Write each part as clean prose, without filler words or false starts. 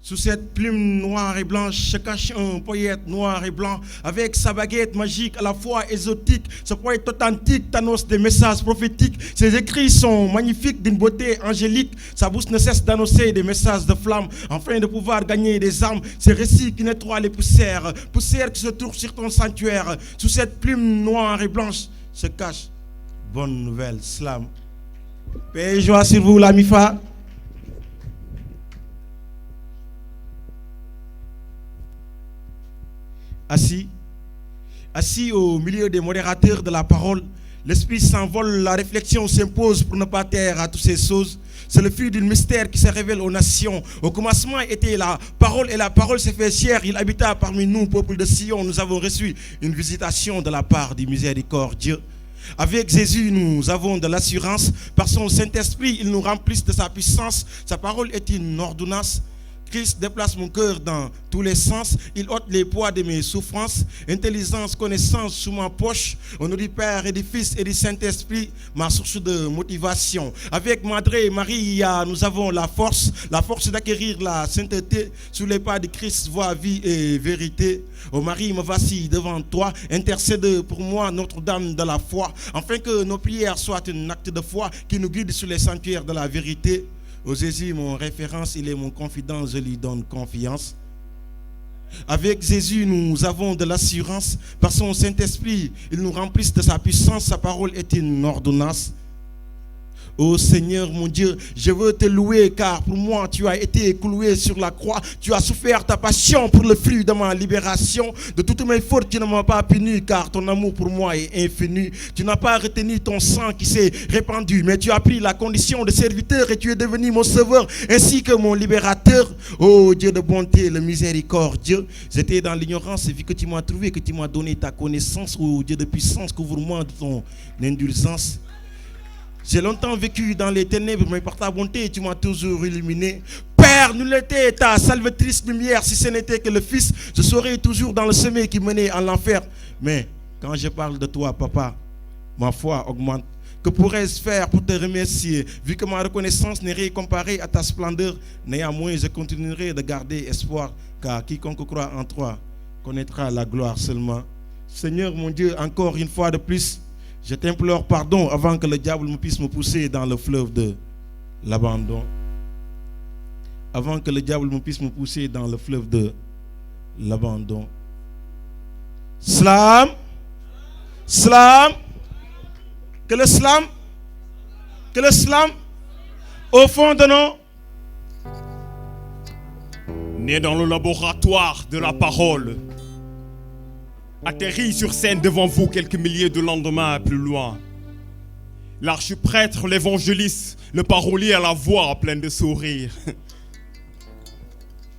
Sous cette plume noire et blanche se cache un poète noir et blanc avec sa baguette magique à la fois exotique. Ce poète authentique t'annonce des messages prophétiques. Ses écrits sont magnifiques d'une beauté angélique. Sa bouche ne cesse d'annoncer des messages de flamme afin de pouvoir gagner des âmes. Ces récits qui nettoient les poussières, poussières qui se trouvent sur ton sanctuaire. Sous cette plume noire et blanche se cache bonne nouvelle, slam. Paix et joie sur vous, la MIFA. Assis au milieu des modérateurs de la parole, l'esprit s'envole, la réflexion s'impose pour ne pas taire à toutes ces choses. C'est le fil d'un mystère qui se révèle aux nations. Au commencement était la parole et la parole s'est fait chair. Il habita parmi nous, peuple de Sion. Nous avons reçu une visitation de la part du miséricordieux. Avec Jésus, nous avons de l'assurance. Par son Saint-Esprit, il nous remplisse de sa puissance. Sa parole est une ordonnance. Christ déplace mon cœur dans tous les sens. Il ôte les poids de mes souffrances. Intelligence, connaissance sous ma poche. Au nom du Père et du Fils et du Saint-Esprit, ma source de motivation. Avec Madré et Maria, nous avons la force d'acquérir la sainteté. Sous les pas de Christ, voie, vie et vérité. Ô Marie, me voici devant toi. Intercède pour moi, Notre-Dame de la foi. Afin que nos prières soient un acte de foi qui nous guide sur les sanctuaires de la vérité. Ô Jésus, mon référence, il est mon confident, je lui donne confiance. Avec Jésus, nous avons de l'assurance. Par son Saint-Esprit, il nous remplisse de sa puissance. Sa parole est une ordonnance. Ô Seigneur mon Dieu, je veux te louer car pour moi tu as été cloué sur la croix. Tu as souffert ta passion pour le fruit de ma libération. De toutes mes fautes tu ne m'as pas puni car ton amour pour moi est infini. Tu n'as pas retenu ton sang qui s'est répandu, mais tu as pris la condition de serviteur et tu es devenu mon sauveur ainsi que mon libérateur. Ô Dieu de bonté, le miséricordieux, j'étais dans l'ignorance et vu que tu m'as trouvé, que tu m'as donné ta connaissance. Ô Dieu de puissance, couvre-moi de ton indulgence. J'ai longtemps vécu dans les ténèbres, mais par ta bonté, tu m'as toujours illuminé. Père, nul n'était ta salvatrice lumière, si ce n'était que le Fils. Je serais toujours dans le sommeil qui menait en l'enfer. Mais quand je parle de toi, papa, ma foi augmente. Que pourrais-je faire pour te remercier, vu que ma reconnaissance n'est rien comparée à ta splendeur. Néanmoins, je continuerai de garder espoir, car quiconque croit en toi connaîtra la gloire seulement. Seigneur mon Dieu, encore une fois de plus, je t'implore pardon avant que le diable puisse me pousser dans le fleuve de l'abandon. Avant que le diable puisse me pousser dans le fleuve de l'abandon. Slam. Slam. Que le slam. Que le slam. Au fond de nos. Né dans le laboratoire de la parole. Atterri sur scène devant vous quelques milliers de lendemains plus loin. L'archiprêtre, l'évangéliste, le parolier à la voix pleine de sourires.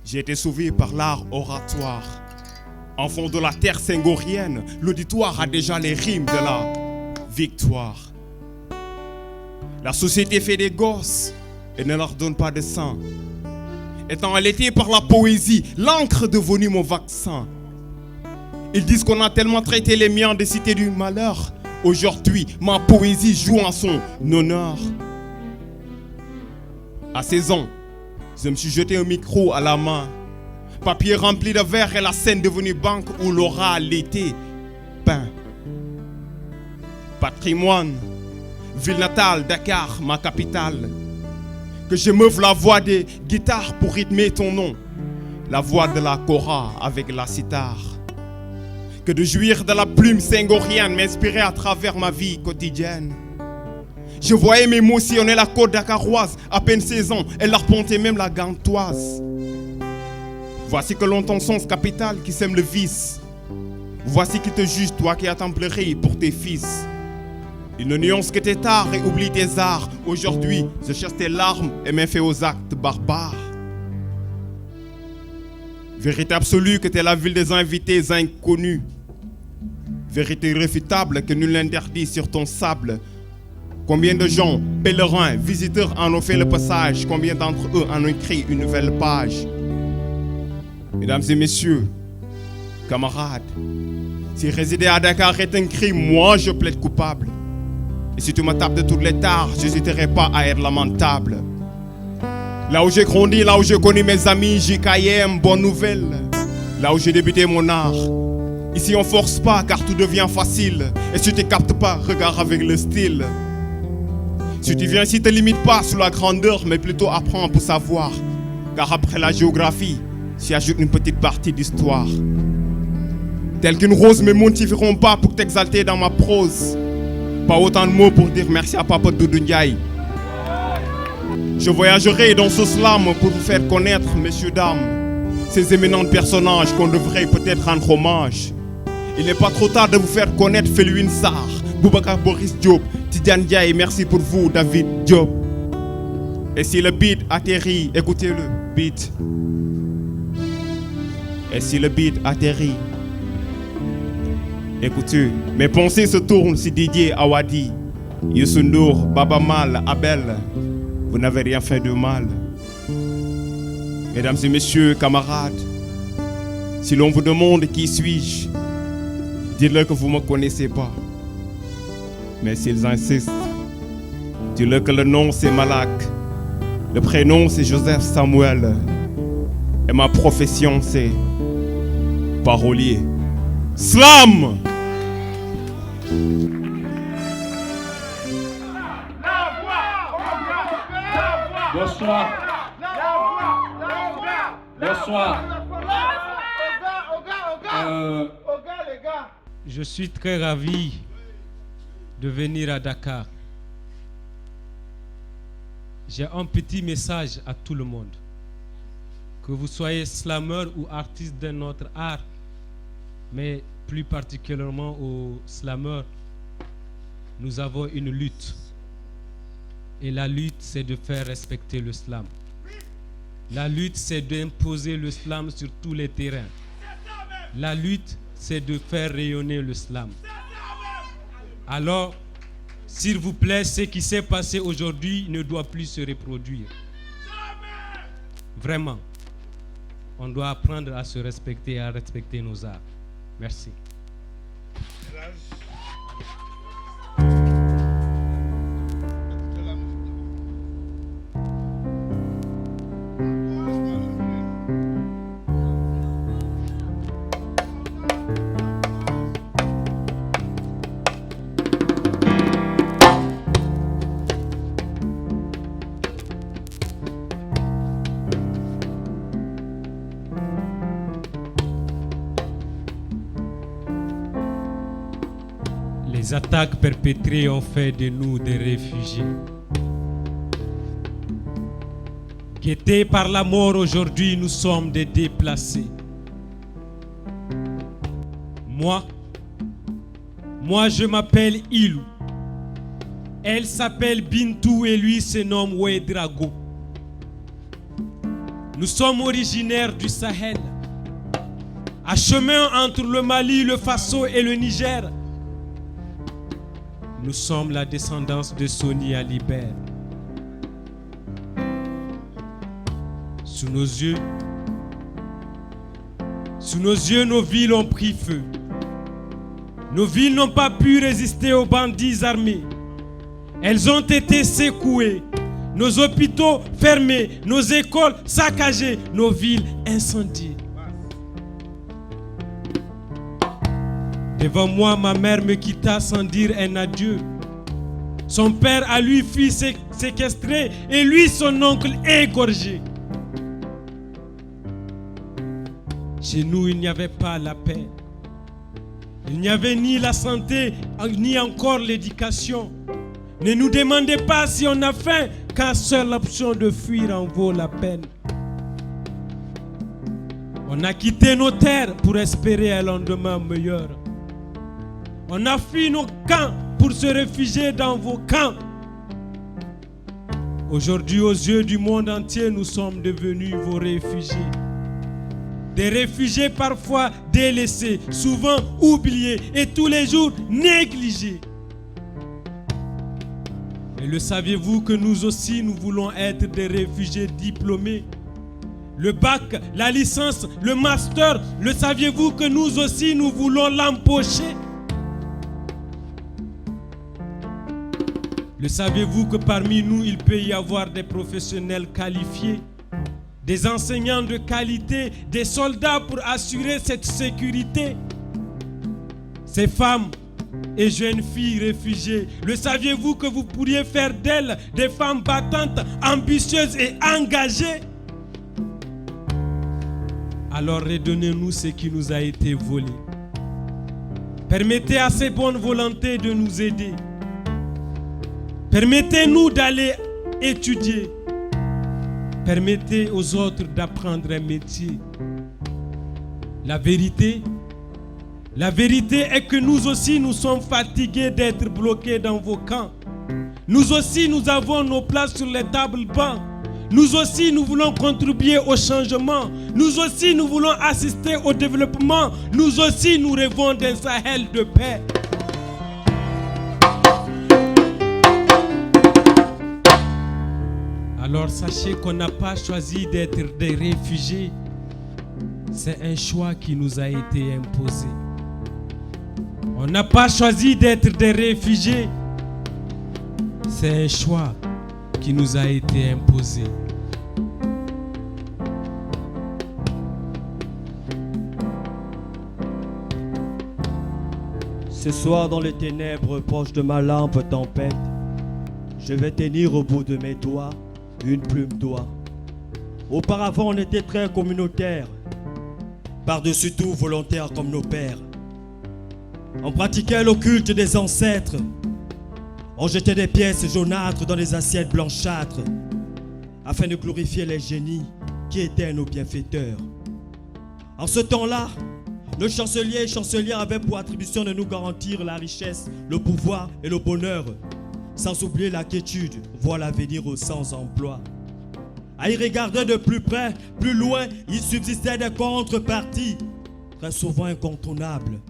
J'ai été sauvé par l'art oratoire. Enfant de la terre singorienne, l'auditoire a déjà les rimes de la victoire. La société fait des gosses et ne leur donne pas de sang. Étant allaité par la poésie, l'encre devenue mon vaccin. Ils disent qu'on a tellement traité les miens des cités du malheur. Aujourd'hui, ma poésie joue en son honneur. À 16 ans, je me suis jeté un micro à la main. Papier rempli de verre et la scène devenue banque où l'oral était peint. Patrimoine, ville natale, Dakar, ma capitale. Que je meuf la voix des guitares pour rythmer ton nom. La voix de la kora avec la sitar. Que de jouir de la plume singorienne m'inspirait à travers ma vie quotidienne. Je voyais m'émotionner la côte dakaroise, à peine 16 ans, elle arpentait même la gantoise. Voici que l'on ton sens capital qui sème le vice. Voici qui te juge, toi qui as tant pleuré pour tes fils. Il ne nuance que tes tares et oublie tes arts. Aujourd'hui, je cherche tes larmes et m'en fais aux actes barbares. Vérité absolue que t'es la ville des invités inconnus. Vérité irréfutable que nul n'interdit sur ton sable. Combien de gens, pèlerins, visiteurs en ont fait le passage? Combien d'entre eux en ont écrit une nouvelle page? Mesdames et messieurs, camarades, si résider à Dakar est un crime, moi je plaide coupable. Et si tu me tapes de toutes les tares, je n'hésiterai pas à être lamentable. Là où j'ai grandi, là où j'ai connu mes amis, JKM, bonne nouvelle. Là où j'ai débuté mon art. Ici on force pas car tout devient facile. Et si tu captes pas, regarde avec le style. Si tu viens ici, te limite pas sur la grandeur, mais plutôt apprends pour savoir. Car après la géographie, s'y ajoute une petite partie d'histoire. Telle qu'une rose, mes mots ne suffiront pas pour t'exalter dans ma prose. Pas autant de mots pour dire merci à Papa Doudou Ndiaye. Je voyagerai dans ce slam pour vous faire connaître, messieurs, dames, ces éminents personnages qu'on devrait peut-être rendre hommage. Il n'est pas trop tard de vous faire connaître Felwine Sarr, Boubacar Boris Diop, Tidiane Ndiaye, merci pour vous, David Diop. Et si le beat atterrit, écoutez le beat. Et si le beat atterrit, écoutez, mes pensées se tournent sur Didier Awadi, Youssou N'Dour, Baba Mal, Abel. Vous n'avez rien fait de mal. Mesdames et messieurs, camarades, si l'on vous demande qui suis-je, dites-leur que vous ne me connaissez pas. Mais s'ils insistent, dites-leur que le nom c'est Malak, le prénom c'est Joseph Samuel, et ma profession c'est parolier. Slam! Bonsoir. Bonsoir. Je suis très ravi de venir à Dakar. J'ai un petit message à tout le monde. Que vous soyez slameur ou artiste d'un autre art, mais plus particulièrement aux slameurs, nous avons une lutte. Et la lutte, c'est de faire respecter le slam. La lutte, c'est d'imposer le slam sur tous les terrains. La lutte, c'est de faire rayonner le slam. Alors, s'il vous plaît, ce qui s'est passé aujourd'hui ne doit plus se reproduire. Vraiment. On doit apprendre à se respecter et à respecter nos arts. Merci. Les attaques perpétrées ont fait de nous des réfugiés. Guettés par la mort aujourd'hui, nous sommes des déplacés. Moi, je m'appelle Ilou. Elle s'appelle Bintou et lui se nomme Ouedrago. Nous sommes originaires du Sahel. À chemin entre le Mali, le Faso et le Niger. Nous sommes la descendance de Soni Alibert. Sous nos yeux, nos villes ont pris feu. Nos villes n'ont pas pu résister aux bandits armés. Elles ont été secouées. Nos hôpitaux fermés, nos écoles saccagées, nos villes incendiées. Devant moi, ma mère me quitta sans dire un adieu. Son père a lui fut séquestré et lui son oncle égorgé. Chez nous, il n'y avait pas la paix. Il n'y avait ni la santé, ni encore l'éducation. Ne nous demandez pas si on a faim, car seule l'option de fuir en vaut la peine. On a quitté nos terres pour espérer un lendemain meilleur. On a fui nos camps pour se réfugier dans vos camps. Aujourd'hui, aux yeux du monde entier, nous sommes devenus vos réfugiés. Des réfugiés parfois délaissés, souvent oubliés et tous les jours négligés. Mais le saviez-vous que nous aussi, nous voulons être des réfugiés diplômés? Le bac, la licence, le master, le saviez-vous que nous aussi, nous voulons l'empocher? Le saviez-vous que parmi nous, il peut y avoir des professionnels qualifiés, des enseignants de qualité, des soldats pour assurer cette sécurité? Ces femmes et jeunes filles réfugiées, le saviez-vous que vous pourriez faire d'elles des femmes battantes, ambitieuses et engagées? Alors redonnez-nous ce qui nous a été volé. Permettez à ces bonnes volontés de nous aider. Permettez-nous d'aller étudier. Permettez aux autres d'apprendre un métier. La vérité est que nous aussi, nous sommes fatigués d'être bloqués dans vos camps. Nous aussi, nous avons nos places sur les tables bancs. Nous aussi, nous voulons contribuer au changement. Nous aussi, nous voulons assister au développement. Nous aussi, nous rêvons d'un Sahel de paix. Alors sachez qu'on n'a pas choisi d'être des réfugiés. C'est un choix qui nous a été imposé. On n'a pas choisi d'être des réfugiés. C'est un choix qui nous a été imposé. Ce soir dans les ténèbres proches de ma lampe tempête, je vais tenir au bout de mes doigts une plume d'oie. Auparavant on était très communautaire, par-dessus tout volontaire comme nos pères. On pratiquait l'occulte des ancêtres. On jetait des pièces jaunâtres dans les assiettes blanchâtres afin de glorifier les génies qui étaient nos bienfaiteurs. En ce temps-là, le chancelier et chancelière avaient pour attribution de nous garantir la richesse, le pouvoir et le bonheur, sans oublier la quiétude, voire l'avenir au sans-emploi. À y regarder de plus près, plus loin, il subsistait des contreparties, très souvent incontournables,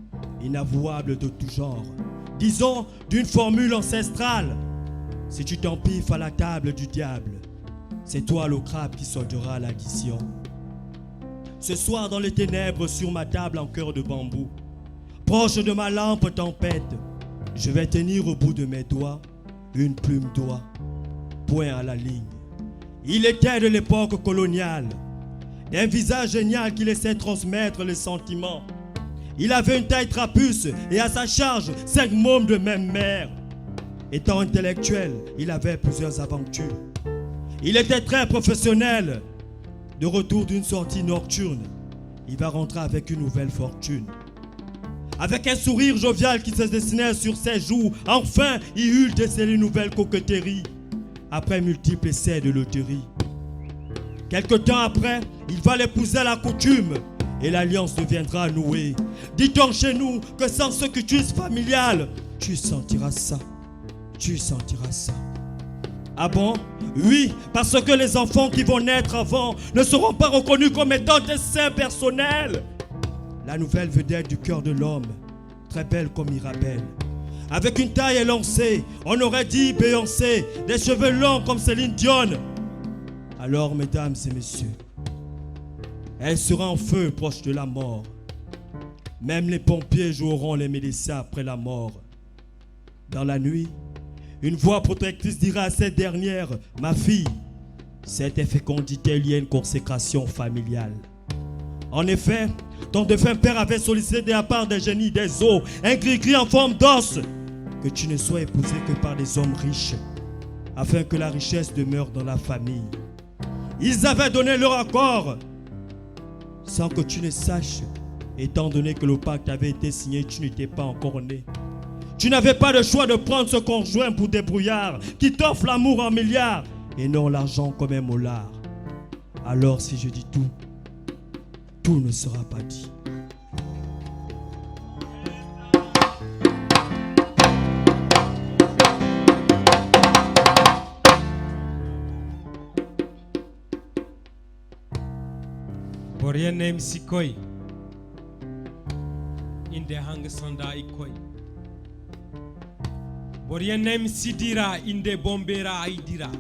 inavouables de tout genre. Disons d'une formule ancestrale: si tu t'empiffes à la table du diable, c'est toi le crabe qui soldera l'addition. Ce soir dans les ténèbres sur ma table en cœur de bambou, proche de ma lampe tempête, je vais tenir au bout de mes doigts une plume d'oie, point à la ligne. Il était de l'époque coloniale, d'un visage génial qui laissait transmettre les sentiments. Il avait une taille trapuce et à sa charge 5 mômes de même mère. Étant intellectuel, il avait plusieurs aventures. Il était très professionnel. De retour d'une sortie nocturne, il va rentrer avec une nouvelle fortune. Avec un sourire jovial qui se dessinait sur ses joues, enfin, il eut décelé une nouvelle coquetterie, après multiples essais de loterie. Quelque temps après, il va l'épouser à la coutume, et l'alliance deviendra nouée. Dit-on chez nous que sans ce que tu es familial, tu sentiras ça, tu sentiras ça. Ah bon? Oui, parce que les enfants qui vont naître avant ne seront pas reconnus comme étant des saints personnels. La nouvelle vedette du cœur de l'homme, très belle comme Mirabelle. Avec une taille élancée, on aurait dit Beyoncé, des cheveux longs comme Céline Dion. Alors, mesdames et messieurs, elle sera en feu proche de la mort. Même les pompiers joueront les médecins après la mort. Dans la nuit, une voix protectrice dira à cette dernière: ma fille, cette fécondité liée à une consécration familiale. En effet, ton défunt père avait sollicité de la part des génies des eaux un gris-gris en forme d'os, que tu ne sois épousé que par des hommes riches, afin que la richesse demeure dans la famille. Ils avaient donné leur accord, sans que tu ne saches, étant donné que le pacte avait été signé, tu n'étais pas encore né. Tu n'avais pas le choix de prendre ce conjoint pour débrouillard qui t'offre l'amour en milliards et non l'argent comme un mollard. Alors si je dis tout, tout ne sera pas dit. Borianem sikoi, inde hang sanda ikoi. Borianem sidira inde bombera aidira.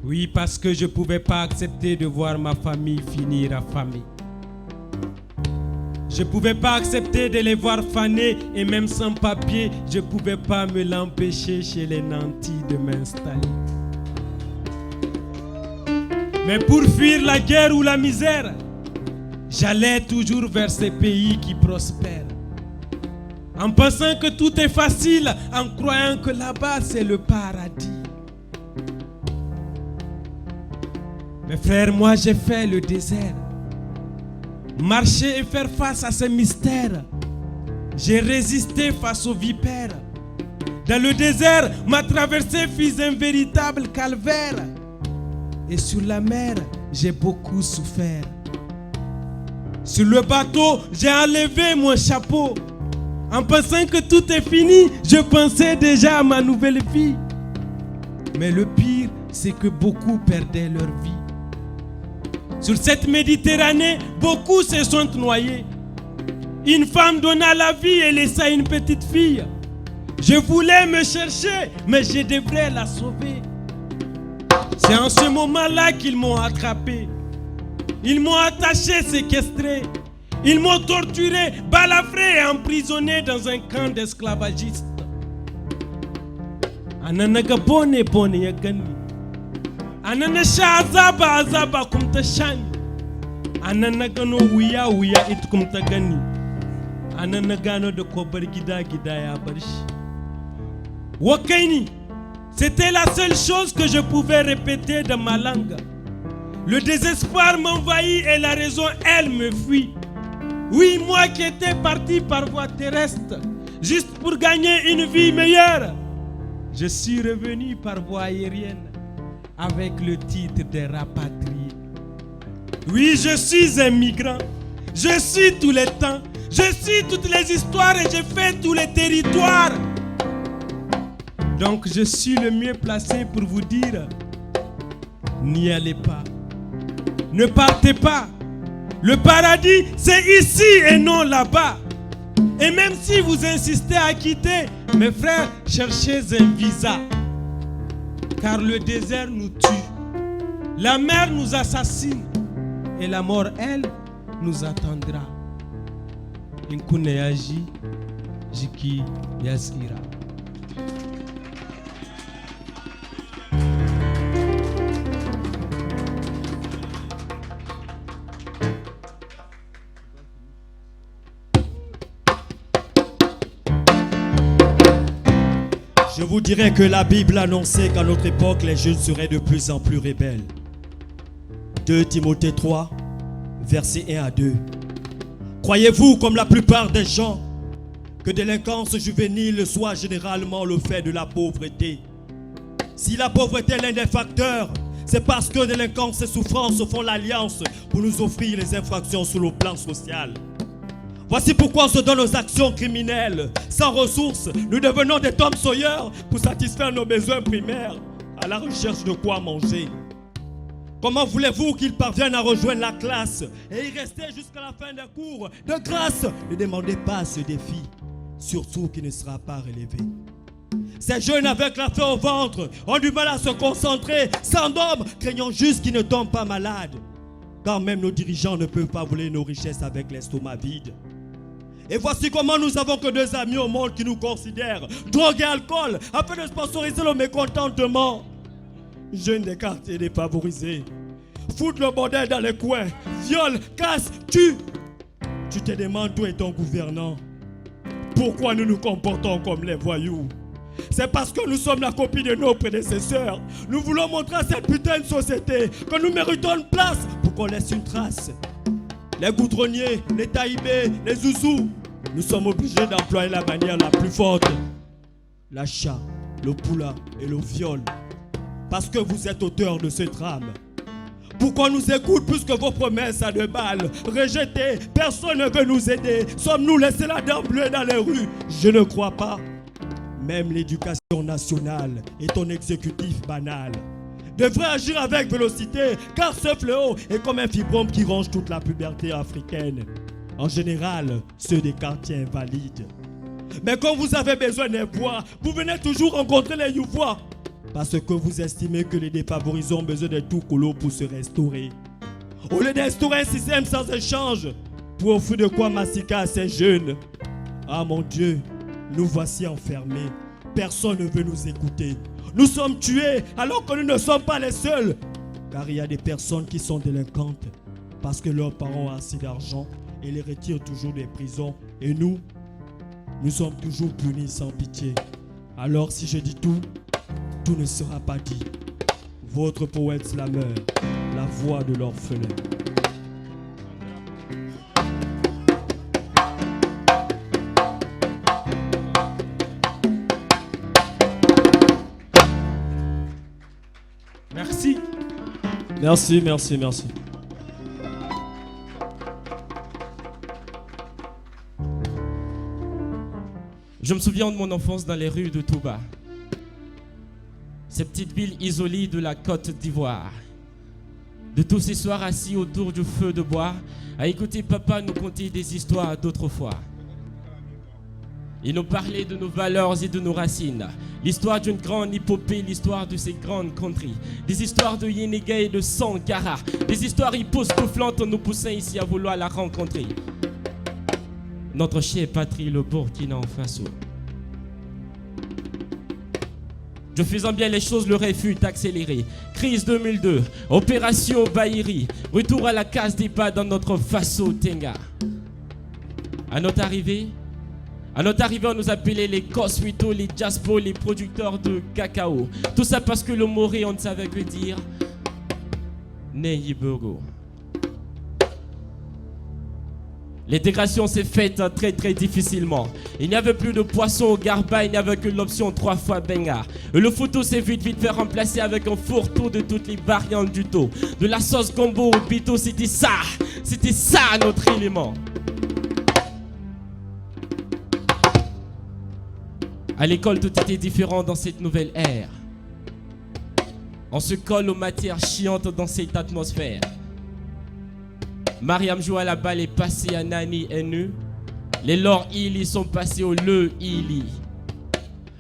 Oui, parce que je ne pouvais pas accepter de voir ma famille finir affamée. Je ne pouvais pas accepter de les voir fanés et même sans papier, je ne pouvais pas me l'empêcher chez les nantis de m'installer. Mais pour fuir la guerre ou la misère, j'allais toujours vers ces pays qui prospèrent. En pensant que tout est facile, en croyant que là-bas c'est le paradis. Mes frères, moi j'ai fait le désert. Marcher et faire face à ces mystères. J'ai résisté face aux vipères. Dans le désert, ma traversée fut un véritable calvaire. Et sur la mer, j'ai beaucoup souffert. Sur le bateau, j'ai enlevé mon chapeau. En pensant que tout est fini, je pensais déjà à ma nouvelle vie. Mais le pire, c'est que beaucoup perdaient leur vie. Sur cette Méditerranée, beaucoup se sont noyés. Une femme donna la vie et laissa une petite fille. Je voulais me chercher, mais je devrais la sauver. C'est en ce moment-là qu'ils m'ont attrapé. Ils m'ont attaché, séquestré. Ils m'ont torturé, balafré et emprisonné dans un camp d'esclavagistes. Ananaga bone bone ya gani. Ananasha azaba azaba kumta shani. Ananaga no wuya wuya it kumta gani. Ananaga no de kobar gida gida ya barshi. Wakaini, c'était la seule chose que je pouvais répéter dans ma langue. Le désespoir m'envahit et la raison, elle me fuit. Oui, moi qui étais parti par voie terrestre, juste pour gagner une vie meilleure, je suis revenu par voie aérienne avec le titre de rapatrié. Oui, je suis un migrant. Je suis tous les temps. Je suis toutes les histoires et je fais tous les territoires. Donc je suis le mieux placé pour vous dire, n'y allez pas. Ne partez pas. Le paradis, c'est ici et non là-bas. Et même si vous insistez à quitter, mes frères, cherchez un visa. Car le désert nous tue. La mer nous assassine. Et la mort, elle, nous attendra. Inkuneyaji, Jiki, Yazira. Je vous dirais que la Bible annonçait qu'à notre époque, les jeunes seraient de plus en plus rebelles. 2 Timothée 3, versets 1 à 2. Croyez-vous, comme la plupart des gens, que délinquance juvénile soit généralement le fait de la pauvreté? Si la pauvreté est l'un des facteurs, c'est parce que délinquance et souffrance font l'alliance pour nous offrir les infractions sur le plan social. Voici pourquoi on se donne aux actions criminelles. Sans ressources, nous devenons des Tom Sawyer pour satisfaire nos besoins primaires, à la recherche de quoi manger. Comment voulez-vous qu'ils parviennent à rejoindre la classe et y rester jusqu'à la fin des cours? De grâce, ne demandez pas ce défi, surtout qu'il ne sera pas relevé. Ces jeunes avec la faim au ventre ont du mal à se concentrer, s'endorment, craignant juste qu'ils ne tombent pas malades. Car même nos dirigeants ne peuvent pas voler nos richesses avec l'estomac vide. Et voici comment nous avons que 2 amis au monde qui nous considèrent drogue et alcool afin de sponsoriser le mécontentement. Jeunes des quartiers défavorisés, foutent le bordel dans les coins, violent, cassent, tuent. Tu te demandes où est ton gouvernant? Pourquoi nous nous comportons comme les voyous? C'est parce que nous sommes la copie de nos prédécesseurs. Nous voulons montrer à cette putain de société que nous méritons une place pour qu'on laisse une trace. Les goudronniers, les taïbés, les zouzous, nous sommes obligés d'employer la manière la plus forte. L'achat, le poula et le viol. Parce que vous êtes auteur de ce drame. Pourquoi nous écoute plus que vos promesses à 2 balles? Rejetés, personne ne veut nous aider. Sommes-nous laissés la dent bleue dans les rues? Je ne crois pas. Même l'éducation nationale est un exécutif banal. Devrait agir avec vélocité, car ce fléau est comme un fibrome qui ronge toute la puberté africaine. En général, ceux des quartiers invalides. Mais quand vous avez besoin des voix, vous venez toujours rencontrer les youvois. Parce que vous estimez que les défavorisés ont besoin de tout colo pour se restaurer. Au lieu d'instaurer un système sans échange, Profit de quoi massacrer à ces jeunes? Ah mon Dieu, nous voici enfermés. Personne ne veut nous écouter. Nous sommes tués alors que nous ne sommes pas les seuls. Car il y a des personnes qui sont délinquantes parce que leurs parents ont assez d'argent et les retirent toujours des prisons. Et nous sommes toujours punis sans pitié. Alors si je dis tout, tout ne sera pas dit. Votre poète slammer, la voix de l'orphelin. Merci. Merci, merci, merci. Je me souviens de mon enfance dans les rues de Touba. Ces petites villes isolées de la Côte d'Ivoire. De tous ces soirs assis autour du feu de bois, à écouter papa nous conter des histoires d'autrefois. Il nous parlait de nos valeurs et de nos racines. L'histoire d'une grande épopée, l'histoire de ces grandes contrées. Des histoires de Yénéga et de Sankara. Des histoires époustouflantes nous poussant ici à vouloir la rencontrer. Notre chère patrie, le Burkina Faso. Je faisant bien les choses, le rêve fut accéléré. Crise 2002, opération Bahiri, retour à la case des pas dans notre Faso Tenga. À notre arrivée, on nous appelait les Coswito, les Jaspo, les producteurs de cacao. Tout ça parce que le moré, on ne savait que dire Neyibogo. L'intégration s'est faite très très difficilement. Il n'y avait plus de poisson au garba, il n'y avait que l'option 3 fois benga. Et le photo s'est vite fait remplacer avec un fourre-tout de toutes les variantes du taux. De la sauce gombo au bito, c'était ça notre élément. À l'école, tout était différent dans cette nouvelle ère. On se colle aux matières chiantes dans cette atmosphère. Mariam joue à la balle est passée à Nani NU. Les Lord Ili sont passés au Le Ili.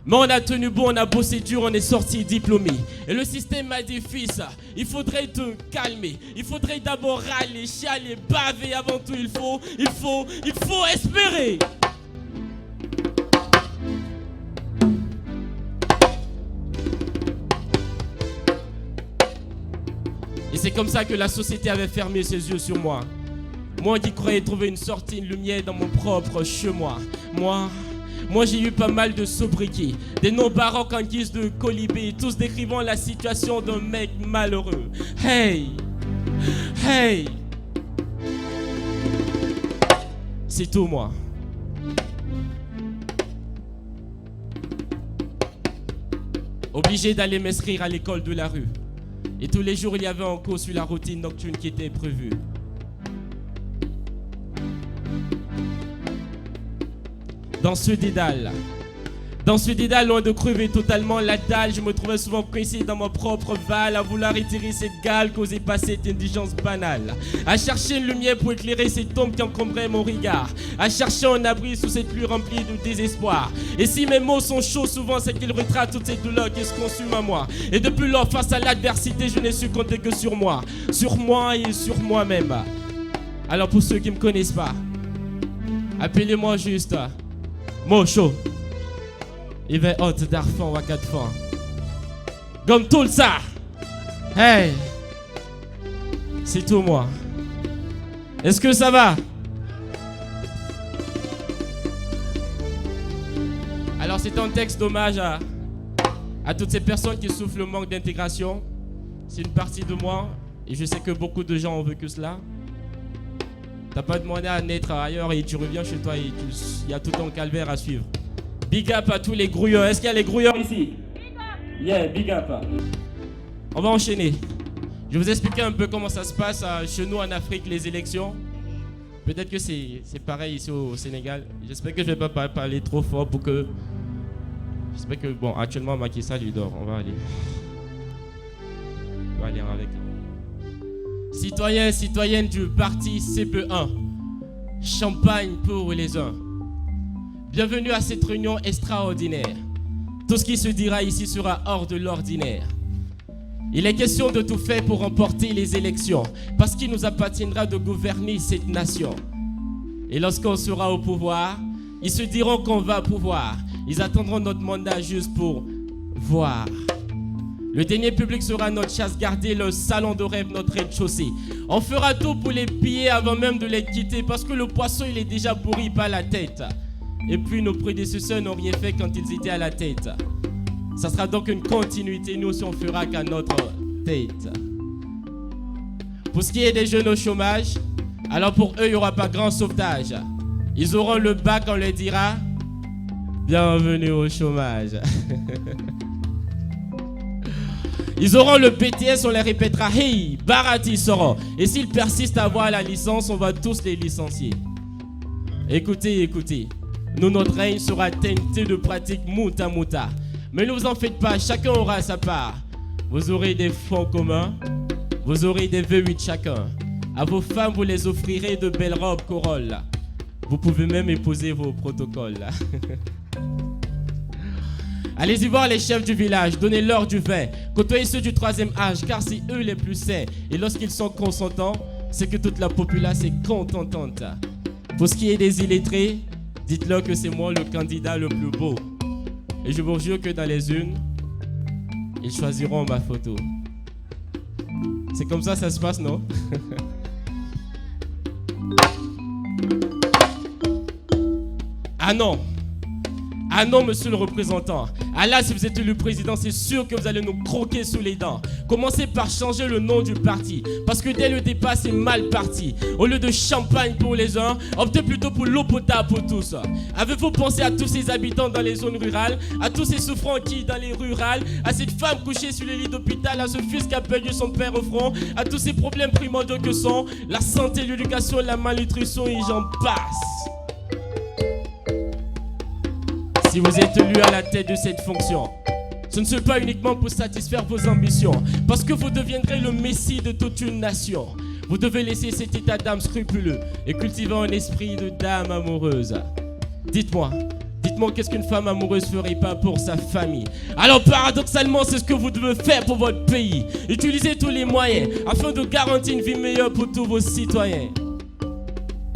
Mais on a tenu bon, on a bossé dur, on est sorti diplômé. Et le système m'a dit fils, il faudrait te calmer. Il faudrait d'abord râler, chialer, baver. Avant tout, il faut espérer. Et c'est comme ça que la société avait fermé ses yeux sur moi. Moi qui croyais trouver une sortie, une lumière dans mon propre chemin. Moi j'ai eu pas mal de sobriquets, des noms baroques en guise de colibé, tous décrivant la situation d'un mec malheureux. Hey, c'est tout moi. Obligé d'aller m'inscrire à l'école de la rue. Et tous les jours, il y avait un cours sur la routine nocturne qui était prévue. Dans ce dédale, loin de crever totalement la dalle, je me trouvais souvent coincé dans mon propre val, à vouloir étirer cette gale causée par cette indigence banale, à chercher une lumière pour éclairer cette ombre qui encombraient mon regard, à chercher un abri sous cette pluie remplie de désespoir. Et si mes mots sont chauds, souvent c'est qu'ils retratent toutes ces douleurs qui se consument à moi. Et depuis lors, face à l'adversité, je n'ai su compter que sur moi et sur moi-même. Alors pour ceux qui ne me connaissent pas, appelez-moi juste Mocho. Il va hôte d'arfan ou à 4 fois. Comme tout ça. Hey. C'est tout moi. Est-ce que ça va? Alors c'est un texte d'hommage à toutes ces personnes qui souffrent le manque d'intégration. C'est une partie de moi. Et je sais que beaucoup de gens ont vécu cela. T'as pas demandé à naître ailleurs et tu reviens chez toi et il y a tout un calvaire à suivre. Big up à tous les grouilleurs. Est-ce qu'il y a les grouilleurs ici? Yeah, big up. On va enchaîner. Je vais vous expliquer un peu comment ça se passe chez nous en Afrique, les élections. Peut-être que c'est pareil ici au Sénégal. J'espère que je ne vais pas parler trop fort pour que... J'espère que, bon, actuellement, Macky Sall, il dort. On va aller avec. Citoyens et citoyennes du parti CP1. Champagne pour les uns. Bienvenue à cette réunion extraordinaire. Tout ce qui se dira ici sera hors de l'ordinaire. Il est question de tout faire pour remporter les élections, parce qu'il nous appartiendra de gouverner cette nation. Et lorsqu'on sera au pouvoir, ils se diront qu'on va pouvoir. Ils attendront notre mandat juste pour voir. Le denier public sera notre chasse gardée, le salon de rêve notre rez-de-chaussée. On fera tout pour les piller avant même de les quitter parce que le poisson il est déjà pourri par la tête. Et puis nos prédécesseurs n'ont rien fait quand ils étaient à la tête. Ça sera donc une continuité, nous aussi on fera qu'à notre tête. Pour ce qui est des jeunes au chômage, alors pour eux il n'y aura pas grand sauvetage. Ils auront le bac, on leur dira bienvenue au chômage. Ils auront le BTS, on les répétera hey, Barati seront. Et s'ils persistent à avoir la licence, on va tous les licencier. Écoutez, écoutez. Nous, notre règne sera teinté de pratiques mouta mouta. Mais ne vous en faites pas, chacun aura sa part. Vous aurez des fonds communs, vous aurez des V8 chacun. À vos femmes, vous les offrirez de belles robes Corolla. Vous pouvez même épouser vos protocoles. Allez-y voir les chefs du village, donnez-leur du vin. Côtoyez ceux du 3e âge, car c'est eux les plus sains. Et lorsqu'ils sont consentants, c'est que toute la populace est contentante. Pour ce qui est des illettrés, dites-leur que c'est moi le candidat le plus beau. Et je vous jure que dans les urnes, ils choisiront ma photo. C'est comme ça se passe, non? Ah non! Ah non, monsieur le représentant. Ah là, si vous êtes élu président, c'est sûr que vous allez nous croquer sous les dents. Commencez par changer le nom du parti. Parce que dès le départ, c'est mal parti. Au lieu de champagne pour les uns, optez plutôt pour l'eau potable pour tous. Avez-vous pensé à tous ces habitants dans les zones rurales, à tous ces souffrants qui dans les rurales, à cette femme couchée sur les lits d'hôpital, à ce fils qui a perdu son père au front, à tous ces problèmes primordiaux que sont la santé, l'éducation, la malnutrition et j'en passe. Si vous êtes élu à la tête de cette fonction, ce ne serait pas uniquement pour satisfaire vos ambitions, parce que vous deviendrez le messie de toute une nation. Vous devez laisser cet état d'âme scrupuleux et cultiver un esprit de dame amoureuse. Dites-moi qu'est-ce qu'une femme amoureuse ferait pas pour sa famille? Alors paradoxalement, c'est ce que vous devez faire pour votre pays. Utilisez tous les moyens afin de garantir une vie meilleure pour tous vos citoyens.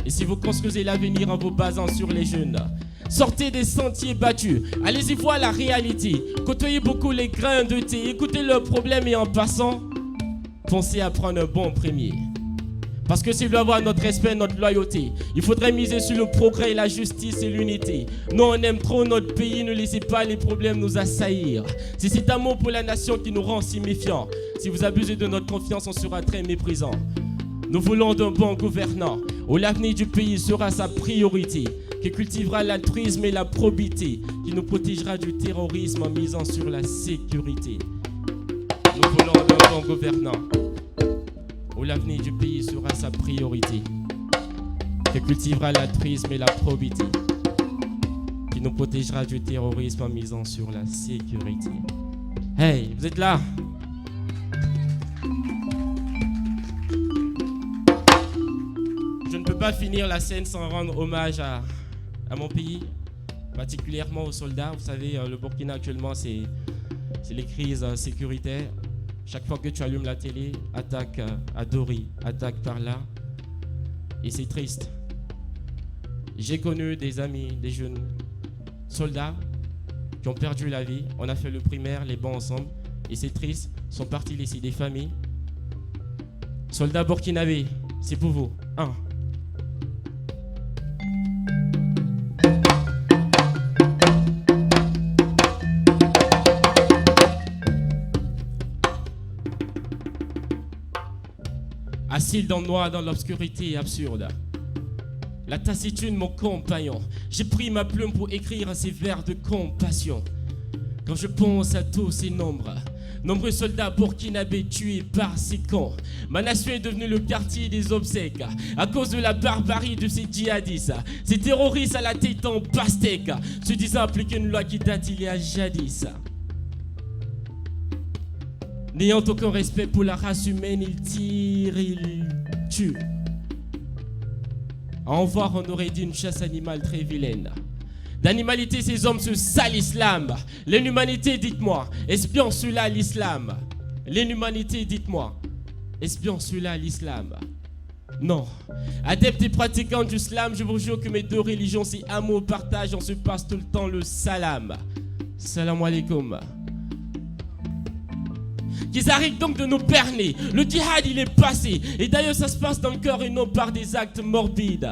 Et si vous construisez l'avenir en vous basant sur les jeunes, sortez des sentiers battus, allez-y voir la réalité, côtoyez beaucoup les grains de thé, écoutez leurs problèmes et en passant, pensez à prendre un bon premier. Parce que s'il doit avoir notre respect, notre loyauté, il faudrait miser sur le progrès, la justice et l'unité. Nous, on aime trop notre pays, ne laissez pas les problèmes nous assaillir. C'est cet amour pour la nation qui nous rend si méfiants. Si vous abusez de notre confiance, on sera très méprisant. Nous voulons d'un bon gouvernant, où l'avenir du pays sera sa priorité, qui cultivera l'altruisme et la probité, qui nous protégera du terrorisme en misant sur la sécurité. Nous voulons d'un bon gouvernant, où l'avenir du pays sera sa priorité, qui cultivera l'altruisme et la probité, qui nous protégera du terrorisme en misant sur la sécurité. Hey, vous êtes là? Je ne peux pas finir la scène sans rendre hommage à mon pays, particulièrement aux soldats. Vous savez, le Burkina actuellement, c'est les crises sécuritaires. Chaque fois que tu allumes la télé, attaque à Dori, attaque par là. Et c'est triste. J'ai connu des amis, des jeunes soldats qui ont perdu la vie. On a fait le primaire, les bancs ensemble. Et c'est triste, ils sont partis laisser des familles. Soldats burkinabés, c'est pour vous. 1. Assis dans le noir, dans l'obscurité absurde. La tassitude, mon compagnon. J'ai pris ma plume pour écrire ces vers de compassion. Quand je pense à tous ces nombreux soldats burkinabés tués par ces cons. Ma nation est devenue le quartier des obsèques à cause de la barbarie de ces djihadistes, ces terroristes à la tête en pastèque, se disant appliquer une loi qui date il y a jadis. N'ayant aucun respect pour la race humaine, ils tirent, ils tuent. À en voir, on aurait dit une chasse animale très vilaine. D'animalité, ces hommes se salissent l'âme. L'inhumanité, dites-moi, est-ce bien cela l'islam? L'inhumanité, dites-moi, est-ce bien cela l'islam? Non. Adeptes et pratiquants du slam, je vous jure que mes deux religions, c'est amour, partage, on se passe tout le temps le salam. Salam alaikum. Qu'ils arrêtent donc de nous berner. Le djihad, il est passé. Et d'ailleurs, ça se passe dans le cœur et non par des actes morbides.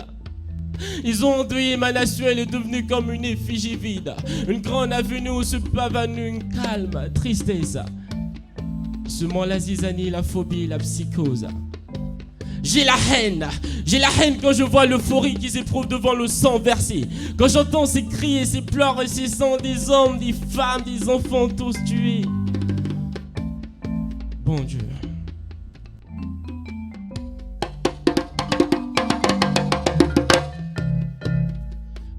Ils ont endeuillé ma nation, elle est devenue comme une effigie vide. Une grande avenue où se pavane une calme tristesse. Semant la zizanie, la phobie, la psychose. J'ai la haine quand je vois l'euphorie qui s'éprouve devant le sang versé. Quand j'entends ces cris et ces pleurs et ces sangs des hommes, des femmes, des enfants tous tués. Bon Dieu.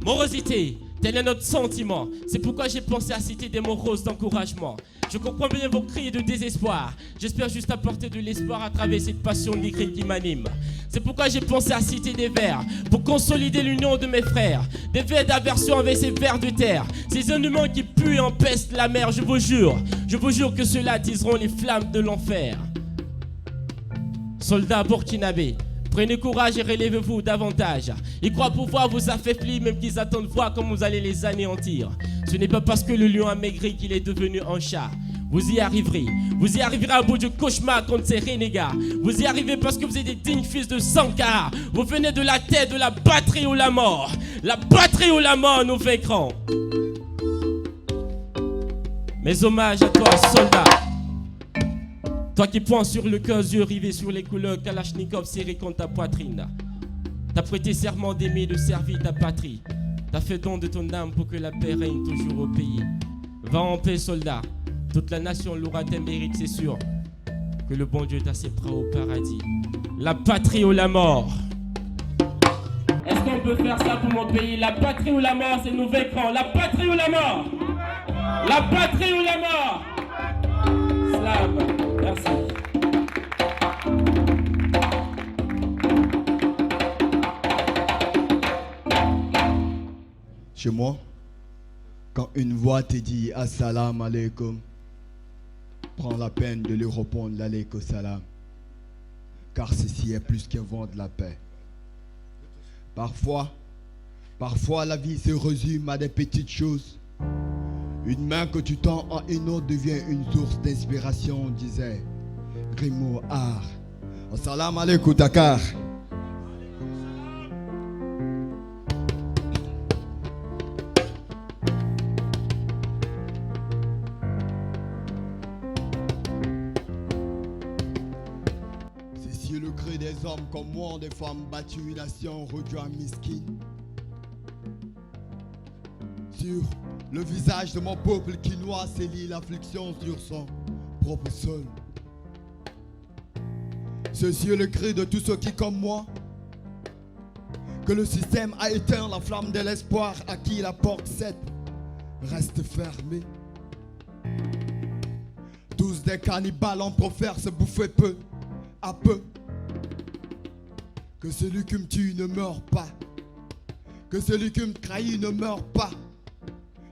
Morosité, tel est notre sentiment. C'est pourquoi j'ai pensé à citer des mots roses d'encouragement. Je comprends bien vos cris de désespoir. J'espère juste apporter de l'espoir à travers cette passion lyrique qui m'anime. C'est pourquoi j'ai pensé à citer des vers pour consolider l'union de mes frères. Des vers d'aversion avec ces vers de terre. Ces animaux qui puent et empestent la mer. Je vous jure que ceux-là attiseront les flammes de l'enfer. Soldats burkinabés, prenez courage et relevez-vous davantage. Ils croient pouvoir vous affaiblir, même qu'ils attendent voir comment vous allez les anéantir. Ce n'est pas parce que le lion a maigri qu'il est devenu un chat. Vous y arriverez. Vous y arriverez à bout du cauchemar contre ces renégats. Vous y arrivez parce que vous êtes des dignes fils de Sankara. Vous venez de la tête de la patrie ou la mort. La patrie ou la mort, nous vaincrons. Mes hommages à toi, soldat. Toi qui pointes sur le cœur, yeux rivés sur les couleurs, Kalachnikov serré contre ta poitrine. T'as prêté serment d'aimer et de servir ta patrie. T'as fait don de ton âme pour que la paix règne toujours au pays. Va en paix, soldat. Toute la nation l'aura tes mérites, c'est sûr. Que le bon Dieu t'acceptera au paradis. La patrie ou la mort. Est-ce qu'on peut faire ça pour mon pays? La patrie ou la mort, c'est nous vaincrons. La patrie ou la mort? La patrie ou la mort? Slam. Merci. Chez moi, quand une voix te dit Assalamu alaikum, prends la peine de lui répondre l'alaikum salam, car ceci est plus qu'un vent de la paix. Parfois la vie se résume à des petites choses. Une main que tu tends à une autre devient une source d'inspiration, disait Grimaud Art. Assalamu alaikum Dakar. Le cri des hommes comme moi, des femmes battues, une nation réduite à miskine. Sur le visage de mon peuple qui noie s'élit l'affliction sur son propre sol. Ceci est le cri de tous ceux qui, comme moi, que le système a éteint la flamme de l'espoir, à qui la porte reste fermée. Tous des cannibales en profèrent se bouffer peu à peu. Que celui qui me tue ne meurt pas. Que celui qui me trahit ne meurt pas.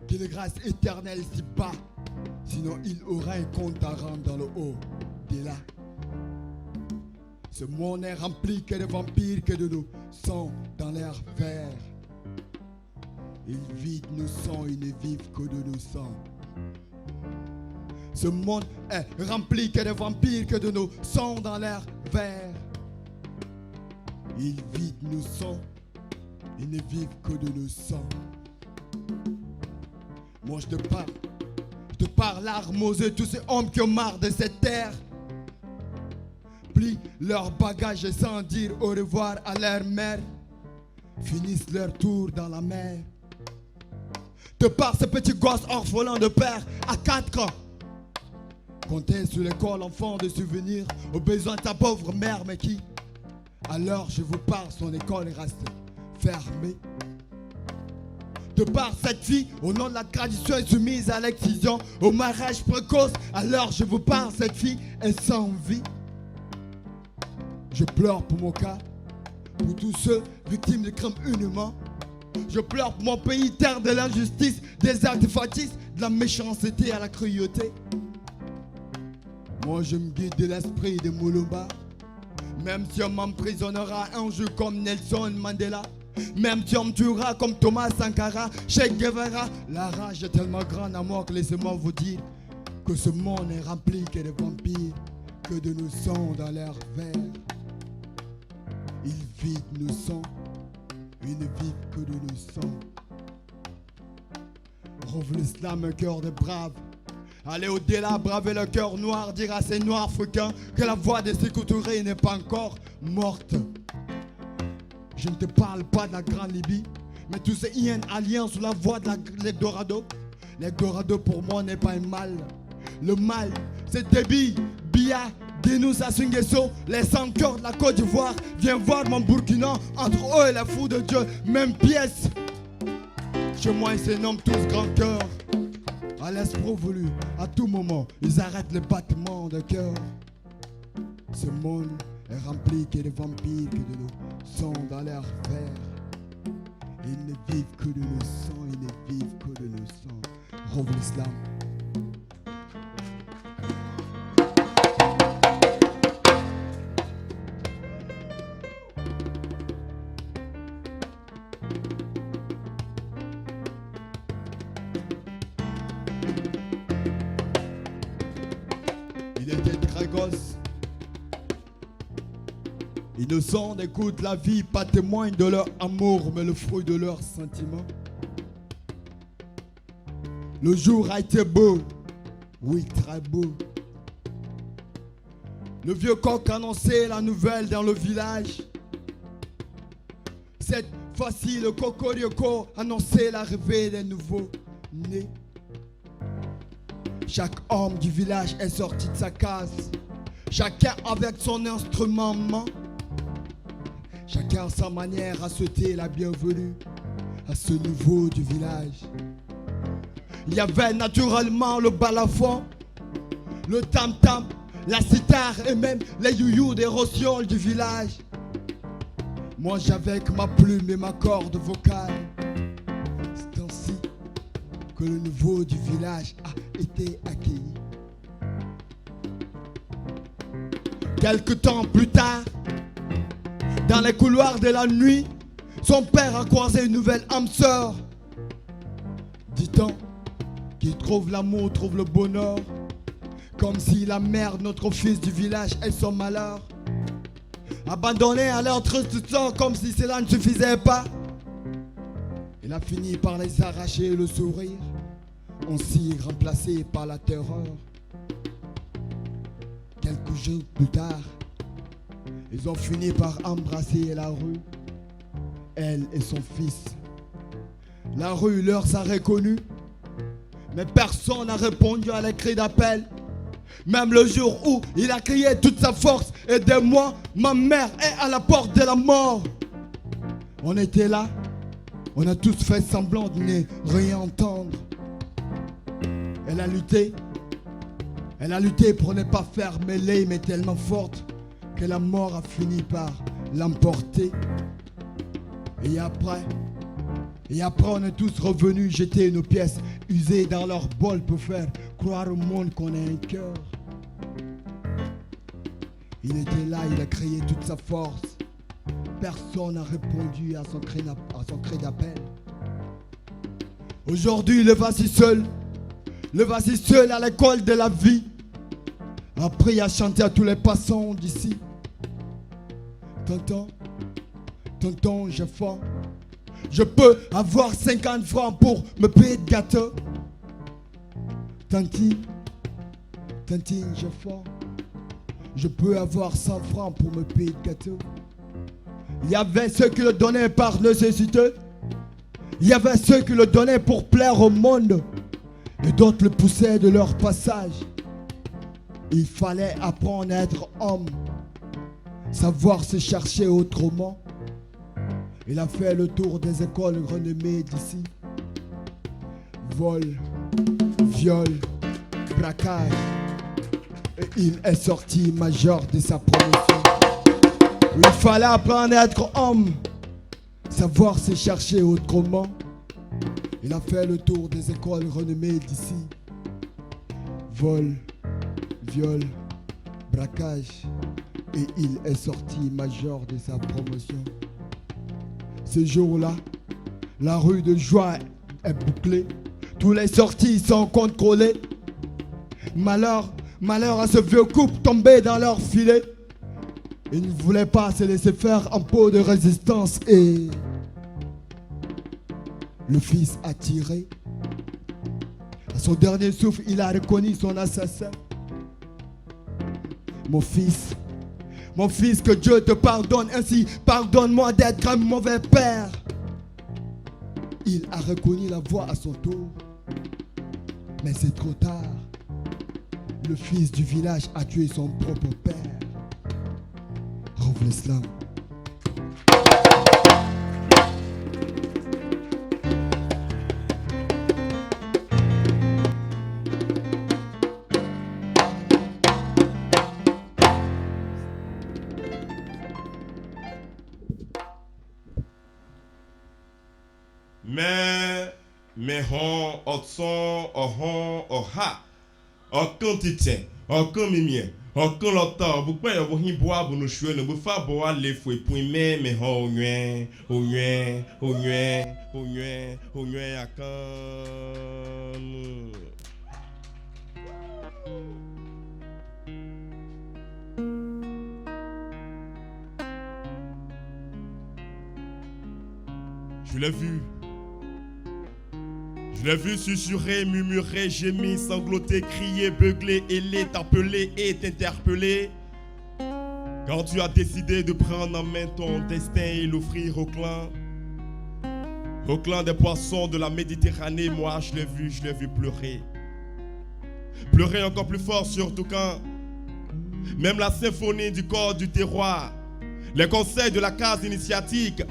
Qu'il grâce éternelle s'y bat. Sinon il aura un compte à rendre dans le haut de là. Ce monde est rempli que de vampires, que de nous sang dans l'air vert. Ils vident nos sangs, ils ne vivent que de nos sangs. Ce monde est rempli que de vampires, que de nos sangs dans l'air vert. Ils vident nos sangs, ils ne vivent que de nos sangs. Moi je te parle l'arme aux yeux, tous ces hommes qui ont marre de cette terre. Plient leurs bagages sans dire au revoir à leur mère. Finissent leur tour dans la mer. Te parle ces petits gosses orphelins de père à 4 ans. Comptez sur l'école enfant de souvenirs aux besoins de ta pauvre mère, mais qui, alors je vous parle, son école reste fermée. De par cette fille, au nom de la tradition est soumise à l'excision, au mariage précoce, alors je vous parle, cette fille est sans vie. Je pleure pour mon cas, pour tous ceux victimes de crimes inhumains. Je pleure pour mon pays, terre de l'injustice, des actes fascistes, de la méchanceté à la cruauté. Moi je me guide de l'esprit de Moulomba, Même si on m'emprisonnera un jour comme Nelson Mandela, même si on me tuera comme Thomas Sankara, Che Guevara, la rage est tellement grande à moi que laissez-moi vous dire que ce monde est rempli que de vampires, que de nos sangs dans leur verre. Ils vident nos sangs, ils ne vivent que de nos sangs. Rouvre l'islam, un cœur de brave. Allez au-delà, braver le cœur noir, dire à ces noirs africains que la voix de Sékou Touré n'est pas encore morte. Je ne te parle pas de la Grande Libye, mais tous ces IN aliens sous la voie de l'Eldorado. L'Eldorado pour moi n'est pas un mal. Le mal, c'est Déby, Biya, Guénou, Sassou Nguesso, les 100 cœurs de la Côte d'Ivoire. Viens voir mon Burkina, entre eux et la foule de Dieu, même pièce. Chez moi, ils se nomment tous grands cœurs. À l'esprit voulu, à tout moment, ils arrêtent le battement de cœur. Ce monde est rempli que de vampires, que de nos sangs dans leur verre. Ils ne vivent que de nos sangs, ils ne vivent que de nos sangs. Rouvre l'islam. Il était très gosse. Innocent, écoute la vie, pas témoin de leur amour, mais le fruit de leurs sentiments. Le jour a été beau, oui, très beau. Le vieux coq annonçait la nouvelle dans le village. Cette fois-ci, le cocorico annonçait l'arrivée des nouveaux nés. Chaque homme du village est sorti de sa case, chacun avec son instrument. Chacun à sa manière a souhaité la bienvenue à ce nouveau du village. Il y avait naturellement le balafon, le tam-tam, la sitar et même les youyous des rossioles du village. Moi j'avais que ma plume et ma corde vocale. C'est ainsi que le nouveau du village a été accueilli. Quelque temps plus tard, dans les couloirs de la nuit, son père a croisé une nouvelle âme sœur. Dit-on qu'il trouve l'amour, trouve le bonheur, comme si la mère de notre fils du village est son malheur. Abandonné à leur triste sort, comme si cela ne suffisait pas, il a fini par les arracher le sourire, ainsi remplacé par la terreur. Quelques jours plus tard, ils ont fini par embrasser la rue, elle et son fils. La rue leur a reconnus, mais personne n'a répondu à les cris d'appel. Même le jour où il a crié toute sa force, aidez-moi, ma mère est à la porte de la mort. On était là, on a tous fait semblant de ne rien entendre. Elle a lutté pour ne pas faire mêler, mais tellement forte que la mort a fini par l'emporter. Et après on est tous revenus jeter nos pièces usées dans leur bol pour faire croire au monde qu'on a un cœur. Il était là, il a crié toute sa force. Personne n'a répondu à son cri d'appel. Aujourd'hui, le voici seul à l'école de la vie. Appris à chanter à tous les passants d'ici. Tonton, j'ai faim. Je peux avoir 50 francs pour me payer de gâteau. Tantine, j'ai faim. Je peux avoir 100 francs pour me payer de gâteau. Il y avait ceux qui le donnaient par nécessité. Il y avait ceux qui le donnaient pour plaire au monde. Et d'autres le poussaient de leur passage. Il fallait apprendre à être homme, savoir se chercher autrement. Il a fait le tour des écoles renommées d'ici. Vol, viol, braquage. Et il est sorti major de sa promotion. Il fallait apprendre à être homme, savoir se chercher autrement. Il a fait le tour des écoles renommées d'ici. Vol, viol, braquage. et il est sorti major de sa promotion. Ce jour-là, la rue de Joie est bouclée. Tous les sorties sont contrôlés. Malheur à ce vieux couple tombé dans leur filet. Ils ne voulaient pas se laisser faire en peau de résistance et le fils a tiré. À son dernier souffle, il a reconnu son assassin. Mon fils, que Dieu te pardonne, ainsi pardonne-moi d'être un mauvais père. Il a reconnu la voix à son tour, mais c'est trop tard. Le fils du village a tué son propre père. Rouvre l'islam. Mais otson oha ọkàn títẹ ọkàn mímìẹ ọkàn lọtọ bùpẹ ọbùhìn bùa bùnú ṣùẹ nù bùfà bùa lè fò ìpín ònyùẹ àkànnù. Je l'ai vu susurrer, murmurer, gémir, sangloter, crier, beugler, héler, t'appeler et t'interpeller. Quand tu as décidé de prendre en main ton destin et l'offrir au clan des poissons de la Méditerranée, moi je l'ai vu pleurer. Pleurer encore plus fort, surtout quand même la symphonie du corps du terroir, les conseils de la case initiatique,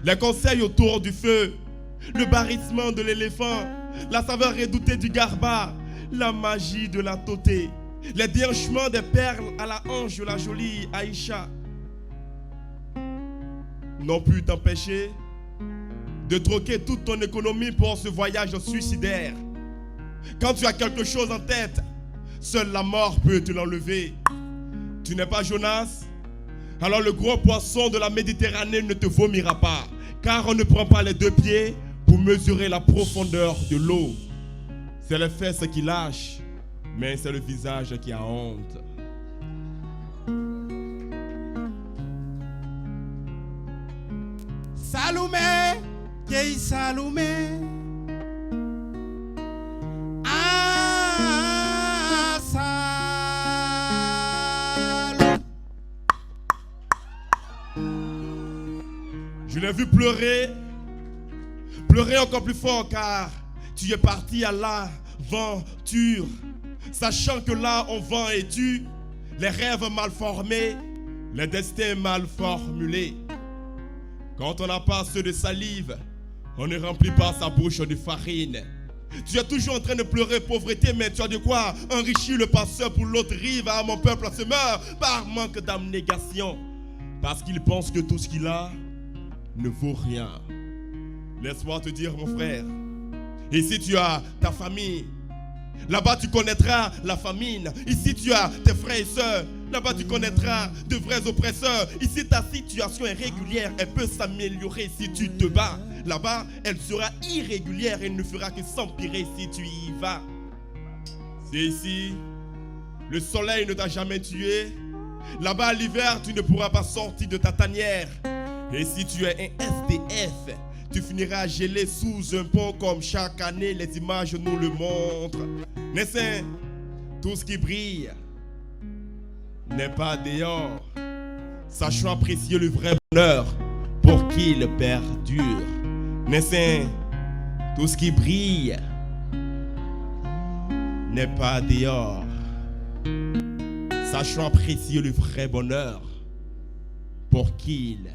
les conseils autour du feu, le barrissement de l'éléphant, la saveur redoutée du garba, la magie de la toté, les déhanchements des perles à la hanche de la jolie Aïcha n'ont pu t'empêcher de troquer toute ton économie pour ce voyage suicidaire. Quand tu as quelque chose en tête, seule la mort peut te l'enlever. Tu n'es pas Jonas? Alors le gros poisson de la Méditerranée ne te vomira pas, car on ne prend pas les deux pieds pour mesurer la profondeur de l'eau. C'est les fesses qui lâchent, mais c'est le visage qui a honte. Salomé, Kei Salomé. Ah, Salomé. Je l'ai vu pleurer encore plus fort, car tu es parti à l'aventure, sachant que là on vend et tue les rêves mal formés, les destins mal formulés. Quand on n'a pas assez de salive, on ne remplit pas sa bouche de farine. Tu es toujours en train de pleurer pauvreté, mais tu as de quoi enrichir le passeur pour l'autre rive. Ah, mon peuple se meurt par manque d'abnégation, parce qu'il pense que tout ce qu'il a ne vaut rien. Laisse-moi te dire, mon frère, ici tu as ta famille, là-bas tu connaîtras la famine. Ici tu as tes frères et sœurs, là-bas tu connaîtras de vrais oppresseurs. Ici ta situation est régulière, elle peut s'améliorer si tu te bats. Là-bas elle sera irrégulière et ne fera que s'empirer si tu y vas. C'est ici, le soleil ne t'a jamais tué. Là-bas l'hiver tu ne pourras pas sortir de ta tanière. Et si tu es un SDF, tu finiras gelé sous un pont comme chaque année les images nous le montrent. N'est-ce tout ce qui brille n'est pas dehors. Sachons apprécier le vrai bonheur pour qu'il perdure. N'est-ce tout ce qui brille n'est pas dehors. Sachons apprécier le vrai bonheur pour qu'il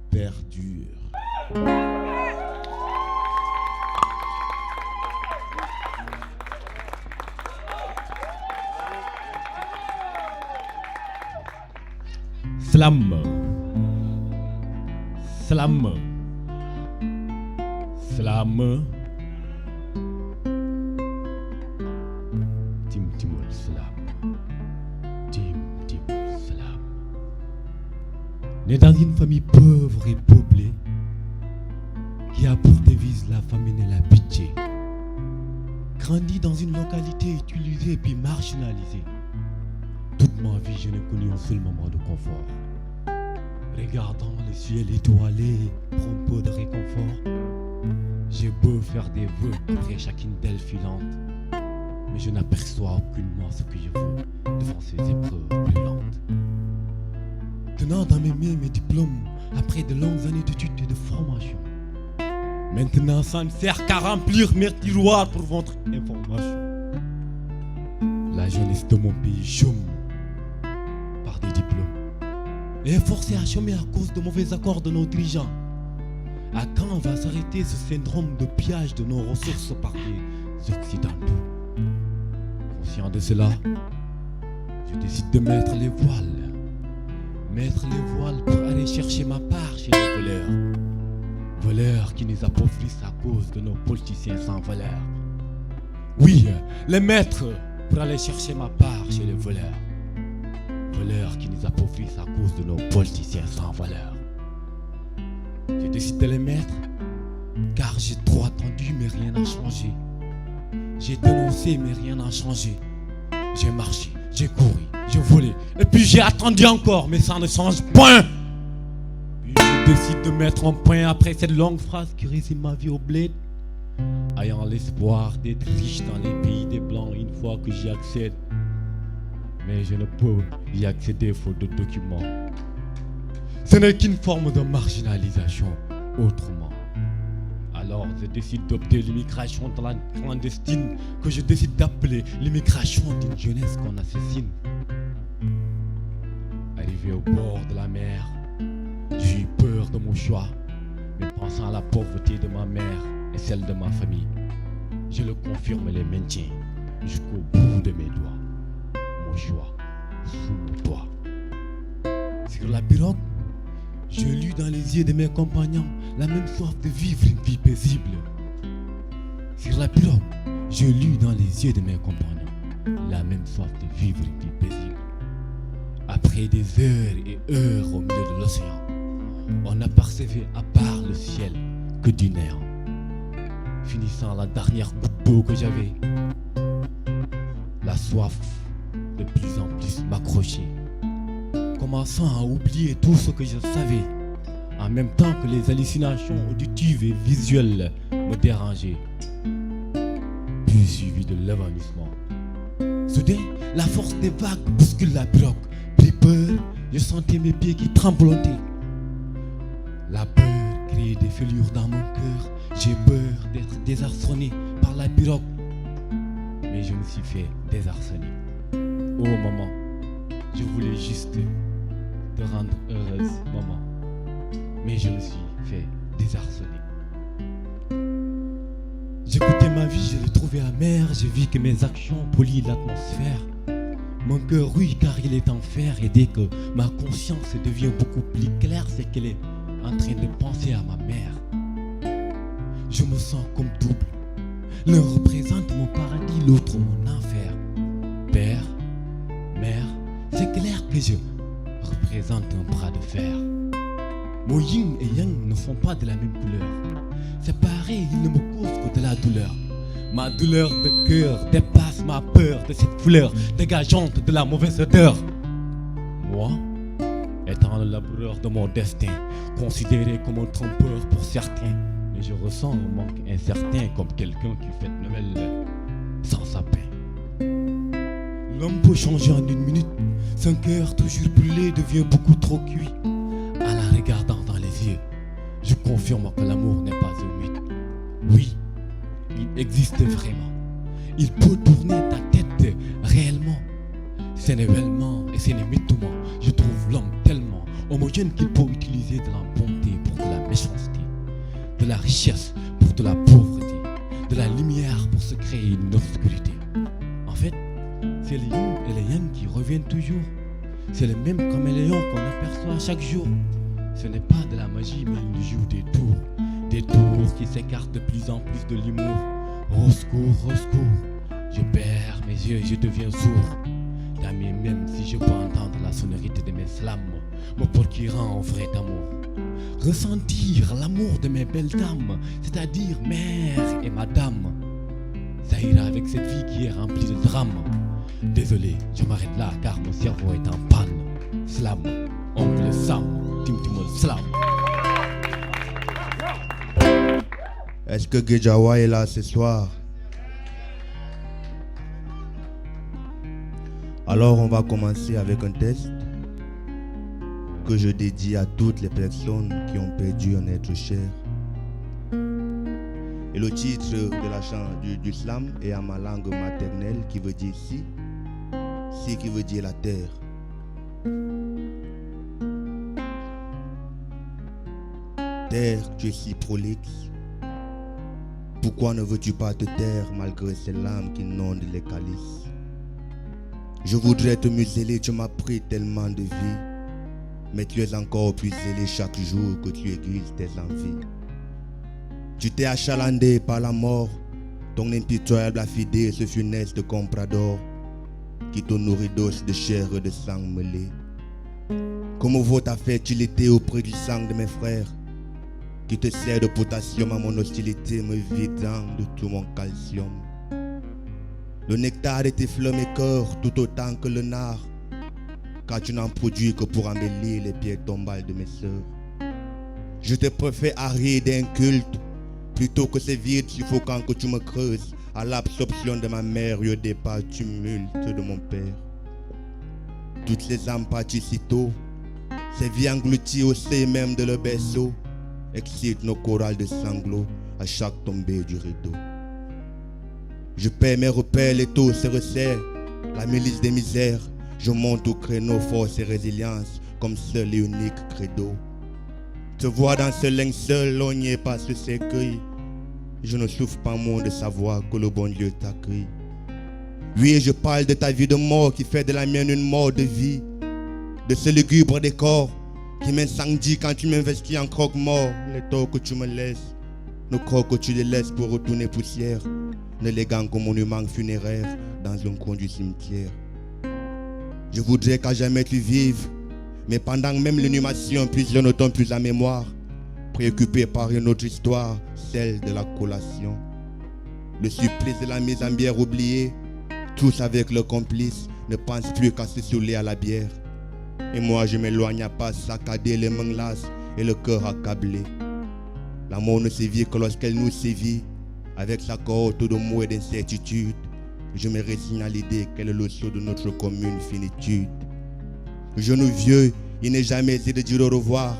perdure. Slam. Slam. Slam. Tim Timol Slam. Né dans une famille pauvre et peuplée, qui a pour devise la famine et la pitié. Grandi dans une localité utilisée puis marginalisée. Toute ma vie, je n'ai connu un seul moment de confort. Regardant le ciel étoilé pour un peu de réconfort, j'ai beau faire des vœux après chacune d'elles filantes, mais je n'aperçois aucunement ce que je veux devant ces épreuves brûlantes. Tenant dans mes mains mes diplômes après de longues années d'études et de formation. Maintenant, ça ne sert qu'à remplir mes tiroirs pour votre information. La jeunesse de mon pays chôme par des diplômes et est forcée à chômer à cause de mauvais accords de nos dirigeants. À quand va s'arrêter ce syndrome de pillage de nos ressources par les Occidentaux? Conscient de cela, je décide de mettre les voiles. Mettre les voiles pour aller chercher ma part chez les voleurs. Voleurs qui nous appauvrissent à cause de nos politiciens sans valeur. Oui, les mettre pour aller chercher ma part chez les voleurs. Voleurs qui nous appauvrissent à cause de nos politiciens sans valeur. Je décide de les mettre car j'ai trop attendu mais rien n'a changé. J'ai dénoncé mais rien n'a changé. J'ai marché, j'ai couru, j'ai volé et puis j'ai attendu encore mais ça ne change point. Puis je décide de mettre un point après cette longue phrase qui résume ma vie au bled. Ayant l'espoir d'être riche dans les pays des blancs une fois que j'y accède. Mais je ne peux y accéder faute de documents. Ce n'est qu'une forme de marginalisation autrement. Alors je décide d'opter l'immigration dans la clandestine que je décide d'appeler l'immigration d'une jeunesse qu'on assassine. Arrivé au bord de la mer, j'ai eu peur de mon choix, mais pensant à la pauvreté de ma mère et celle de ma famille, je le confirme et les maintiens jusqu'au bout de mes doigts. Mon choix sous mon toit. Sur la pirogue, je lus dans les yeux de mes compagnons la même soif de vivre une vie paisible. Sur la pirogue, je lus dans les yeux de mes compagnons la même soif de vivre une vie paisible. Après des heures et heures au milieu de l'océan, on n'apercevait à part le ciel que du néant. Finissant la dernière goutte d'eau que j'avais, la soif de plus en plus m'accrochait, commençant à oublier tout ce que je savais, en même temps que les hallucinations auditives et visuelles me dérangeaient. Puis suivi de l'évanouissement. Soudain, la force des vagues bouscule la pirogue. Pris peur, je sentais mes pieds qui tremblotaient. La peur crée des fêlures dans mon cœur. J'ai peur d'être désarçonné par la pirogue. Mais je me suis fait désarçonner. Oh maman, je voulais juste te rendre heureuse, maman. Mais je me suis fait désarçonner. J'écoutais ma vie, je l'ai trouvée amère. J'ai vu que mes actions pollient l'atmosphère. Mon cœur oui car il est en fer. Et dès que ma conscience devient beaucoup plus claire, c'est qu'elle est en train de penser à ma mère. Je me sens comme double. L'un représente mon paradis, l'autre mon enfer. Père, mère, c'est clair que je représente un bras de fer. Mon yin et yang ne sont pas de la même couleur. C'est pareil, ils ne me causent que de la douleur. Ma douleur de cœur dépasse ma peur de cette fleur dégageante de la mauvaise odeur. Moi, étant le laboureur de mon destin, considéré comme un trompeur pour certains, mais je ressens un manque incertain comme quelqu'un qui fête Noël sans sapin. L'homme peut changer en une minute, son cœur toujours brûlé devient beaucoup trop cuit. En la regardant dans les yeux, je confirme que l'amour n'est pas un mythe. Oui, il existe vraiment. Il peut tourner ta tête réellement. C'est réellement et c'est mythomant. Je trouve l'homme tellement homogène qu'il peut utiliser de la bonté pour de la méchanceté, de la richesse pour de la pauvreté, de la lumière pour se créer une obscurité. En fait, c'est les yin et les yang qui reviennent toujours. C'est le même caméléon qu'on aperçoit chaque jour. Ce n'est pas de la magie, mais il joue des tours. Des tours qui s'écartent de plus en plus de l'humour. Au secours, au secours. Je perds mes yeux, je deviens sourd. Jamais même si je peux entendre la sonorité de mes slams, me procurant un vrai amour. Ressentir l'amour de mes belles dames, c'est-à-dire mère et madame. Ça ira avec cette vie qui est remplie de drames. Désolé, je m'arrête là car mon cerveau est en panne. Slam, oncle Sam, Tim Timon Slam. Est-ce que Gejawa est là ce soir? Alors on va commencer avec un test que je dédie à toutes les personnes qui ont perdu un être cher. Et le titre de la chanson du slam est en ma langue maternelle qui veut dire si, si qui veut dire la terre. Terre, tu es si prolixe. Pourquoi ne veux-tu pas te taire malgré ces larmes qui inondent les calices? Je voudrais te museler, tu m'as pris tellement de vie, mais tu es encore plus zélé chaque jour que tu aiguises tes envies. Tu t'es achalandé par la mort, ton impitoyable affidé, ce funeste comprador qui te nourrit d'os, de chair et de sang mêlé. Comment vaut ta fertilité auprès du sang de mes frères, qui te sert de potassium à mon hostilité, me vidant de tout mon calcium. Le nectar de tes fleurs m'écœure tout autant que le nard, car tu n'en produis que pour embellir les pierres tombales de mes sœurs. Je te préfère aride et inculte, plutôt que ces vides suffocants que tu me creuses, à l'absorption de ma mère et au départ tumulte de mon père. Toutes ces âmes parties si tôt, ces vies englouties au sein même de leur berceau, excitent nos chorales de sanglots à chaque tombée du rideau. Je perds mes repères, les taux se resserrent, la milice des misères. Je monte au créneau, force et résilience, comme seul et unique credo. Te voir dans ce linceul, logné par ce cercueil, je ne souffre pas moins de savoir que le bon Dieu t'accueille. Oui, je parle de ta vie de mort qui fait de la mienne une mort de vie, de ce lugubre décor qui m'incendie quand tu m'investis en croque-mort. Les torts que tu me laisses, nos crocs que tu les laisses pour retourner poussière, ne léguant qu'un monument funéraire dans un coin du cimetière. Je voudrais qu'à jamais tu vives, mais pendant même l'inhumation, puisse je ne tombe plus la mémoire, préoccupé par une autre histoire, celle de la collation. Le supplice de la mise en bière oubliée, tous avec leurs complices ne pensent plus qu'à se saouler à la bière. Et moi je m'éloigne à pas saccadé, les mains lasses et le cœur accablé. L'amour ne sévit que lorsqu'elle nous sévit, avec sa cohorte de mots et d'incertitude. Je me résigne à l'idée qu'elle est le sceau de notre commune finitude. Genou vieux, il n'est jamais aisé de dire au revoir,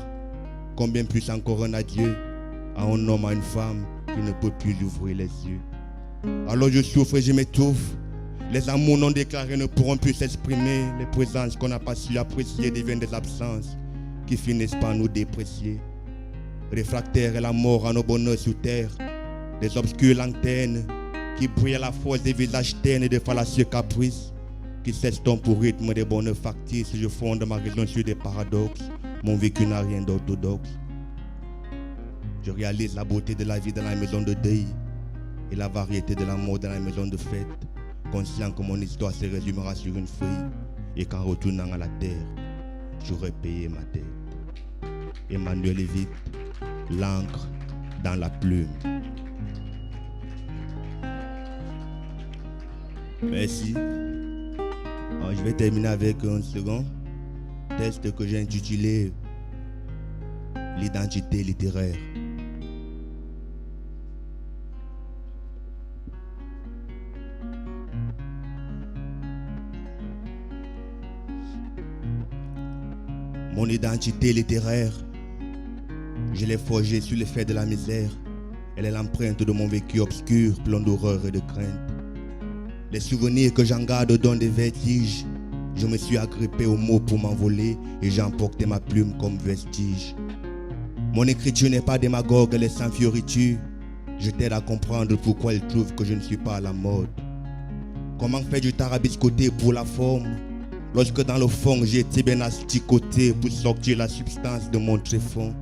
combien plus encore un adieu à un homme, à une femme qui ne peut plus ouvrir les yeux. Alors je souffre et je m'étouffe. Les amours non déclarés ne pourront plus s'exprimer. Les présences qu'on n'a pas su apprécier deviennent des absences qui finissent par nous déprécier. Réfractaire est la mort à nos bonheurs sous terre. Des obscures lanternes qui brillent à la force des visages ternes et des fallacieux caprices qui s'estompent au rythme des bonheurs factices. Je fonde ma raison sur des paradoxes. Mon vécu n'a rien d'orthodoxe. Je réalise la beauté de la vie dans la maison de deuil et la variété de la mort dans la maison de fête, conscient que mon histoire se résumera sur une feuille et qu'en retournant à la terre, j'aurais payé ma dette. Emmanuel Lévite, l'encre dans la plume. Merci. Alors, je vais terminer avec un second test que j'ai intitulé l'identité littéraire. Mon identité littéraire, je l'ai forgée sur les faits de la misère. Elle est l'empreinte de mon vécu obscur, plein d'horreur et de crainte. Les souvenirs que j'en garde donnent des vertiges. Je me suis agrippé aux mots pour m'envoler et j'ai emporté ma plume comme vestige. Mon écriture n'est pas démagogue, elle est sans fioriture. Je t'aide à comprendre pourquoi elle trouve que je ne suis pas à la mode. Comment faire du tarabiscoté pour la forme, lorsque dans le fond j'ai été bien asticoté pour sortir la substance de mon tréfonds.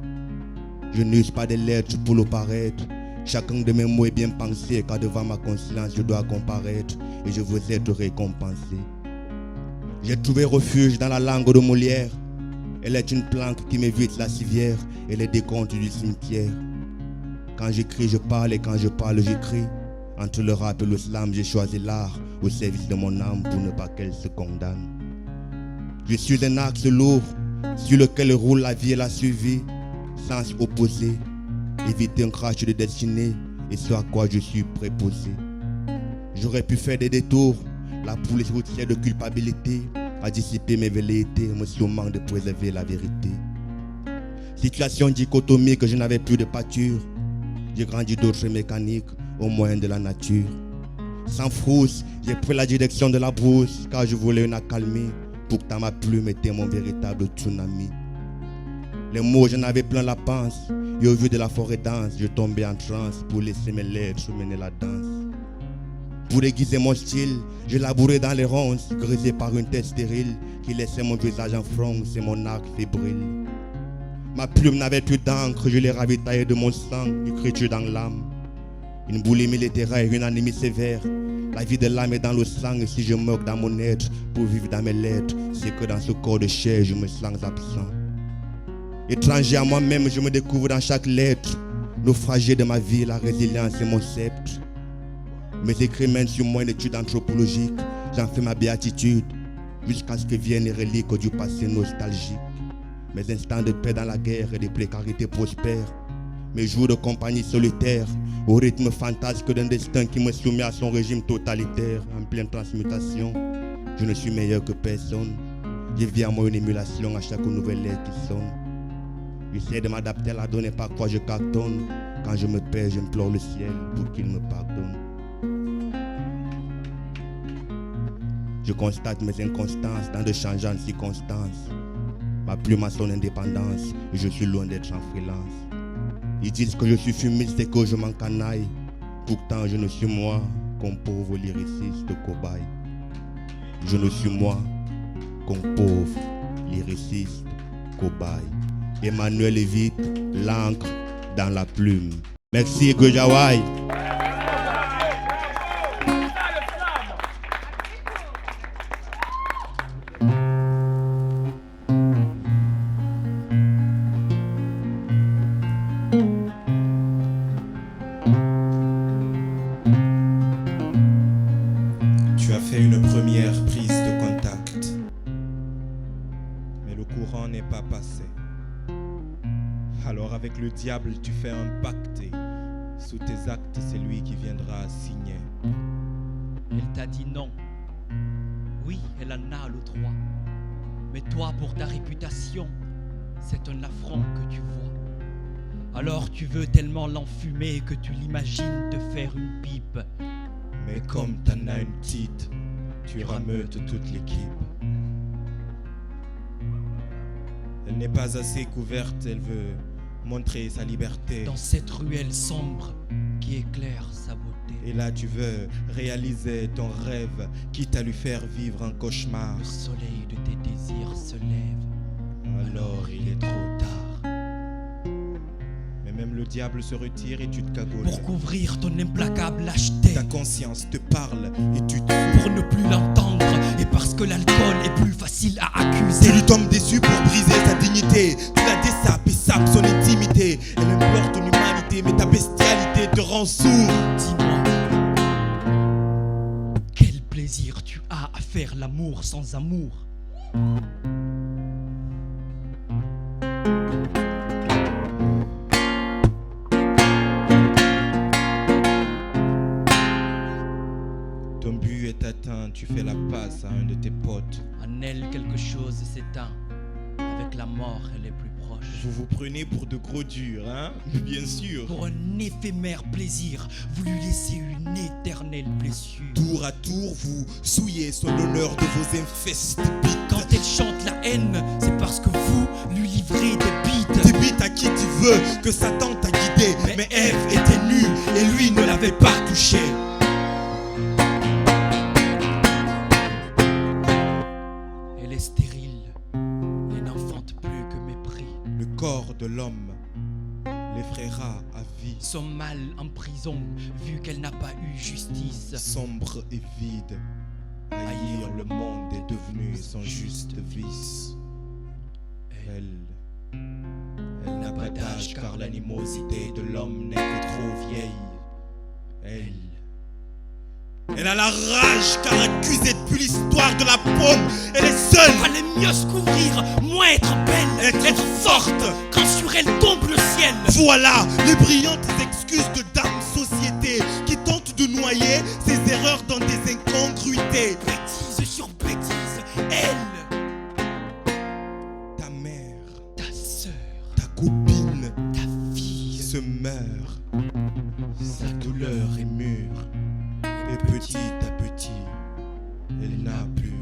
Je n'use pas des lettres pour le paraître. Chacun de mes mots est bien pensé, car devant ma conscience je dois comparaître et je veux être récompensé. J'ai trouvé refuge dans la langue de Molière. Elle est une planque qui m'évite la civière et les décomptes du cimetière. Quand j'écris, je parle et quand je parle, j'écris. Entre le rap et le slam, j'ai choisi l'art au service de mon âme pour ne pas qu'elle se condamne. Je suis un axe lourd sur lequel roule la vie et la survie, sens opposé, éviter un crash de destinée et ce à quoi je suis préposé. J'aurais pu faire des détours, la police routière de culpabilité à dissiper mes velléités, me sommant de préserver la vérité. Situation dichotomique, je n'avais plus de pâture. J'ai grandi d'autres mécaniques au moyen de la nature. Sans frousse, j'ai pris la direction de la brousse car je voulais une accalmie. Pourtant ma plume était mon véritable tsunami. Les mots, j'en avais plein la panse. Et au vu de la forêt dense, je tombais en transe pour laisser mes lettres mener la danse. Pour aiguiser mon style, je labourais dans les ronces, grisé par une tête stérile qui laissait mon visage en fronce et mon arc fébrile. Ma plume n'avait plus d'encre, je l'ai ravitaillée de mon sang, écriture dans l'âme. Une boulimie littéraire, une anémie sévère. La vie de l'âme est dans le sang et si je moque dans mon être pour vivre dans mes lettres, c'est que dans ce corps de chair, je me sens absent. Étranger à moi-même, je me découvre dans chaque lettre. Naufragé de ma vie, la résilience est mon sceptre. Mes écrits mènent sur moi une étude anthropologique. J'en fais ma béatitude jusqu'à ce que viennent les reliques du passé nostalgique. Mes instants de paix dans la guerre et de précarité prospèrent. Mes jours de compagnie solitaire au rythme fantasque d'un destin qui me soumet à son régime totalitaire en pleine transmutation. Je ne suis meilleur que personne. Je vis en moi une émulation à chaque nouvelle lettre qui sonne. J'essaie de m'adapter à la donne et par quoi je cartonne. Quand je me perds, j'implore le ciel pour qu'il me pardonne. Je constate mes inconstances dans de changeantes circonstances. Ma plume a son indépendance et je suis loin d'être en freelance. Ils disent que je suis fumiste et que je m'encanaille. Pourtant je ne suis moi qu'un pauvre lyriciste cobaye. Je ne suis moi qu'un pauvre lyriciste cobaye. Emmanuel évite l'encre dans la plume. Merci Gojawai. Tu as fait une première prise de contact, mais le courant n'est pas passé. Alors avec le diable tu fais un pacte et sous tes actes c'est lui qui viendra signer. Elle t'a dit non. Oui, elle en a le droit. Mais toi, pour ta réputation, c'est un affront que tu vois. Alors tu veux tellement l'enfumer que tu l'imagines te faire une pipe. Mais comme t'en as une petite, tu rameutes toute l'équipe. Elle n'est pas assez couverte, elle veut montrer sa liberté. Dans cette ruelle sombre qui éclaire sa beauté. Et là tu veux réaliser ton rêve, quitte à lui faire vivre un cauchemar. Le soleil de tes désirs se lève. Alors il est trop tard. Mais même le diable se retire et tu te cagoules. Pour couvrir ton implacable lâcheté. Ta conscience te parle et tu te pour ne plus l'entendre. Et parce que l'alcool est plus facile à accuser. Tu lui tombes dessus pour briser sa dignité. Tu la dessapes et sapes son intimité. Elle implore ton humanité, mais ta bestialité te rend sourd. Dis-moi, quel plaisir tu as à faire l'amour sans amour. Ton but est atteint, tu fais la passe à un de tes potes. En elle, quelque chose s'éteint. Avec la mort, elle est plus proche. Vous vous prenez pour de gros durs, hein? Bien sûr. Pour un éphémère plaisir, vous lui laissez une éternelle blessure. Tour à tour, vous souillez son honneur de vos infestes bites. Quand elle chante la haine, c'est parce que vous lui livrez des bites. Des bites à qui tu veux que Satan t'a guidé. Mais Ève était nue et lui ne l'avait pas touchée. Elle est stérile et n'enfante plus que mépris. Le corps de l'homme l'effraiera à vie. Son mal en prison, vu qu'elle n'a pas eu justice. Sombre et vide, haïr le monde est devenu son juste vice. Elle n'a pas d'âge car l'animosité de l'homme n'est que trop vieille. Elle a la rage car accusée depuis l'histoire de la paume, elle est seule. Fallait mieux se couvrir, moins être belle, être forte, quand sur elle tombe le ciel. Voilà les brillantes excuses de dame société qui tentent de noyer ses erreurs dans des incongruités. Bêtise sur bêtise, elle, ta mère, ta sœur, ta copine, ta fille se meurt. Sa douleur est mûre. Et petit à petit, elle n'a plus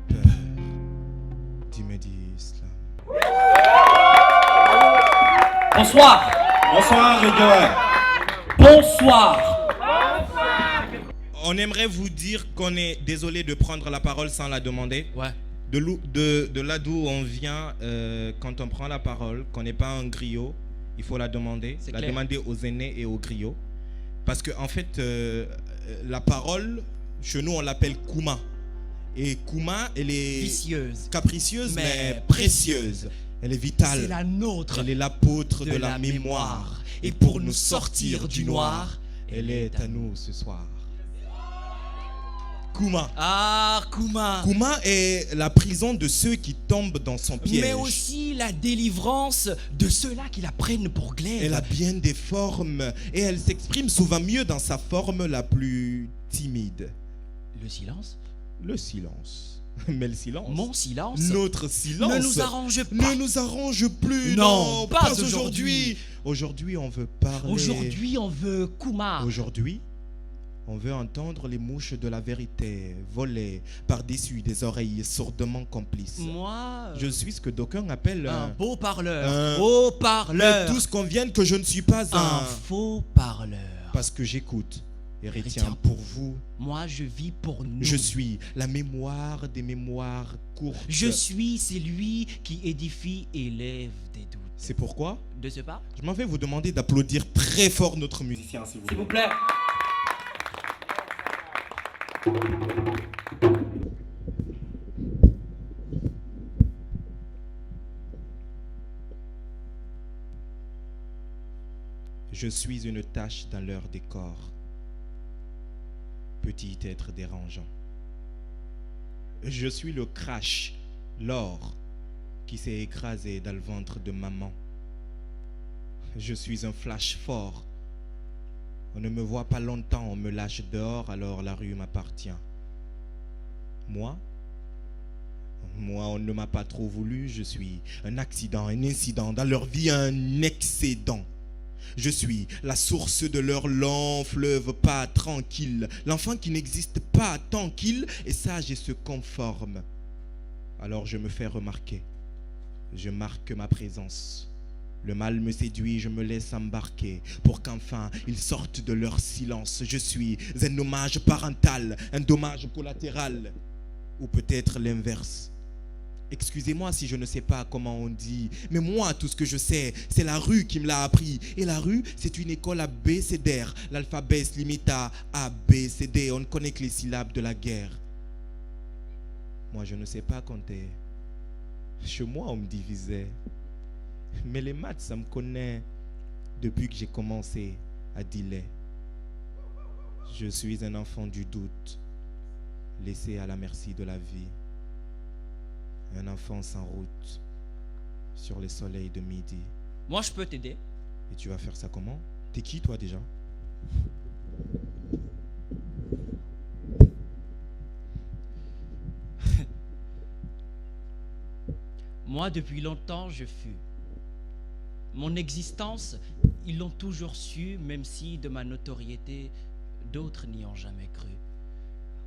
peur. Dimedi Islam. Bonsoir. Bonsoir, je dirais. bonsoir. On aimerait vous dire qu'on est désolé de prendre la parole sans la demander. Ouais. De là d'où on vient, quand on prend la parole, qu'on n'est pas un griot, il faut la demander. La clair. demander aux aînés et aux griots. Parce que en fait, la parole, chez nous, on l'appelle Kouma. Et Kouma, elle est vicieuse, capricieuse, mais précieuse. Elle est vitale. C'est la nôtre. Elle est l'apôtre de la mémoire. Et pour nous sortir du noir, elle est à nous ce soir. Kouma. Ah, Kouma. Kouma est la prison de ceux qui tombent dans son piège. Mais aussi la délivrance de ceux-là qui la prennent pour glaive. Elle a bien des formes et elle s'exprime souvent mieux dans sa forme la plus timide. Le silence? Le silence. Mais le silence. Mon silence? Notre silence. Ne nous arrange pas. Ne nous arrange plus. Non, pas aujourd'hui. aujourd'hui. Aujourd'hui, on veut parler. Aujourd'hui, on veut Kouma. Aujourd'hui, on veut entendre les mouches de la vérité voler par-dessus des oreilles sourdement complices. Moi, je suis ce que d'aucuns appellent un beau parleur. Beau parleur. Mais tous conviennent que je ne suis pas un faux parleur. Parce que j'écoute et retiens pour vous. Moi, je vis pour nous. Je suis la mémoire des mémoires courtes. Je suis celui qui édifie et lève des doutes. C'est pourquoi, de ce pas, je m'en vais vous demander d'applaudir très fort notre musicien, s'il vous plaît. Je suis une tache dans leur décor, petit être dérangeant. Je suis le crash, l'or qui s'est écrasé dans le ventre de maman. Je suis un flash fort. On ne me voit pas longtemps, on me lâche dehors, alors la rue m'appartient. Moi, on ne m'a pas trop voulu, je suis un accident, un incident, dans leur vie un excédent. Je suis la source de leur lent fleuve pas tranquille, l'enfant qui n'existe pas tant qu'il est sage et se conforme. Alors je me fais remarquer, je marque ma présence. Le mal me séduit, je me laisse embarquer pour qu'enfin ils sortent de leur silence. Je suis un hommage parental, un dommage collatéral, ou peut-être l'inverse. Excusez-moi si je ne sais pas comment on dit, mais moi tout ce que je sais, c'est la rue qui me l'a appris. Et la rue, c'est une école abécédaire. L'alphabet se limite à A, B, C, D. On ne connaît que les syllabes de la guerre. Moi je ne sais pas compter. Chez moi on me divisait. Mais les maths, ça me connaît depuis que j'ai commencé à dealer. Je suis un enfant du doute, laissé à la merci de la vie. Un enfant sans route, sur les soleils de midi. Moi, je peux t'aider. Et tu vas faire ça comment? T'es qui, toi, déjà? Moi, depuis longtemps, je fus. Mon existence, ils l'ont toujours su, même si de ma notoriété, d'autres n'y ont jamais cru.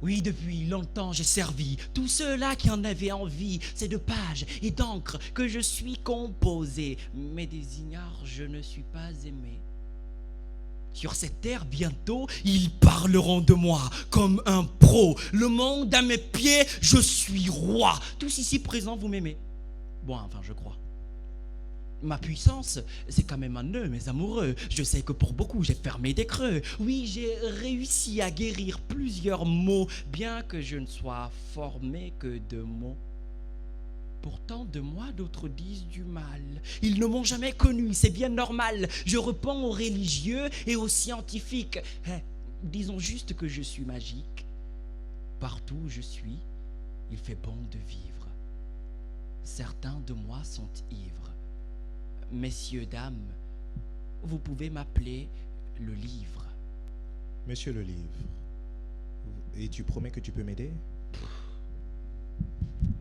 Oui, depuis longtemps, j'ai servi tous ceux-là qui en avaient envie. C'est de pages et d'encre que je suis composé. Mais des ignares, je ne suis pas aimé. Sur cette terre, bientôt, ils parleront de moi comme un pro. Le monde à mes pieds, je suis roi. Tous ici présents, vous m'aimez. Bon, enfin, je crois. Ma puissance, c'est quand même un eux, mes amoureux. Je sais que pour beaucoup, j'ai fermé des creux. Oui, j'ai réussi à guérir plusieurs maux, bien que je ne sois formé que de mots. Pourtant, de moi, d'autres disent du mal. Ils ne m'ont jamais connu, c'est bien normal. Je réponds aux religieux et aux scientifiques. Disons juste que je suis magique. Partout où je suis, il fait bon de vivre. Certains de moi sont ivres. Messieurs, dames, vous pouvez m'appeler le livre. Monsieur le livre, et tu promets que tu peux m'aider?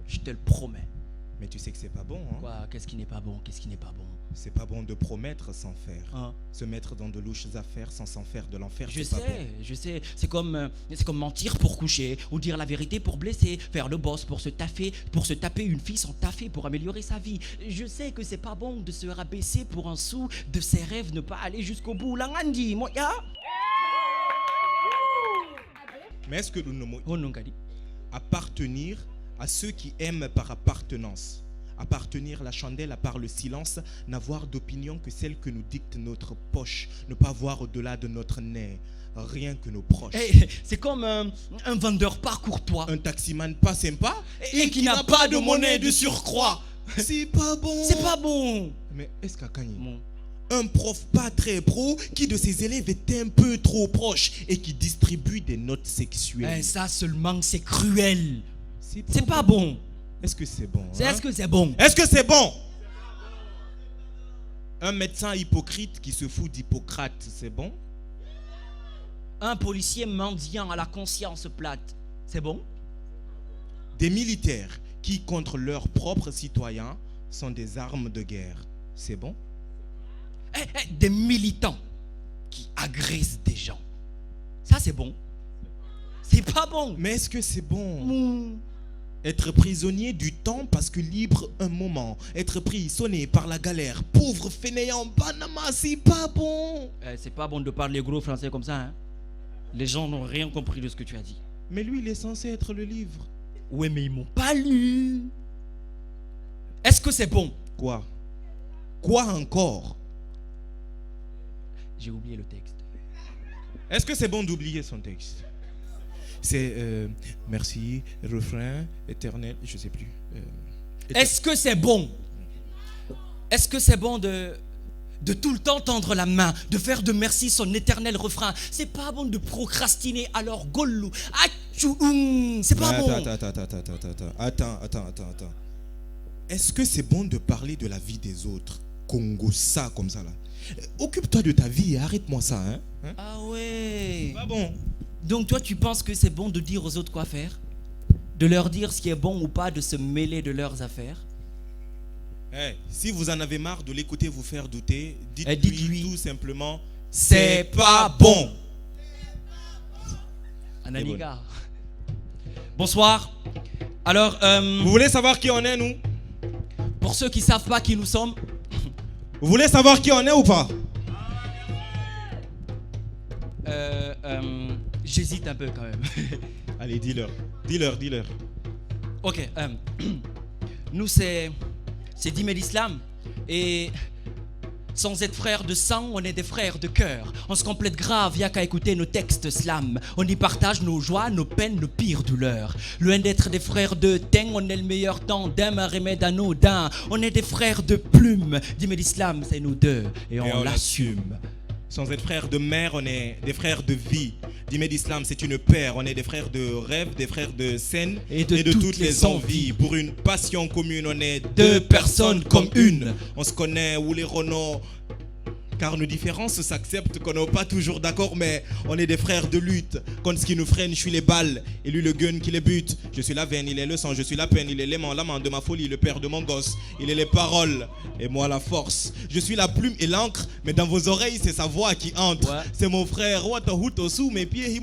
Je te le promets. Mais tu sais que c'est pas bon, hein? Quoi? Qu'est-ce qui n'est pas bon? Qu'est-ce qui n'est pas bon? C'est pas bon de promettre sans faire. Hein? Se mettre dans de louches affaires sans s'en faire de l'enfer, Je c'est pas bon. je sais. C'est comme mentir pour coucher, ou dire la vérité pour blesser, faire le boss pour se taper une fille sans taffer pour améliorer sa vie. Je sais que c'est pas bon de se rabaisser pour un sou, de ses rêves, ne pas aller jusqu'au bout. Langandi, moi, ya. Mais est-ce que nous appartenir à ceux qui aiment par appartenance, appartenir la chandelle à part le silence, n'avoir d'opinion que celle que nous dicte notre poche, ne pas voir au-delà de notre nez, rien que nos proches. C'est comme un vendeur pas courtois, un taximan pas sympa et qui n'a pas de monnaie de surcroît. C'est pas bon. C'est pas bon. Mais est-ce qu'à un prof pas très pro qui de ses élèves est un peu trop proche et qui distribue des notes sexuelles. Ça seulement c'est cruel. C'est pas bon. Est-ce que c'est bon? Est-ce que c'est bon? Est-ce que c'est bon? Un médecin hypocrite qui se fout d'Hippocrate, c'est bon? Un policier mendiant à la conscience plate, c'est bon? Des militaires qui, contre leurs propres citoyens, sont des armes de guerre, c'est bon? Des militants qui agressent des gens, ça c'est bon? C'est pas bon. Mais est-ce que c'est bon? Être prisonnier du temps parce que libre un moment. Être pris, sonné par la galère. Pauvre fainéant, Panama, c'est pas bon. C'est pas bon de parler gros français comme ça, hein? Les gens n'ont rien compris de ce que tu as dit. Mais lui, il est censé être le livre. Ouais, mais ils m'ont pas lu. Est-ce que c'est bon? Quoi? Quoi encore? J'ai oublié le texte. Est-ce que c'est bon d'oublier son texte? C'est merci, refrain, éternel, je sais plus. Est-ce que c'est bon? Est-ce que c'est bon de tout le temps tendre la main, de faire de merci son éternel refrain? C'est pas bon de procrastiner, alors gollou, achou, c'est pas bon. Attends. Est-ce que c'est bon de parler de la vie des autres? Congo ça comme ça là. Occupe-toi de ta vie et arrête-moi ça, hein? Ah ouais. C'est pas bon. Donc toi tu penses que c'est bon de dire aux autres quoi faire? De leur dire ce qui est bon ou pas, de se mêler de leurs affaires? Si vous en avez marre de l'écouter vous faire douter, dites-lui tout simplement c'est pas bon. Ananiga. Bonsoir. Alors, vous voulez savoir qui on est, nous? Pour ceux qui savent pas qui nous sommes. Vous voulez savoir qui on est ou pas? J'hésite un peu quand même. Allez, dis-leur. Ok. Nous, c'est Dime l'Islam. Et sans être frères de sang, on est des frères de cœur. On se complète grave, y'a qu'à écouter nos textes slam. On y partage nos joies, nos peines, nos pires douleurs. Loin d'être des frères de teint, on est le meilleur tandem, un remède anodin. On est des frères de plume. Dime l'Islam, c'est nous deux. Et on l'assume. Sans être frères de mère, on est des frères de vie. Dime l'Islam, c'est une paire. On est des frères de rêve, des frères de scène et de toutes les envies. Pour une passion commune, on est deux personnes comme une. On se connaît, ou les Renault. Car nos différences s'acceptent, qu'on n'est pas toujours d'accord, mais on est des frères de lutte. Quand ce qui nous freine, je suis les balles, et lui le gun qui les bute. Je suis la veine, il est le sang, je suis la peine, il est l'aimant, l'amant de ma folie, le père de mon gosse. Il est les paroles, et moi la force. Je suis la plume et l'encre, mais dans vos oreilles, c'est sa voix qui entre. Ouais. C'est mon frère, sous mes pieds,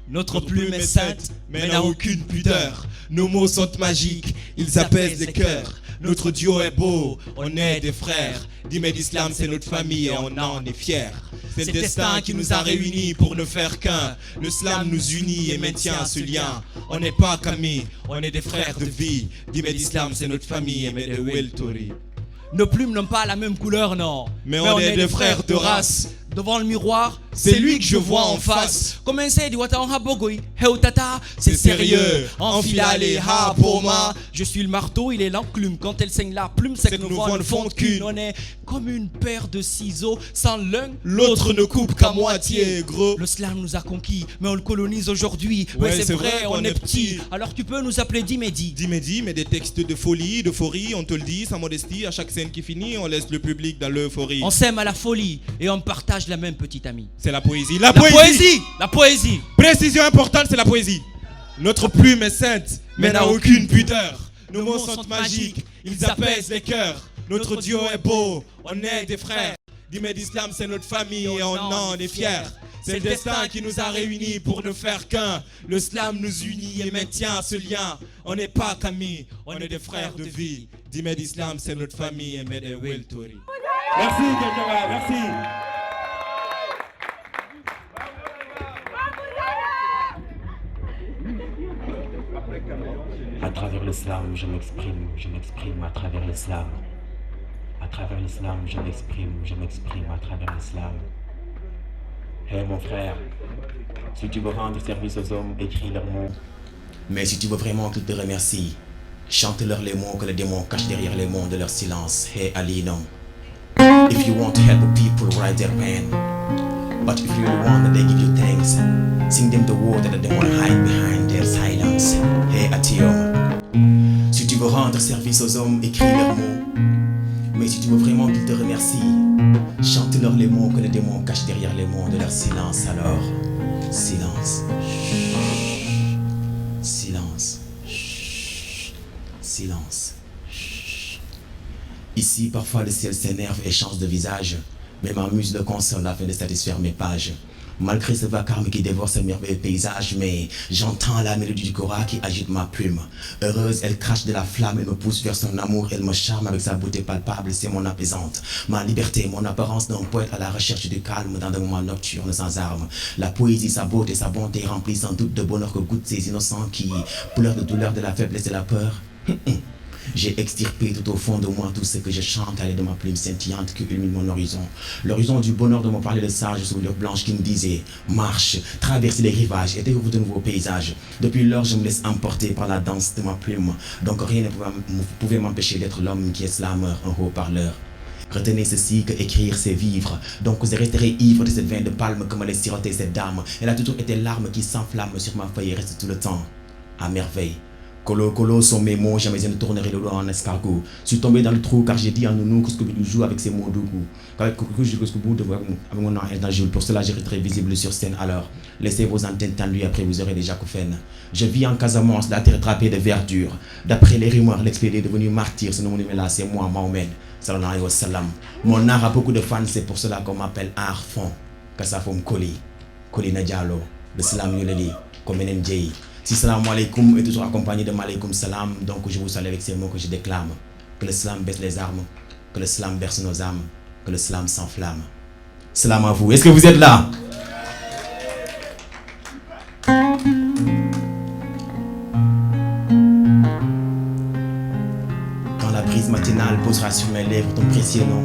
Notre plume est sainte, mais n'a aucune pudeur. Nos mots sont magiques, ils apaisent les cœurs. Notre duo est beau, on est des frères. Dime l'Islam, c'est notre famille et on en est fiers. C'est le destin qui nous a réunis pour ne faire qu'un. Le slam nous unit et maintient ce lien. On n'est pas qu'amis, on est des frères de vie. Dime l'Islam, c'est notre famille et de Weltori. Nos plumes n'ont pas la même couleur, non. Mais on est des frères de race. Devant le miroir, c'est lui que je vois en face. Commencez du wata on habogoi, heutata, c'est sérieux. Enfilé ha poma. Je suis le marteau, il est l'enclume. Quand elle saigne la plume, c'est que nos voix ne font qu'une. On est comme une paire de ciseaux. Sans l'un, l'autre ne coupe qu'à moitié, gros. Le slam nous a conquis, mais on le colonise aujourd'hui. Ouais, c'est vrai, on est petit. Alors tu peux nous appeler Dimédi. Dimédi, mais des textes de folie, d'euphorie, on te le dit, sans modestie. À chaque scène qui finit, on laisse le public dans l'euphorie. On s'aime à la folie et on partage la même petite amie. C'est la poésie. La poésie. La poésie. Précision importante, c'est la poésie. Notre plume est sainte, mais n'a aucune pudeur. Nos mots sont magiques, ils apaisent les cœurs. Notre duo est beau, on est des frères. Dimed Islam, c'est notre famille et on en est fiers. C'est le destin qui nous a réunis pour ne faire qu'un. Le slam nous unit et maintient ce lien. On n'est pas qu'amis, on est des frères de vie. Dimed Islam, c'est notre famille et Mede Will Tori. Merci, Kékera, merci. À travers l'islam, je m'exprime à travers l'islam. À travers l'islam, je m'exprime à travers l'islam. Hé mon frère, si tu veux rendre service aux hommes, écris leurs mots. Mais si tu veux vraiment qu'ils te remercient, chante-leur les mots que les démons cachent derrière les mots de leur silence. Hey Ali, non. If you want to help people write their pain, but if you really want that they give you thanks, sing them the word that they want to hide behind their silence. Hey Atio. Si tu veux rendre service aux hommes, écris leurs mots. Mais si tu veux vraiment qu'ils te remercient, chante-leur les mots que les démons cachent derrière les mots de leur silence. Alors, silence. Silence. Silence. Ici, parfois, le ciel s'énerve et change de visage, mais m'amuse de console afin de satisfaire mes pages. Malgré ce vacarme qui dévore ce merveilleux paysage, mais j'entends la mélodie du Cora qui agite ma plume. Heureuse, elle crache de la flamme, elle me pousse vers son amour, elle me charme avec sa beauté palpable, c'est mon apaisante. Ma liberté, mon apparence d'un poète à la recherche du calme dans des moments nocturnes sans armes. La poésie, sa beauté, sa bonté remplit sans doute de bonheur que goûtent ces innocents qui pleurent de douleur, de la faiblesse et de la peur. J'ai extirpé tout au fond de moi tout ce que je chante à l'aide de ma plume scintillante qui illumine mon horizon. L'horizon du bonheur de mon parler de sage sourire blanche qui me disait marche, traverse les rivages et découvre de nouveaux paysages. Depuis lors, je me laisse emporter par la danse de ma plume. Donc rien ne pouvait m'empêcher d'être l'homme qui est slammer, un haut-parleur. Retenez ceci que écrire c'est vivre. Donc je resterai ivre de cette veine de palme que me laisse siroter cette dame. Elle a toujours été l'arme qui s'enflamme sur ma feuille et reste tout le temps à merveille. Colo colo sont mes mots, jamais je ne tournerai le doigt en escargot. Je suis tombé dans le trou car j'ai dit à Nounou que ce que tu joues avec ces mots doux. Avec ce que vous devez avec mon nom pour cela je serai visible sur scène. Alors laissez vos antennes tendues, après vous aurez déjà couffaine. Je vis en Casamance, la terre trapée de verdure. D'après les rumeurs, l'expédié est devenu martyr. Ce nom là c'est moi, Mahomet. Salam alayhi wa salam. Mon art a beaucoup de fans, c'est pour cela qu'on m'appelle Art Fond. Kasafom Koli, Koli Nadjalo, le Salam Yuleli, Komenen Djei. Si salam alaikum est toujours accompagné de malaikum salam, donc je vous salue avec ces mots que je déclame. Que le slam baisse les armes, que le slam berce nos âmes, que le slam s'enflamme. Salam à vous. Est-ce que vous êtes là? Quand la brise matinale posera sur mes lèvres ton précieux nom,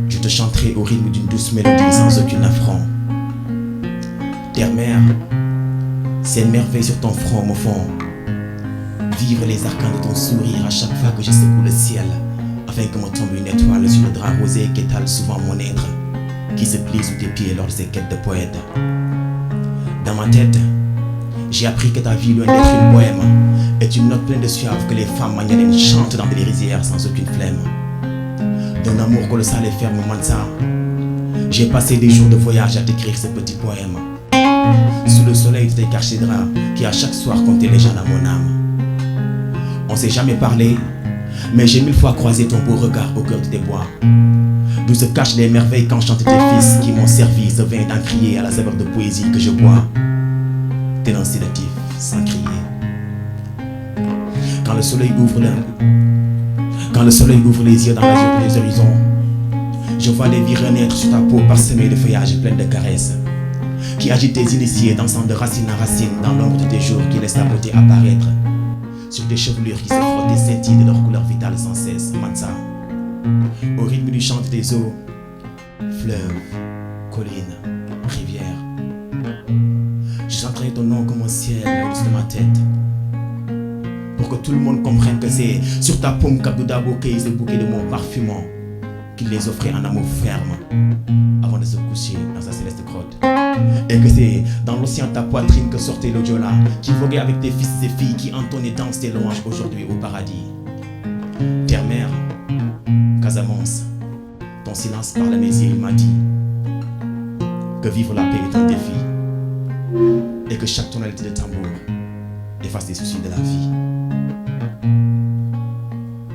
je te chanterai au rythme d'une douce mélodie sans aucun affront. Terre-mère, c'est une merveille sur ton front, au fond. Vivre les arcanes de ton sourire à chaque fois que je secoue le ciel, afin que me tombe une étoile sur le drap rosé qu'étale souvent mon être, qui se plie sous tes pieds lors de ces quêtes de poète. Dans ma tête, j'ai appris que ta vie, loin d'être une poème, est une note pleine de suave que les femmes magnanines chantent dans des rizières sans aucune flemme. D'un amour colossal et ferme, Mansa, j'ai passé des jours de voyage à t'écrire ce petit poème. Sous le soleil de tes cachets draps qui à chaque soir comptaient les gens dans mon âme. On s'est jamais parlé, mais j'ai 1000 fois croisé ton beau regard au cœur de tes bois. D'où se cachent les merveilles quand chantent tes fils qui m'ont servi ce vin d'encrier à la saveur de poésie que je bois. Dénonciatif, sans crier. Quand le soleil ouvre les yeux dans l'azur des horizons, je vois les vies renaître sur ta peau parsemée de feuillages pleins de caresses, qui agite tes initiés dansant de racine en racine dans l'ombre de tes jours qui laisse ta beauté apparaître sur des chevelures qui se frottent et scintillent de leur couleur vitale sans cesse. Mansa, au rythme du chant de tes eaux, fleuve, colline, rivière. Je chanterai ton nom comme au ciel au-dessus de ma tête. Pour que tout le monde comprenne que c'est sur ta paume qu'Abdouda bouquet ces bouquets de mots parfumants qu'il les offrait en amour ferme avant de se coucher dans sa céleste grotte. Et que c'est dans l'océan de ta poitrine que sortait l'Odiola qui voguait avec tes fils et filles qui entonnaient dans tes louanges aujourd'hui au paradis. Terre-mère, Casamance, ton silence par la mesure il m'a dit que vivre la paix est un défi et que chaque tonalité de tambour efface les soucis de la vie.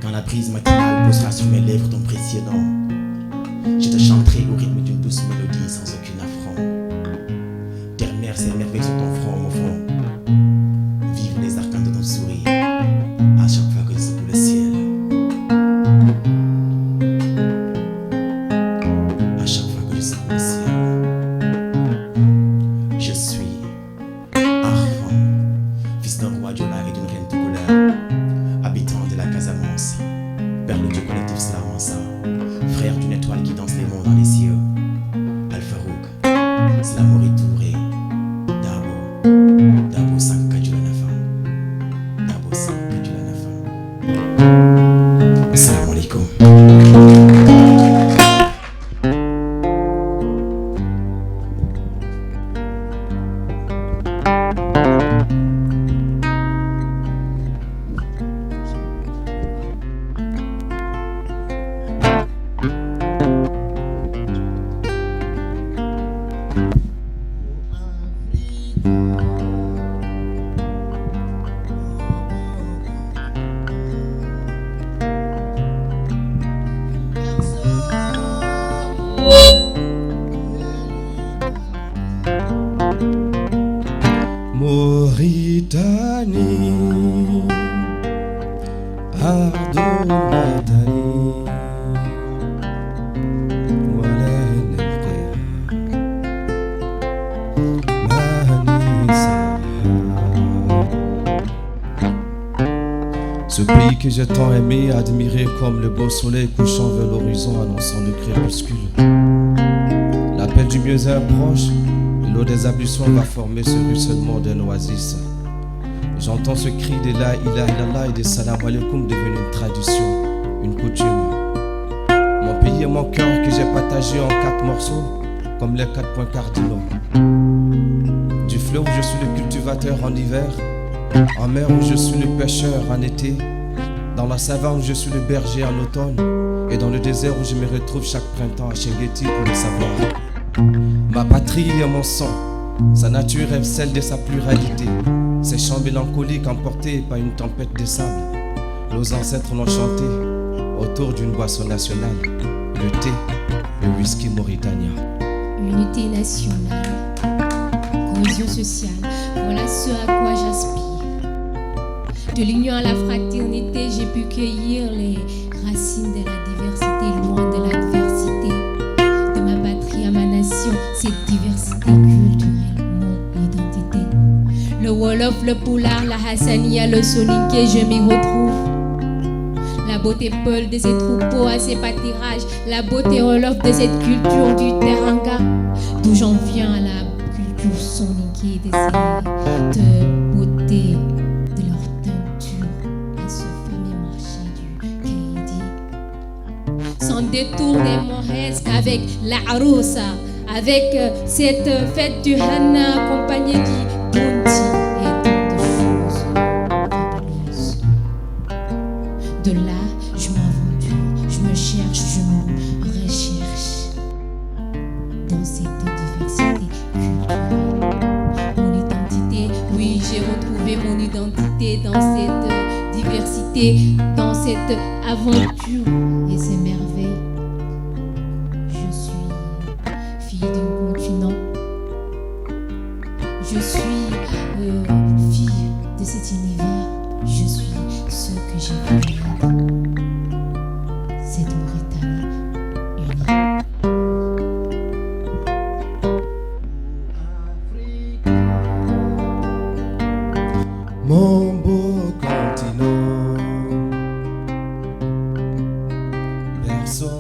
Quand la brise matinale posera sur mes lèvres ton précieux nom, je te chanterai au rythme d'une douce mélodie sans aucun affront. Terre-mère, c'est merveille sur ton front, mon front. Vive les arcanes de ton sourire à chaque fois que je secoue le ciel. À chaque fois que je secoue le ciel. Je suis Arfan, fils d'un roi Diola et d'une reine de couleur, habitant de la Casamance, père le dieu collectif Slamansa, frère d'une étoile qui danse les monts dans les cieux. Al-Farouk, Slamori Touré, Dabo Sanka Djulanafa, Dabo Sanka Djulanafa. Assalamu alaikum. Mauritanie, Ardou Madani, Wala Nabqia, Manisa. Ce pays que j'ai tant aimé, admiré comme le beau soleil couchant vers l'horizon annonçant le crépuscule. L'appel du mieux est proche. L'eau des ablutions va former ce ruissellement d'un oasis. J'entends ce cri de la ilaha illallah et de salam alaikum devenu une tradition, une coutume. Mon pays et mon cœur que j'ai partagé en 4 morceaux, comme les 4 points cardinaux. Du fleuve où je suis le cultivateur en hiver, en mer où je suis le pêcheur en été, dans la savane où je suis le berger en automne, et dans le désert où je me retrouve chaque printemps à Chengueti pour le savoir. Ma patrie est mon sang, sa nature est celle de sa pluralité. Ses chants mélancoliques emportés par une tempête de sable. Nos ancêtres l'ont chanté autour d'une boisson nationale, le thé, le whisky mauritanien. Unité nationale, cohésion sociale, voilà ce à quoi j'aspire. De l'union à la fraternité, j'ai pu cueillir les racines de la diversité, loin de l'adversité. De ma patrie à ma nation, cette diversité culturelle, mon identité. Le Wolof, le Poulard, la Hassania, le Soninké, je m'y retrouve. La beauté peul de ces troupeaux à ces pâtirages, la beauté Wolof de cette culture du Teranga, d'où j'en viens à la culture Soninké, de cette beauté de leur teinture, à ce fameux marché du Kédi. Sans détourner mon risque avec la Aroussa, avec cette fête du Hanna accompagnée du Bounty et tant de choses fabuleuses. De là, je m'aventure, je me cherche, je me recherche dans cette diversité culturelle. Mon identité, oui, j'ai retrouvé mon identité dans cette diversité, dans cette aventure et ces merveilles. Je suis fille d'un continent. Je suis fille de cet univers. Je suis ce que j'ai voulu être. Cette Mauritanie unie. Mon beau continent, berceau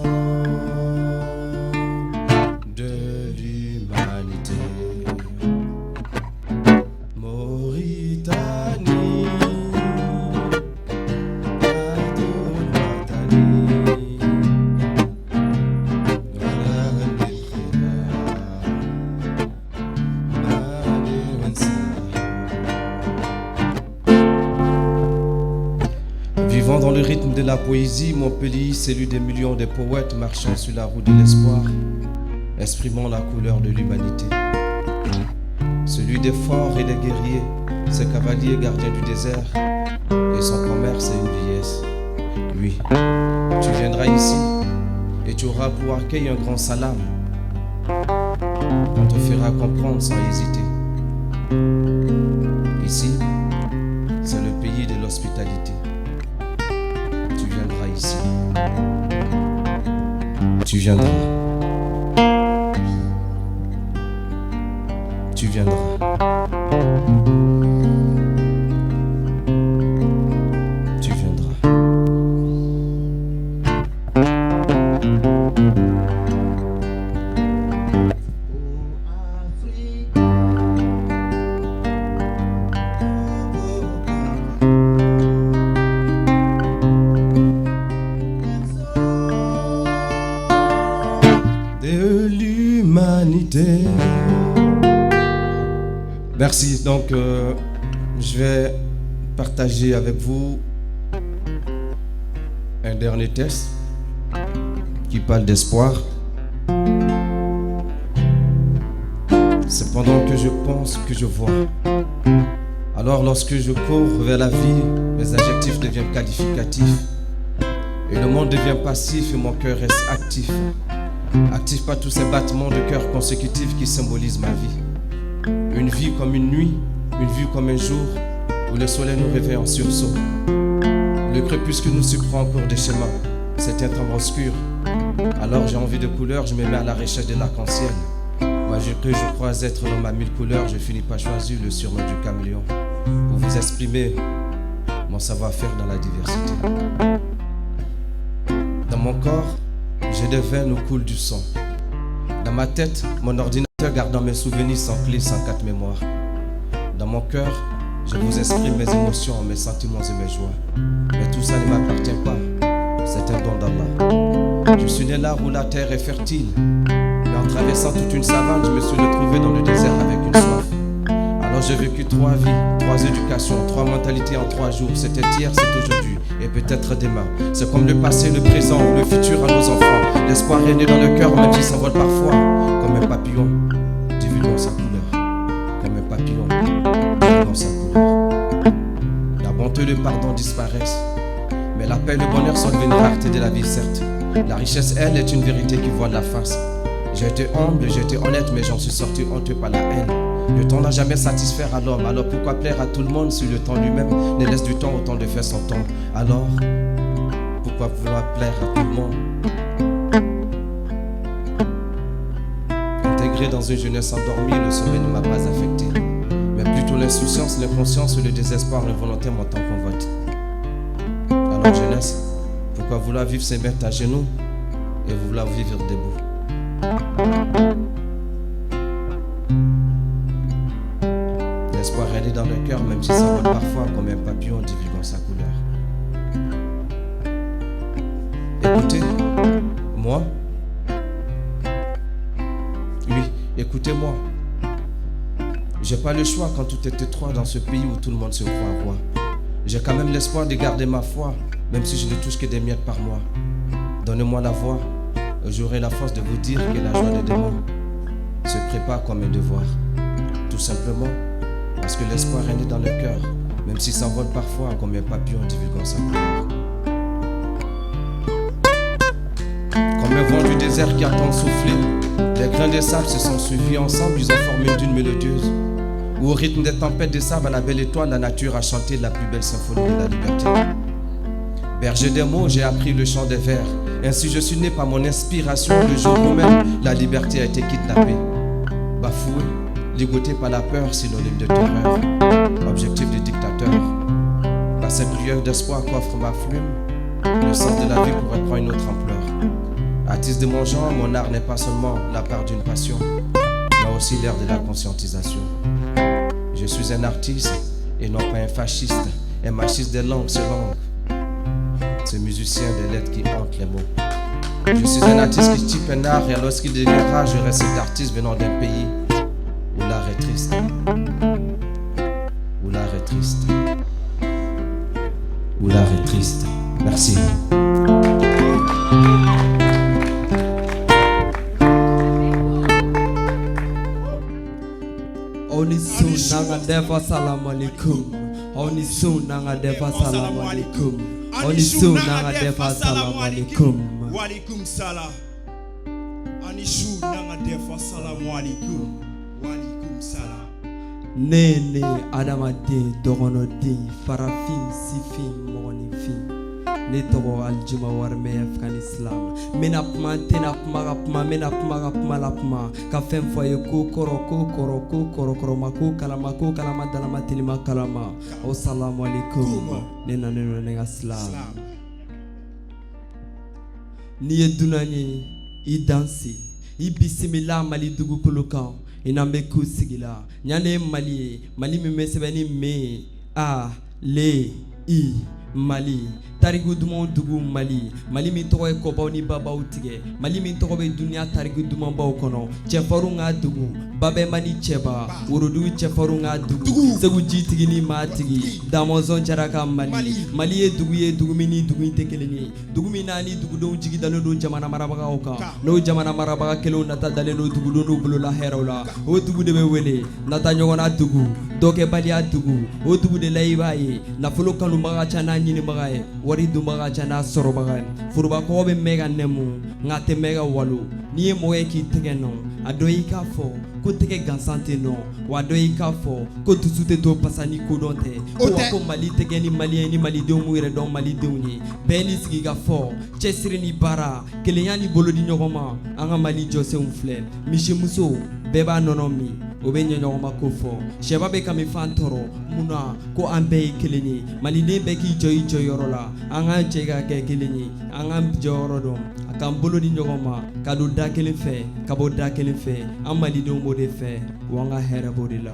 le rythme de la poésie, mon pays, celui des millions de poètes marchant sur la route de l'espoir, exprimant la couleur de l'humanité. Celui des forts et des guerriers, ces cavaliers gardiens du désert, et son commerce est une vieillesse. Oui, tu viendras ici, et tu auras pour accueillir un grand salam. On te fera comprendre sans hésiter. Ici, c'est le pays de l'hospitalité. Tu viendras ici. Tu viendras. Tu viendras. Tu viendras. De l'humanité. Merci. Donc, je vais partager avec vous un dernier texte qui parle d'espoir. C'est pendant que je pense que je vois. Alors, lorsque je cours vers la vie, mes adjectifs deviennent qualificatifs. Et le monde devient passif et mon cœur reste actif. Actif par tous ces battements de cœur consécutifs qui symbolisent ma vie. Une vie comme une nuit, une vue comme un jour, où le soleil nous réveille en sursaut. Le crépuscule nous surprend en cours de chemin. C'est un temps obscur. Alors j'ai envie de couleurs, je me mets à la recherche de l'arc-en-ciel. Moi que je crois être l'homme à 1000 couleurs, je finis par choisir le surnom du caméléon. Pour vous exprimer mon savoir-faire dans la diversité. Dans mon corps, j'ai des veines où coule du sang. Dans ma tête, mon ordinateur gardant mes souvenirs sans clé, sans carte mémoire. Dans mon cœur, je vous exprime mes émotions, mes sentiments et mes joies. Mais tout ça ne m'appartient pas, c'est un don d'Allah. Je suis né là où la terre est fertile. Mais en traversant toute une savane, je me suis retrouvé dans le désert avec une soif. Alors j'ai vécu 3 vies, 3 éducations, 3 mentalités en 3 jours. C'était hier, c'est aujourd'hui et peut-être demain. C'est comme le passé, le présent, le futur à nos enfants. L'espoir est né dans le cœur, même s'il s'envole parfois. Comme un papillon, divulguant sa couleur. Comme un papillon, divulguant sa couleur. La bonté et le pardon disparaissent. Mais la paix et le bonheur sont devenus rareté de la vie, certes. La richesse, elle, est une vérité qui voit la face. J'ai été humble, j'ai été honnête, mais j'en suis sorti honteux par la haine. Le temps n'a jamais satisfaire à l'homme, alors pourquoi plaire à tout le monde si le temps lui-même ne laisse du temps au temps de faire son temps? Alors, pourquoi vouloir plaire à tout le monde? Intégré dans une jeunesse endormie, le sommeil ne m'a pas affecté. Mais plutôt l'insouciance, l'inconscience ou le désespoir involontaire m'ont convoité. Alors jeunesse, pourquoi vouloir vivre se mettre à genoux et vouloir vivre debout? L'espoir est dans le cœur, même si ça vole parfois comme un papillon divulguant sa couleur. Écoutez, moi, oui, écoutez-moi. J'ai pas le choix quand tout est étroit dans ce pays où tout le monde se croit roi. J'ai quand même l'espoir de garder ma foi, même si je ne touche que des miettes par mois. Donnez-moi la voix, j'aurai la force de vous dire que la joie des démons se prépare comme un devoir. Tout simplement parce que l'espoir est né dans le cœur, même s'il s'envole parfois comme un papillon divulguant sa couleur. Comme un vent du désert qui attend souffler, les grains de sable se sont suivis ensemble, ils ont formé une dune mélodieuse. Où au rythme des tempêtes de sable, à la belle étoile, la nature a chanté la plus belle symphonie de la liberté. Berger des mots, j'ai appris le chant des vers. Ainsi je suis né par mon inspiration le jour où même la liberté a été kidnappée. Bafoué, ligoté par la peur, synonyme de terreur. Objectif du dictateur. Par cette lueur d'espoir qu'offre ma plume, le sens de la vie pourrait prendre une autre ampleur. Artiste de mon genre, mon art n'est pas seulement la part d'une passion, mais aussi l'ère de la conscientisation. Je suis un artiste et non pas un fasciste, un machiste des langues, c'est langue. Ce musicien des lettres qui hante les mots. Je suis un artiste qui type un art et lorsqu'il deviendra, je reste cet artiste venant d'un pays où l'art est triste. Où l'art est triste. Où l'art est triste. Merci. Onisun nanga deva salam alaikum. Onisun nanga deva salam alaikum. Onisun nanga deva salam alaikum. Walaikum salam. Anishu nanga defa salamu alaikum. Walaikum salam. Nene adamade dogonode farafin sifin mogonifin. Ne togo aljuma warme afghan islam. Mena pma tena pma rapma mena pma lapma. Ka fem foye ko koro mako kalama dalama tilima kalama. Assalamu alaikum. Nena nenga islam. Ni dunanye i dansi i bisimila mali dugukolo kan i n'an bɛ ku sigila ɲane ye mali min bɛ sɛbɛnni me a le i mali tariku dumanw dugu mali min tɔgɔ ye kɔbaw ni babaw tigɛ mali min tɔgɔ bɛ duniya tariku dumanbaw kɔnɔ cɛfarinw ka dugu babɛma ni cɛba worodugu cɛfarinw ka dugu segu jitigi ni maatigi damɔzɔn jara ka mali ye dugu min ni dugu in tɛ kelen ye dugu min n'a ni dugudenw jigi dalen don jamana marabagaw kan n'o jamana marabaga kelenw nata dalen don dugudenw n'u bolola hɛrɛw la o dugu de bɛ wele nata ɲɔgɔnna dugu dɔkɛbaliya dugu o dugu de la i b'a ye nafolo kanubaga ca n'a ɲinibaga ye wari dunbaga ca n'a sɔrɔbaga ye forobakɔgɔ bɛ mɛn ka nɛmu nka tɛ mɛn ka walo n'i ye mɔgɔ ye k'i tɛgɛ nɔ a dɔ y'i k'a fɔ ko tɛgɛ gansan tɛ nɔ wa a dɔ y'i k'a fɔ ko dusu tɛ to pasa ni kodɔn tɛ ko wa ko mali tɛgɛ ni maliyɛn ni malidenw m'u yɛrɛ dɔn malidenw ye bɛɛ n'i sigi ka fɔ cɛsiri ni baara kelenya ni bolo di ɲɔgɔn ma an ka mali jɔsenw filɛ misimuso bɛɛ b'a nɔnɔ min o bɛ ɲɛ ɲɔgɔn ma ko fɔ sɛba bɛ kami fan tɔɔrɔ mun na ko an bɛɛ ye kelen ye maliden bɛɛ k'i jɔ i jɔyɔrɔ la an k'an cɛ ka kɛ kelen ye an k'an jɔyɔrɔ dɔn a k'an bolo di ɲɔgɔn ma ka don da kelen fɛ ka bɔ da kelen fɛ an malidenw b'o de fɛ wa an ka hɛrɛ b'o de la.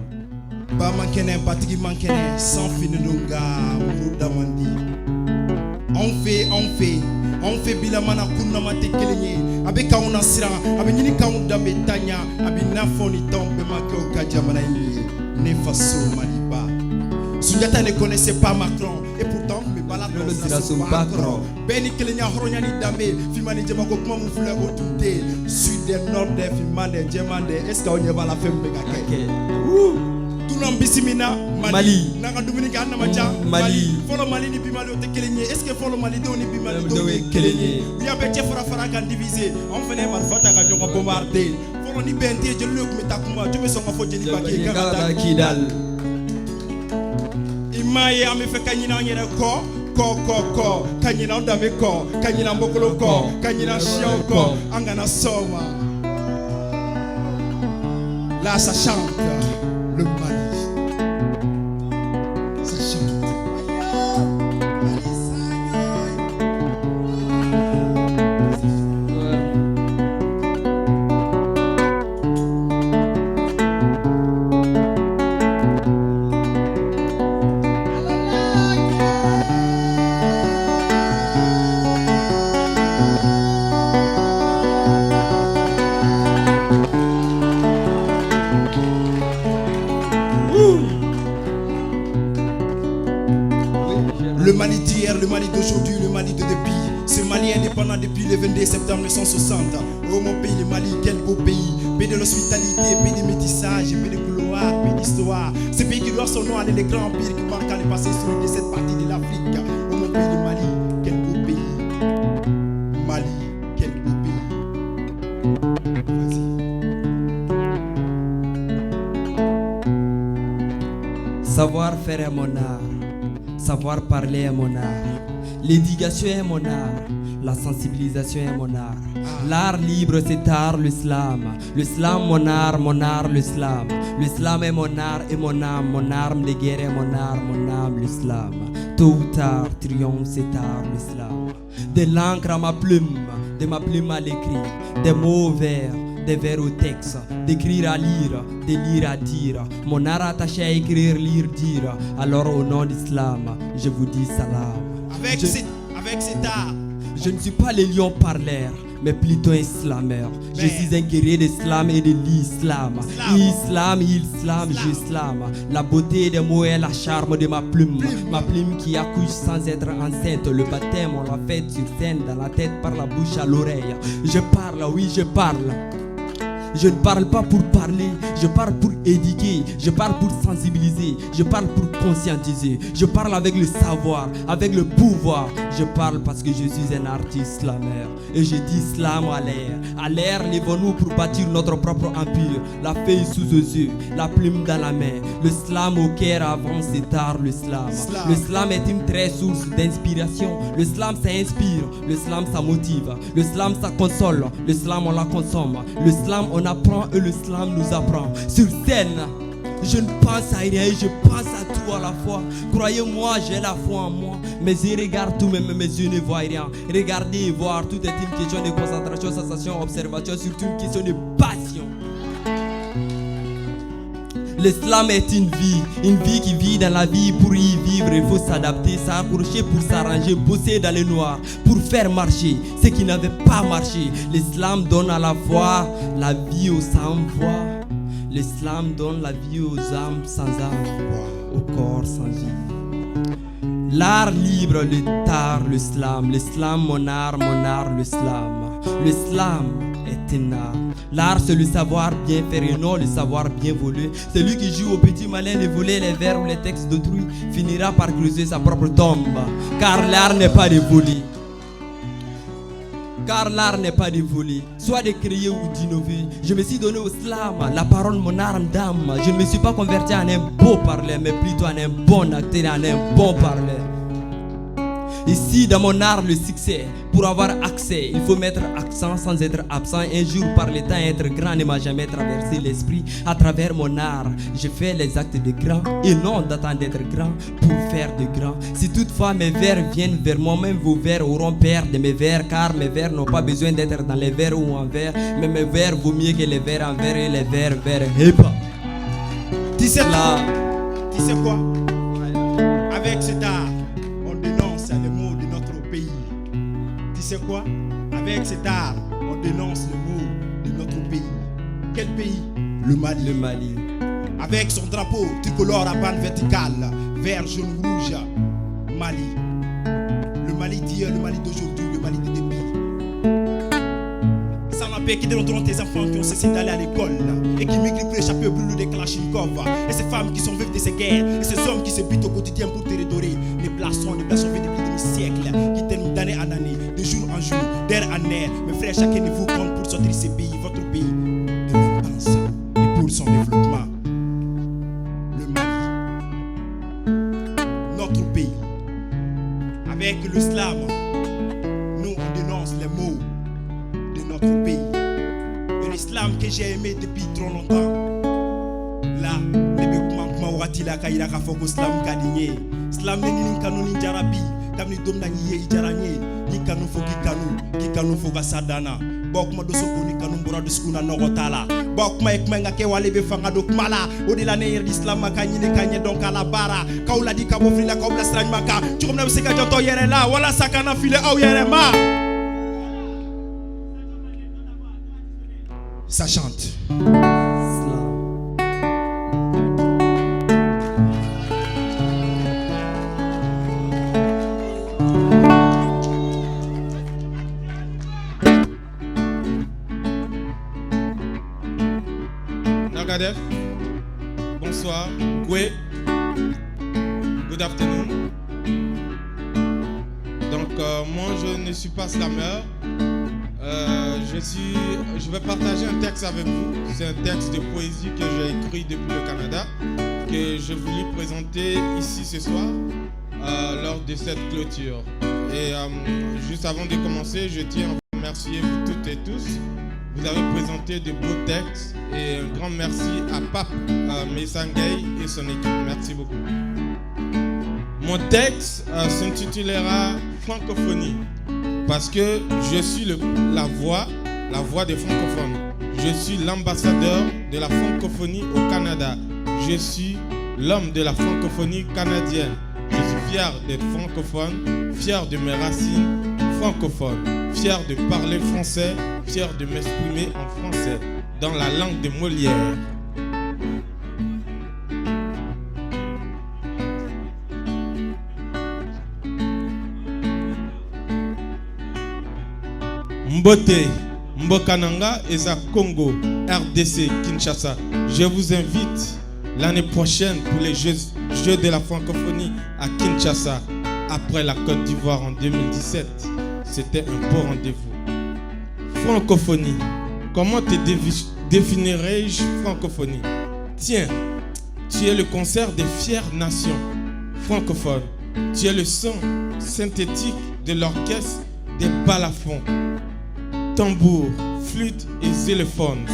Ba man kɛnɛ batigi man kɛnɛ san fini don nka muru da man di anw fɛ bilamana kunnama tɛ kelen ye a bɛ k'anw na siran a bɛ ɲini k'anw danbe ta ɲa a bɛ nafɔ ni t'anw bɛmakɛw ka jamana in ye ne faso Maliba. Sunjata ne connaissait pas Macron et pourtant me balade dans sa Macron. Bɛɛ ni kelenya hɔrɔnya ni danbe fima ni jɛma ko kuma mun filɛ o tun tɛ sud et nord dɛ finman dɛ jɛman dɛ est ce que aw ɲɛ b'a la fɛn min bɛ ka kɛ. Dunan bisimina Mali n'an ka dumuni kɛ an nama ca Mali fɔlɔ Mali ni bi Mali o tɛ kelen ye est ce que fɔlɔ Malidenw ni bi Malidenw ye kelen ye u y'a bɛɛ cɛ fara kan diviser anw fɛnɛ ye marifa ta ka ɲɔgɔn bombarder fɔlɔ ni bɛn tɛ jeliw de tun bɛ taa kunba jɔn bɛ sɔn ka fɔ jeliba k'i kan ka taa Kidal i m'a ye an bɛ fɛ ka ɲinɛ an yɛrɛ kɔ ka ɲinɛ an danbe kɔ ka ɲinɛ an bɔkolo kɔ ka ɲinɛ an siyaw kɔ an kana sɔn o ma là ça chante le Mali. Le Mali d'hier, le Mali d'aujourd'hui, le Mali de depuis. Ce Mali indépendant depuis le 22 septembre 1960. Oh mon pays, le Mali, quel beau pays. Pays de l'hospitalité, pays de métissage, pays de gloire, pays d'histoire. Ce pays qui doit son nom à les grands empires qui marquent le passé sur cette partie de l'Afrique. Oh mon pays, le Mali, quel beau pays. Mali, quel beau pays. Vas-y. Savoir faire est mon art. Savoir parler est mon art. L'éducation est mon art. La sensibilisation est mon art. L'art libre, c'est art, l'islam. L'islam, mon art, l'islam. L'islam est mon art et mon âme. Mon arme de guerre est mon âme, l'islam. Tôt ou tard, triomphe, c'est art, l'islam. De l'encre à ma plume, de ma plume à l'écrit. Des mots verts, des vers au texte. D'écrire à lire, de lire à dire. Mon art attaché à écrire, lire, dire. Alors au nom d'Islam, je vous dis salam. Avec cet art. Je ne suis pas les lions par l'air, mais plutôt un slammer. Je suis un guerrier d'islam et de l'islam. Islam, j'islam. La beauté des mots et la charme de ma plume. Ma plume qui accouche sans être enceinte. Le baptême, on l'a fait sur scène, dans la tête, par la bouche à l'oreille. Je parle, oui, je parle. Je ne parle pas pour parler, je parle pour éduquer, je parle pour sensibiliser, je parle pour conscientiser, je parle avec le savoir, avec le pouvoir. Je parle parce que je suis un artiste slammer. Et je dis slam à l'air. À l'air, lèvons-nous pour bâtir notre propre empire. La feuille sous aux yeux, la plume dans la main. Le slam au cœur avant, c'est tard le slam. Le slam est une très source d'inspiration. Le slam ça inspire, le slam ça motive, le slam ça console, le slam on la consomme, le slam on apprend et le slam nous apprend. Sur scène, je ne pense à rien et je pense à tout à la fois. Croyez-moi, j'ai la foi en moi. Mes yeux regardent tout, même mes yeux ne voient rien. Regarder et voir, tout est une question de concentration, sensation, observation, surtout une question de passion. L'islam est une vie qui vit dans la vie. Pour y vivre, il faut s'adapter, s'accrocher pour s'arranger, bosser dans le noir, pour faire marcher ce qui n'avait pas marché. L'islam donne à la fois la vie aux sans voix. L'islam donne la vie aux âmes sans âme, au corps sans vie. L'art libre, le tar, l'islam. L'islam, mon art, l'islam. L'islam est un art. L'art, c'est le savoir bien faire et non le savoir bien voler. Celui qui joue au petit malin de voler les vers ou les textes d'autrui finira par creuser sa propre tombe. Car l'art n'est pas de voler. Car l'art n'est pas de voler, soit de créer ou d'innover. Je me suis donné au slam, la parole mon arme d'âme. Je ne me suis pas converti en un beau parler, mais plutôt en un bon acteur, en un bon parler. Ici dans mon art le succès, pour avoir accès, il faut mettre accent sans être absent. Un jour par le temps être grand ne m'a jamais traversé l'esprit. À travers mon art, je fais les actes de grand et non d'attendre d'être grand pour faire de grand. Si toutefois mes vers viennent vers moi-même, vos vers auront peur de mes vers, car mes vers n'ont pas besoin d'être dans les vers ou en verre. Mais mes vers vaut mieux que les vers en verre et les vers hip-hop. Tu sais quoi? Avec cet art, on dénonce les mots de notre pays. Tu sais quoi? Avec cet art, on dénonce les mots de notre pays. Quel pays? Le Mali. Le Mali. Avec son drapeau tricolore à bande verticale, vert, jaune, rouge, Mali. Le Mali d'hier, le Mali d'aujourd'hui, le Mali de début. Sans la paix qui dénonceront tes enfants qui ont cessé d'aller à l'école et qui migrent pour échapper au brûlure des Kalachnikov. Et ces femmes qui sont veuves de ces guerres et ces hommes qui se butent au quotidien pour te redorer. Les blassons vus depuis des demi-siècles qui t'aiment d'année en année, de jour en jour, d'air en air. Mes frères, chacun de vous compte pour sortir de ces pays, votre pays, de l'impense et pour son développement. Le Mali, notre pays, avec l'islam, nous on dénonce les mots de notre pays. Et l'islam que j'ai aimé depuis trop longtemps. Là, les bekumans ouatila kaira kafoko islam kadinye. Islam ni kanuni jarabi, kamni domna niye ijaranye, ni kanu foki kanu, ki kanu foga sadana. Bokuma dosoko ni kanu mbora diskuna nogotala. Bokuma ekmenga ke walebe fanga dokmala. Odila ne l'islam makanyine kanye donc à la bara. Kaula di kabo frila kaula strany maka. Tukomna useka jonto yere la, wala sakana file au yere ma. Ça chante. Nagadef, bonsoir. Gwe, good afternoon. Donc moi je ne suis pas slammer. Je vais partager un texte avec vous. C'est un texte de poésie que j'ai écrit depuis le Canada, que je voulais présenter ici ce soir lors de cette clôture. Et juste avant de commencer, je tiens à vous remercier vous toutes et tous. Vous avez présenté de beaux textes et un grand merci à Pape Messangay et son équipe. Merci beaucoup. Mon texte s'intitulera Francophonie parce que je suis la voix des francophones. Je suis l'ambassadeur de la francophonie au Canada. Je suis l'homme de la francophonie canadienne. Je suis fier d'être francophone, fier de mes racines, francophone, fier de parler français, fier de m'exprimer en français, dans la langue de Molière. Mbote, Mbokananga, Eza Congo, RDC, Kinshasa. Je vous invite l'année prochaine pour les Jeux de la francophonie à Kinshasa, après la Côte d'Ivoire en 2017. C'était un beau rendez-vous. Francophonie. Comment te définirais-je francophonie? Tiens, tu es le concert des fières nations francophones. Tu es le son synthétique de l'orchestre des balafons, tambours, flûtes et xylophones.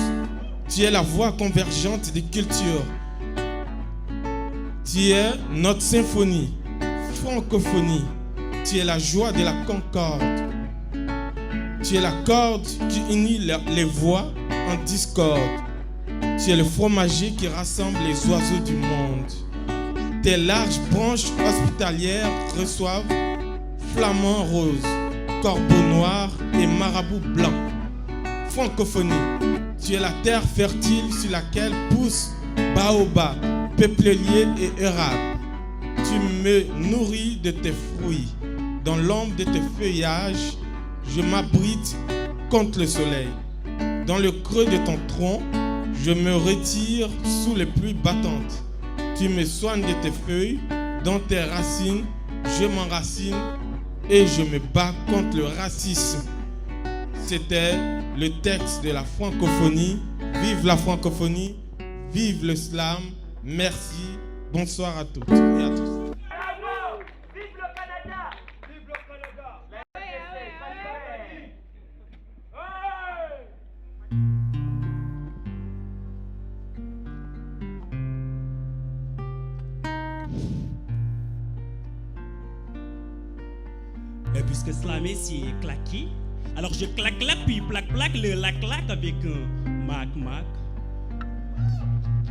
Tu es la voix convergente des cultures. Tu es notre symphonie, francophonie. Tu es la joie de la concorde. Tu es la corde qui unit les voix en discorde. Tu es le fromager qui rassemble les oiseaux du monde. Tes larges branches hospitalières reçoivent flamants roses, corbeaux noirs et marabouts blancs. Francophonie, tu es la terre fertile sur laquelle poussent baobab, peuplelier et érable. Tu me nourris de tes fruits. Dans l'ombre de tes feuillages, je m'abrite contre le soleil. Dans le creux de ton tronc, je me retire sous les pluies battantes. Tu me soignes de tes feuilles, dans tes racines, je m'enracine et je me bats contre le racisme. C'était le texte de la francophonie. Vive la francophonie, vive le slam. Merci, bonsoir à toutes et à tous. Et puisque slam ici est claqué, alors je claque puis plaque la claque avec un mac.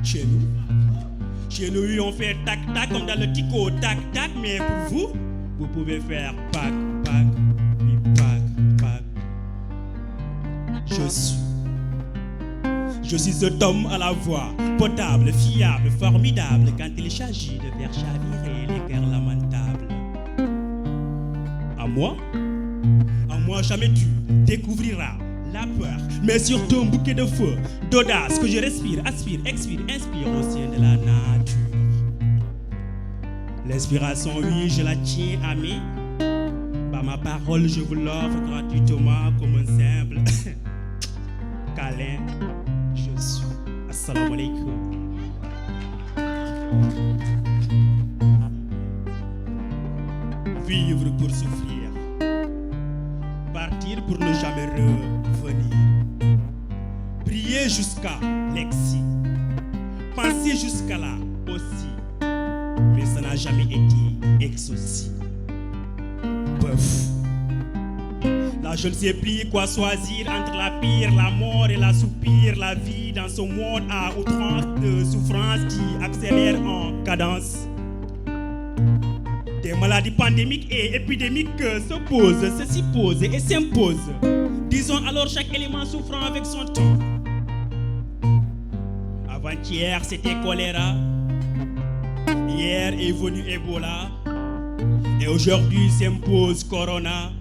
Chez nous, on fait tac comme dans le tico tac, mais pour vous pouvez faire pac, puis pac. Je suis cet homme à la voix potable, fiable, formidable quand il s'agit de faire chavirer les cœurs lamentables. À moi jamais tu découvriras la peur, mais surtout un bouquet de feu, d'audace que je respire, aspire, expire, inspire au sein de la nature. L'inspiration, oui, je la tiens à mes. Par ma parole, je vous l'offre gratuitement comme un simple câlin. Je suis. Assalamu alaikum. Vivre pour souffrir, partir pour ne jamais revenir, prier jusqu'à l'excès, penser jusqu'à là aussi, mais ça n'a jamais été exaucé. Bof. Là je ne sais plus quoi choisir entre la pire, la mort et la soupir, la vie dans ce monde à outrance de souffrance qui accélère en cadence. Des maladies pandémiques et épidémiques se posent, se s'imposent et s'imposent. Disons alors chaque élément souffrant avec son temps. Avant-hier c'était choléra, hier est venu Ebola, et aujourd'hui s'impose Corona.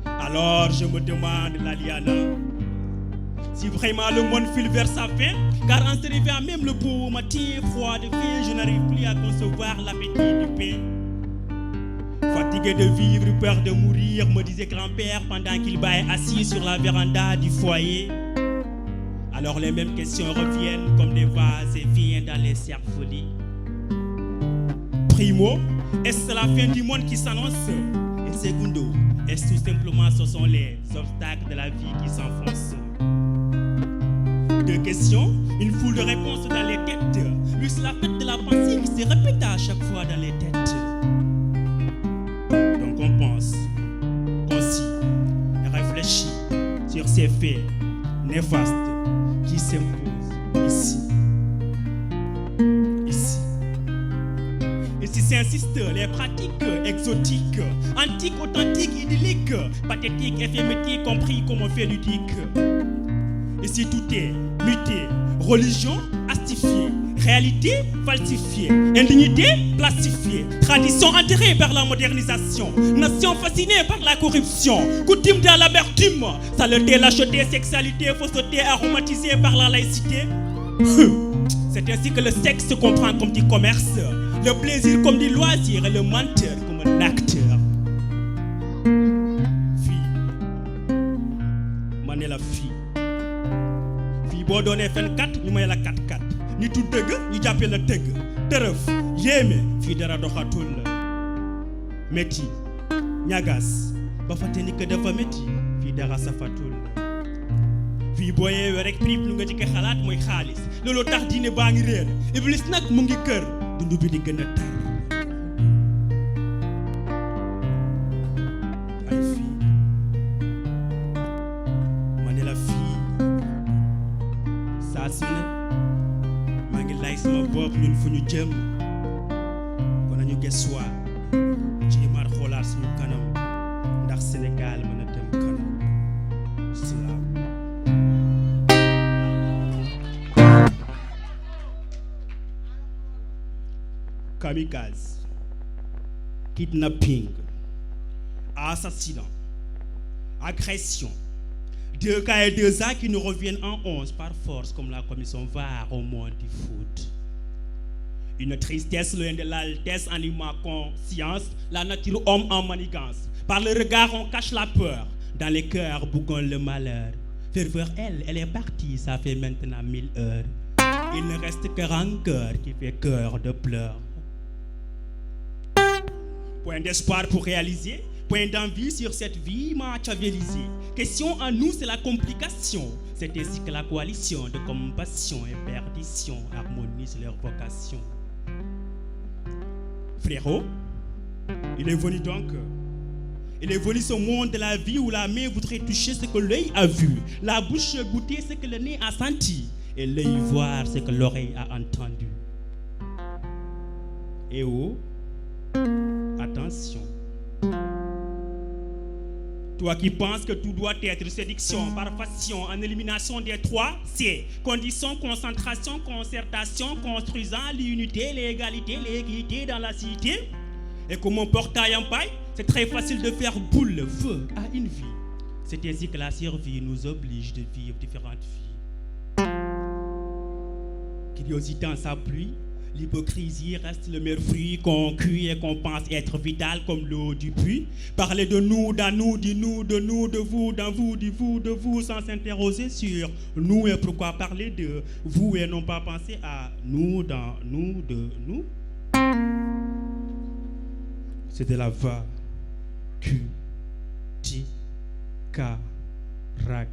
Alors je me demande l'Aliana, si vraiment le monde file vers sa fin, car en se réveillant même le beau matin froid de faim, je n'arrive plus à concevoir l'appétit du pain. Fatigué de vivre, peur de mourir, me disait grand-père pendant qu'il baille assis sur la véranda du foyer. Alors les mêmes questions reviennent comme des vases et viennent dans les cerfolies. Primo, est-ce la fin du monde qui s'annonce? Et secondo, est-ce tout simplement ce sont les obstacles de la vie qui s'enfoncent? Deux questions, une foule de réponses dans les têtes, plus la fête de la pensée qui se répète à chaque fois dans les têtes. Donc on pense, concis et réfléchit sur ces faits néfastes qui s'imposent ici. Ils insistent, les pratiques exotiques, antiques, authentiques, idylliques, pathétiques, éphémétiques, compris comme on fait ludique. Ici tout est muté, religion astifiée, réalité falsifiée, indignité plastifiée, tradition enterrée par la modernisation, nation fascinée par la corruption, coutume de l'amertume, saleté, lâcheté, sexualité, fausseté aromatisée par la laïcité. C'est ainsi que le sexe se comprend comme du commerce, le plaisir comme du loisir et le menteur comme un acteur. Fille, man est la fille. Fille boo doonee 24 ñu may la 4-4 ni tu dëgg ñu jàppee la tëgg tërëf yéeme fii dara doxatul métti ñagas ba fàtte ni que dafa métti fii dara safatul fii boo yeewee rek prip lu nga jëkke xalaat mooy xaalis loolu tax diine baa ngi réer iblis nag mu ngi kër dund bi di gën a tar ay fii ma ne la fii saa su ne maa ngi lay sama bopp ñun fu ñu jëm kon nañu gëstuwaat jéemaat xoolaat suñu kanam ndax Sénégal mën a dem kanam salaam. Kamikaze, kidnapping, assassinat, agression. 2 cas et 2 actes qui nous reviennent en 11 par force comme la commission VAR au monde du foot. Une tristesse loin de l'altesse animant conscience, la nature homme en manigance. Par le regard on cache la peur, dans les cœurs bougon le malheur. Ferveur elle est partie, ça fait maintenant 1000 heures. Il ne reste que rancœur qui fait cœur de pleurs. Point d'espoir pour réaliser, point d'envie sur cette vie machiavélisée. Question en nous, c'est la complication. C'est ainsi que la coalition de compassion et perdition harmonise leur vocation. Frérot, il est venu donc. Il est venu ce monde de la vie où la main voudrait toucher ce que l'œil a vu, la bouche goûter ce que le nez a senti, et l'œil voir ce que l'oreille a entendu. Et oh, attention. Toi qui penses que tout doit être séduction, par passion, en élimination des 3 C, conditions, concentration, concertation, construisant l'unité, l'égalité, l'équité dans la cité. Et comme mon portail en paille, c'est très facile de faire boule, feu à une vie. C'est ainsi que la survie nous oblige de vivre différentes vies. Curiosité en sa pluie, l'hypocrisie reste le meilleur fruit qu'on cuit et qu'on pense être vital comme l'eau du puits. Parler de nous, dans nous, de nous, de nous, de vous, dans vous, de vous, sans s'interroger sur nous et pourquoi parler de vous et non pas penser à nous, dans nous, de nous. C'est de la va, Q, T, K, Rag,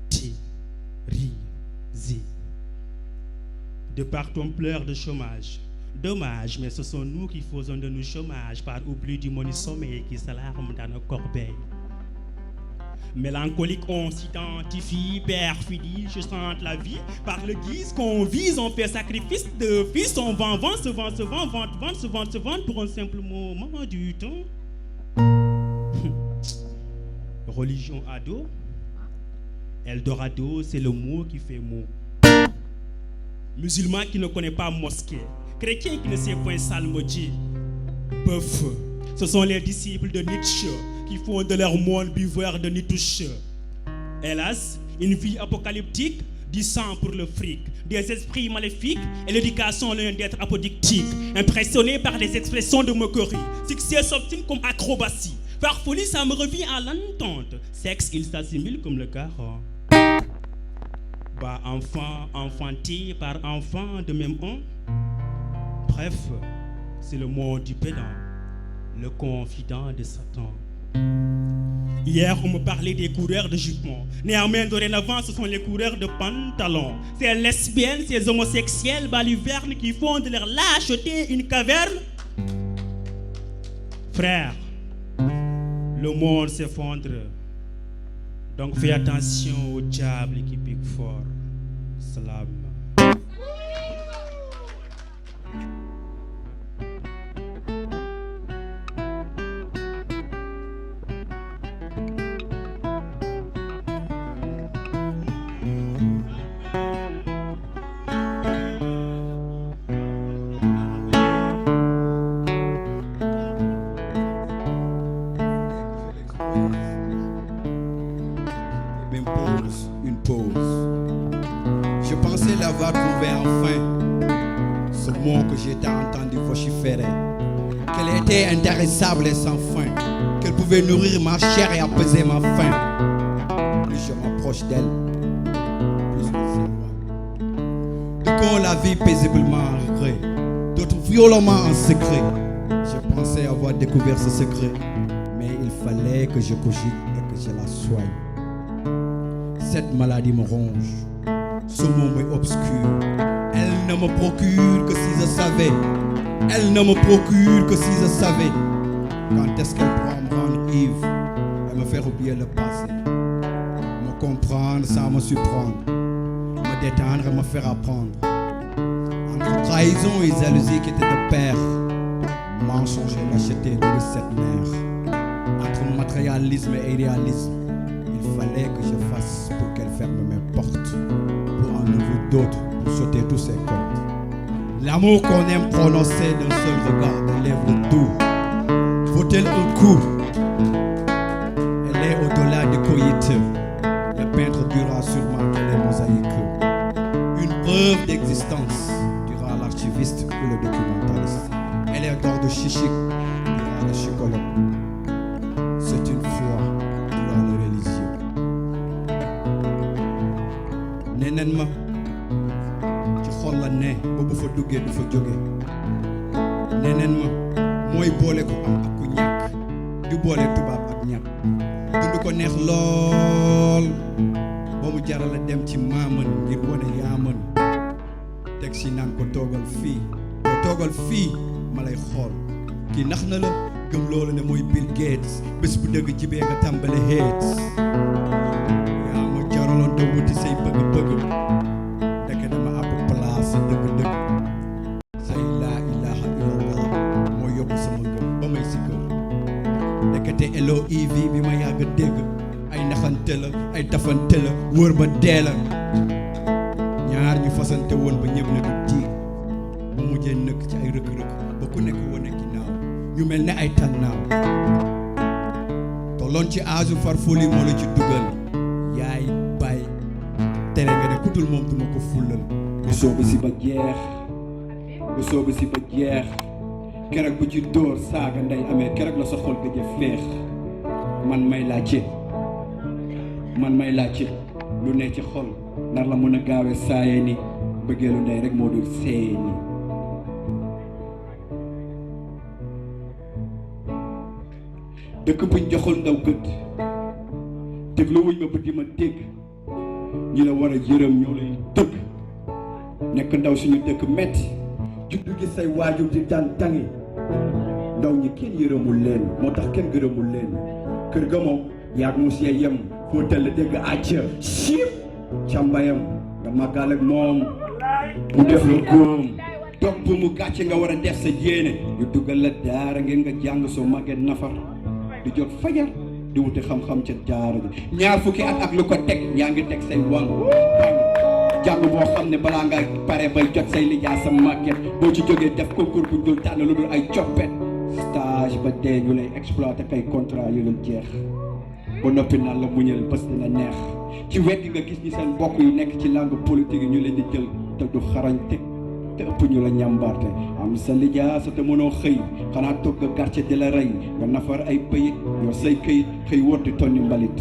T, Ri, Zi. De par ton pleur de chômage. Dommage, mais ce sont nous qui faisons de nous chômage par oubli du moni sommeil qui s'alarme dans nos corbeilles. Mélancolique, on s'identifie, perfidie, je sens la vie. Par le guise qu'on vise, on fait sacrifice de fils, on vend, se vend pour un simple moment du temps. Religion ado, Eldorado, c'est le mot qui fait mot. Musulman qui ne connaît pas mosquée, chrétien qui ne sait point psalmodier. Boeuf, ce sont les disciples de Nietzsche qui font de leur monde buveur de nitouche. Hélas, une vie apocalyptique, du sang pour le fric, des esprits maléfiques et l'éducation loin d'être apodictique, impressionné par des expressions de moquerie, succès s'obtient comme acrobatie. Par folie, ça me revient à l'entente. Sexe, il s'assimile comme le caron. Bah, enfant, enfanté par enfant de même on. Bref, c'est le monde du pédant, le confident de Satan. Hier, on me parlait des coureurs de jupons. Néanmoins, dorénavant, ce sont les coureurs de pantalons. Ces lesbiennes, ces homosexuels balivernes qui font de leur lâcheté une caverne. Frère, le monde s'effondre. Donc fais attention au diable qui pique fort. Salam. de l'avoir trouvé enfin. Ce mot que j'ai tant entendu vociférer, qu'elle était intarissable et sans fin, qu'elle pouvait nourrir ma chair et apaiser ma faim. Plus je m'approche d'elle, plus elle s'éloigne. D'aucuns la vie paisiblement en regret, d'autres violemment en secret. J'ai pensé avoir découvert ce secret, mais il fallait que je cogite et que je la soigne. Cette maladie me ronge, ce mot est obscur. Elle ne me procure que si je savais. Elle ne me procure que si je savais. Quand est-ce qu'elle pourra me rendre ivre et me faire oublier le passé, me comprendre sans me surprendre, me détendre et me faire apprendre. Entre trahison et jalousie qui étaient de pair, mensonge et lâcheté de cette mère. Entre matérialisme et idéalisme, il fallait que je fasse pour qu'elle ferme mes portes, pour en ouvrir d'autres, pour sauter tous ses cordes. L'amour qu'on aime prononcer d'un seul regard, des lèvres doux, vaut-elle un coup? Elle est au-delà du coït. Le peintre dira sûrement qu'elle est mosaïque. Une preuve d'existence dira l'archiviste ou le documentaliste. Elle est d'ordre chichique, dira le psychologue. C'est une foi dans la religion. Nenen ma ci xol la ne ba bu fa duggee du fa jóge. Nenen ma mooy boole ko am ak ku ñàkk, di boole tubaab ak ñàkk. dund ko neex lool ba mu jaral la dem ci maaman ngir wane yaa mën. teg si naan ko toogal fii ma lay xool. kii nax na la gëm loolu ne mooy Bill Gates, bés bu dëgg jibee nga tàmbale hate. yaa ma jaraloon te wuti say bëgg-bëgg, ndeke dama àpp place dëgg-dëgg. say laa ilaha illallah moo yóbbu sama ngëm ba may si kër. ndekete LOIV bi ma yàgg dégg ay naxante la ay tafante la wër ba dee la. ñaar ñu fasante woon ba ñëpp ne du tiir, mu mujjee nëkk ci ay rëkk-rëkk ba ku nekk wane ginnaaw ñu mel ne ay tànnaaw. tolloon ci âge farfoli moo la ci dugal. yaay bay tere nga ne kutul moom duma ko fullal. bu soobu si ba jeex, bu soobu si ba jeex. keroog bu ci dóor saaga ndey amee keroog la sa xol gëj a féex. man may laajte lu ne ci xol nar la mën a gaawee saayee ni bëggeelu ndey rek moo dul seey ni. dëkk buñ joxul ndaw gët, déglu wuñ ma bëgg ma dégg, ñi la war a yërëm ñoo lay dëgg. nekk ndaw suñu dëkk metti, juddu gi say waajur di daan tangi. ndaw ñi kenn yërëmul leen, moo tax kenn gërëmul leen. kër ga moom yaag mu see yem, foo tëll dégg àcc siip càmbayam nga màggal ak moom mu def la góom. toog bu mu gàcce nga war a def sa yéene, yu dugal la daara ngeen nga jàng soo màggee nafar di jot fajar di wuti xam-xam ca daara ji. ñaar fukki at ak lu ko teg yaa ngi teg say wàll jàng boo xam ne balaa nga pare bay jot say lijaasa sa màgget. boo ci jógee def concours bu dul tànn lu dul ay coppet. stage ba dee ñu lay exploité kay contrat yu dul jeex, ba noppi naan la muñal bés dina neex. ci wet gi nga gis ñi seen mbokk yu nekk ci langue politique yi ñu leen di jël te du xarañte te ëpp ñu la ñambaarte. am sa lijaasa te mënoo xëy, xanaa toog nga quartier di la rey. nga nafar ay pëyit yor say këyit xëy wër di tonni mbalit.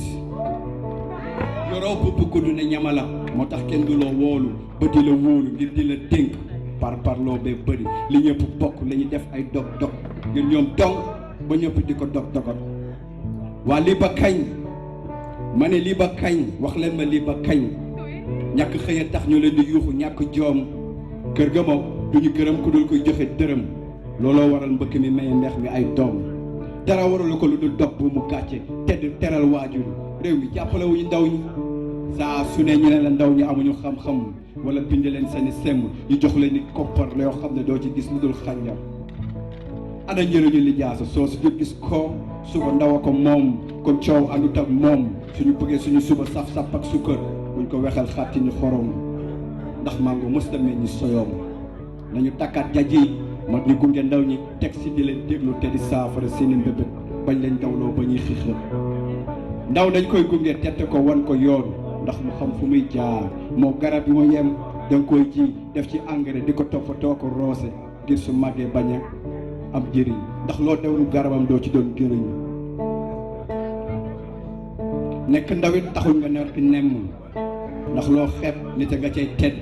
yoroo bëgg ko du ne ñamala, moo tax kenn du la woolu ba di la wóolu ngir di la dénk. parloo bee bëri li ñëpp bokk la ñuy def ay dog-dog ngir ñoom dong ba ñëpp di ko dog-dogal. waa lii ba kañ ma ne lii ba kañ, wax leen ma lii ba kañ. ñàkk xëy a tax ñu leen di yuuxu ñàkk joom. kër ga moom du ñu gërëm ku dul koy joxe dërëm. looloo waral mbëkk mi maye mbeex mi ay doom. dara waralu ko lu dul dog bu mu gàcce tedd teral waajur. réew mi jàppale wuñu ndaw ñi, saa su ne ñu ne la ndaw ñi amuñu xam-xam wala bind leen seeni semb ñu jox leen ni koppar la yoo xam ne doo ci gis lu dul xànjar. ana njëriñu lijaasa soo su jot gis ko suba ndaw a ko moom, kon coow àndut ak moom. suñu bëggee suñu suba saf-saf ak sukkër buñ ko wexal xàtti ñu xorom, ndax mango mës la mel ni soyoom. nañu takkaat jaji mag ñi gunge ndaw ñi teg si di leen déglu te di saafara seeni mbébét bañ leen dawloo ba ñuy xiixla. ndaw dañ koy gunge tette ko wan ko yoon ndax mu xam fu muy jaar. moo garab yi ma yem da nga koy ji def ci engrais di ko toppatoo ko roose ngir su màggee bañ a am jëriñ ndax loo dewlu garabam doo ci doon jëriñ nekk ndawit taxul nga nekk nemm ndax loo xeeb nit a nga cay tedd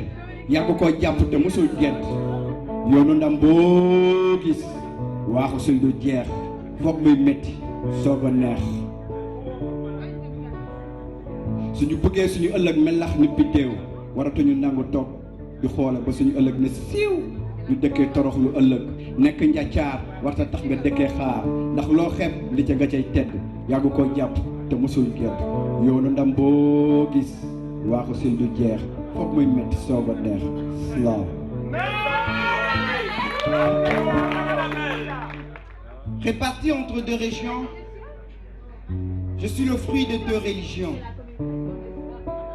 yàgg koo jàpp te mosul gedd yoonu ndam boo gis waaxu suñ du jeex foog muy métti soog a neex suñu bëggee suñu ëllëg melax ni biddéew waratuñu nangu toog di xoole ba suñu ëllëg ne siiw ñu dëkkee torox lu ëllëg nekk njàccaar warta tax nga dëkkee xaar ndax loo xeeb li ca nga cay tedd yàgg koo jàpp te mosul gedd yoonu ndam boo gis waaxu suñ du jeex foog muy métti soog a neex slaw. Réparti entre deux régions, je suis le fruit de deux religions.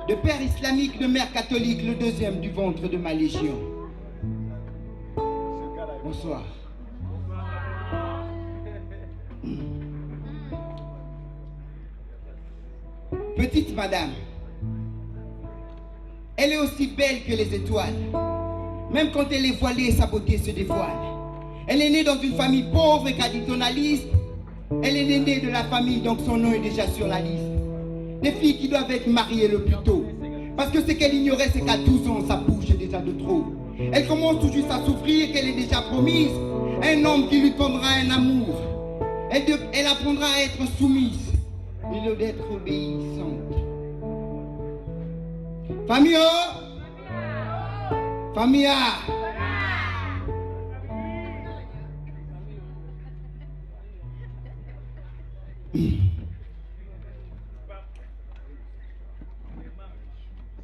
De père islamique, de mère catholique, le deuxième du ventre de ma légion. Bonsoir. Petite madame, elle est aussi belle que les étoiles. Même quand elle est voilée, sa beauté se dévoile. Elle est née dans une famille pauvre et traditionnaliste. Elle est née de la famille, donc son nom est déjà sur la liste. Des filles qui doivent être mariées le plus tôt. Parce que ce qu'elle ignorait, c'est qu'à 12 ans, sa bouche est déjà de trop. Elle commence tout juste à souffrir, qu'elle est déjà promise. Un homme qui lui tendra un amour. Elle apprendra à être soumise, au lieu d'être obéissante. Famille, famille.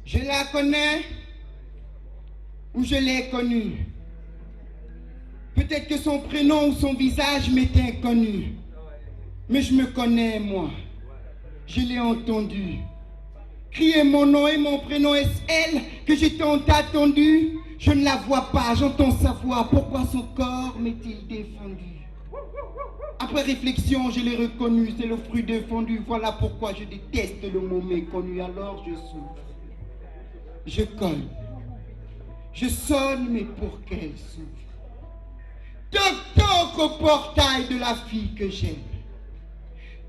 Je la connais ou je l'ai connue. Peut-être que son prénom ou son visage m'est inconnu. Mais je me connais, moi. Je l'ai entendu. Crier mon nom et mon prénom, est-ce elle que j'ai tant attendu? Je ne la vois pas, j'entends sa voix. Pourquoi son corps m'est-il défendu? Après réflexion, je l'ai reconnu, c'est le fruit défendu. Voilà pourquoi je déteste le mot méconnu. Alors je souffre. Je colle. Je sonne, mais pour qu'elle souffre. Toc toc au portail de la fille que j'aime.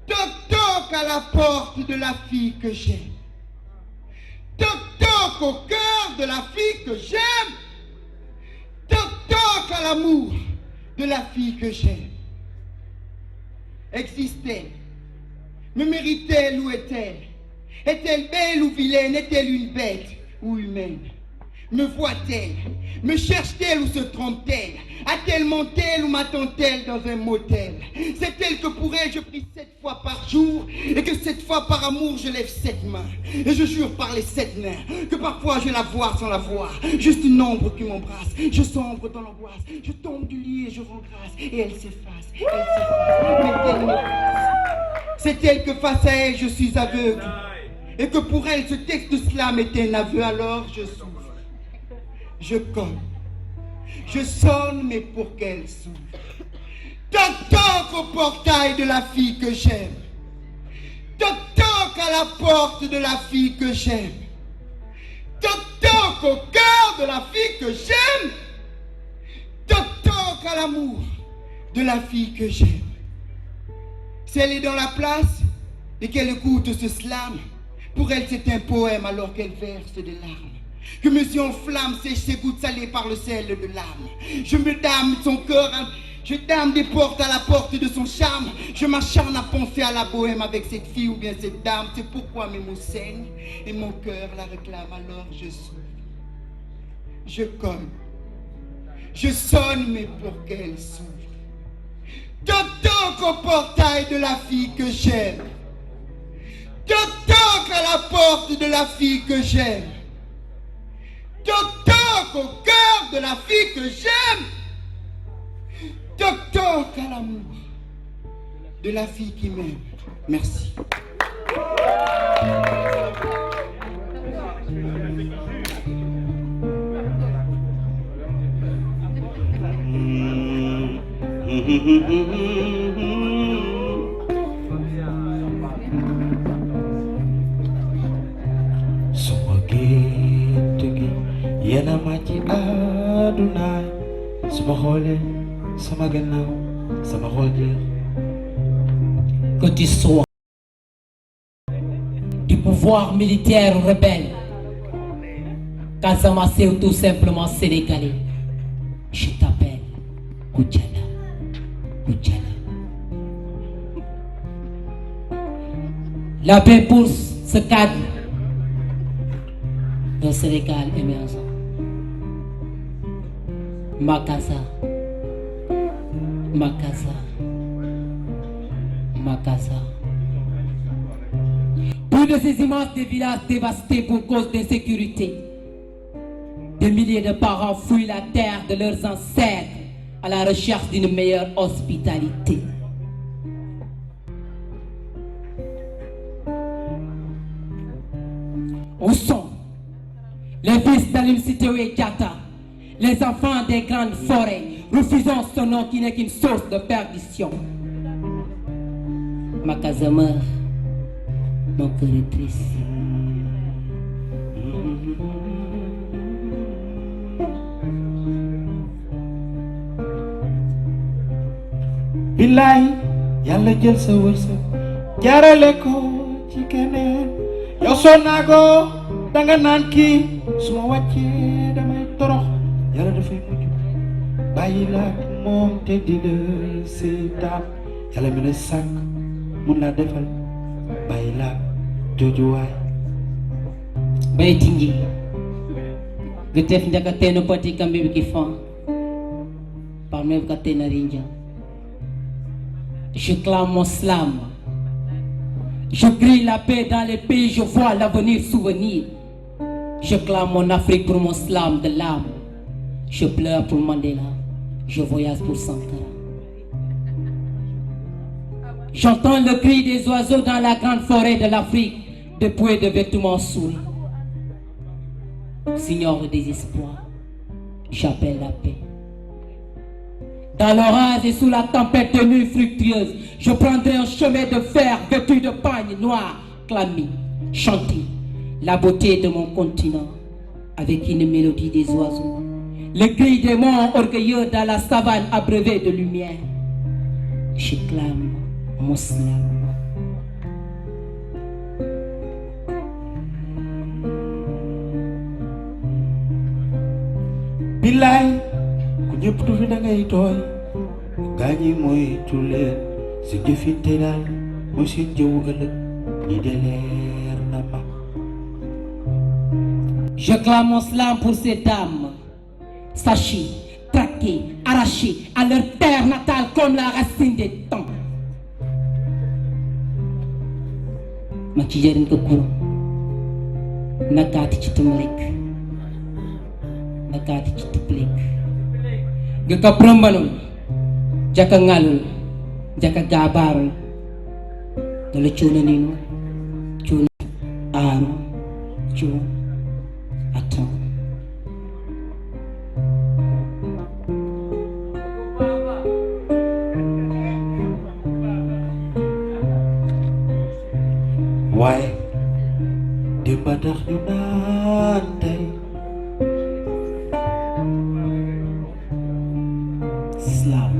Toc toc à la porte de la fille que j'aime. Toc toc au cœur de la fille que j'aime. Toc toc à l'amour de la fille que j'aime. Existe-t-elle? Me mérite-t-elle ou est-elle? Est-elle belle ou vilaine? Est-elle une bête ou humaine? Me voit-elle? Me cherche-t-elle ou se trompe-t-elle? A-t-elle menti-elle ou m'attend-elle dans un motel? C'est elle que pour elle je prie 7 fois par jour, et que 7 fois par amour je lève 7 mains. Et je jure par les 7 nains que parfois je la vois sans la voir, juste une ombre qui m'embrasse. Je sombre dans l'angoisse, je tombe du lit et je rends grâce. Et elle s'efface, mais elle m'efface. C'est elle que face à elle je suis aveugle, et que pour elle ce texte slam est un aveu. Alors je souffre. Je colle, je sonne, mais pour qu'elle souffre. Toc toc au portail de la fille que j'aime. Toc toc à la porte de la fille que j'aime. Toc toc au cœur de la fille que j'aime. Toc toc à l'amour de la fille que j'aime. Si elle est dans la place et qu'elle écoute ce slam, pour elle c'est un poème alors qu'elle verse des larmes. Que mes yeux enflamment, sèche ses gouttes salées par le sel de l'âme. Je me dame son cœur, je dame des portes à la porte de son charme. Je m'acharne à penser à la bohème avec cette fille ou bien cette dame. C'est pourquoi mes mots saignent et mon cœur la réclame. Alors je souffre, je colle, je sonne, mais pour qu'elle souffre. Toc toc au portail de la fille que j'aime. Toc toc à la porte de la fille que j'aime. Toc toc au cœur de la fille que j'aime. Toc toc à l'amour de la fille qui m'aime. Merci. Yana ma ci àddunaay su ma xoolee sama gannaaw sama xol jeex. Que tu sois du pouvoir militaire ou rebelle, Casamance ou tout simplement sénégalais, je t'appelle Koutiala. Koutiala. La paix pour ce cadre d'un Sénégal émergent. Makassa, Makassa, Makassa. Plus de ces immenses villages dévastés pour cause d'insécurité. Des milliers de parents fuient la terre de leurs ancêtres à la recherche d'une meilleure hospitalité. Où sont les fils d'Alim Sitoé Diatta, les enfants des grandes forêts, refusant ce nom qui n'est qu'une source de perdition? Makassa meurt, mon cœur est triste. billaay yàlla jël sa wërsëg jaarale ko ci keneen yow soo naagoo danga naan kii su ma wàccee damay torox yàlla dafay mujj bàyyi la ak moom te di la seetaan yàlla mi la sàkk mun laa defal bàyyi la ak joojuwaay bay tingi gëtëf njaka teenu pati kambi bi ki fan parmi ka teena rinja. Je clame mon slam. Je crie la paix dans les pays, je vois l'avenir souvenir. Je clame mon Afrique pour mon slam de l'âme. Je pleure pour Mandela, je voyage pour Sankara. J'entends le cri des oiseaux dans la grande forêt de l'Afrique, dépouillés de vêtements souris. Signor le désespoir, j'appelle la paix. Dans l'orage et sous la tempête de nuit fructueuse, je prendrai un chemin de fer vêtu de pagne noir, clamé, chanter la beauté de mon continent avec une mélodie des oiseaux, le cri des monts orgueilleux dans la savane abreuvée de lumière. Je clame mon slam. billaay ku ñëpp du fi da ngay tooy gaañi mooy tulleen si jëfinte daal mooy seen jëwu ëllëg ñi de leer na ma. Je clame mon slam pour ces dames, sachées, traquées, arrachées à leur terre natale comme la racine des temps. Ma ci jëriñ ko kurum nakaati ci tumlik nakaati ci tuplik nga ka prombanul jaka ngalul jaka gabarul dala cuuna ninu cuuna aaru cuun atan waaye démb tax ñu naan tey slam.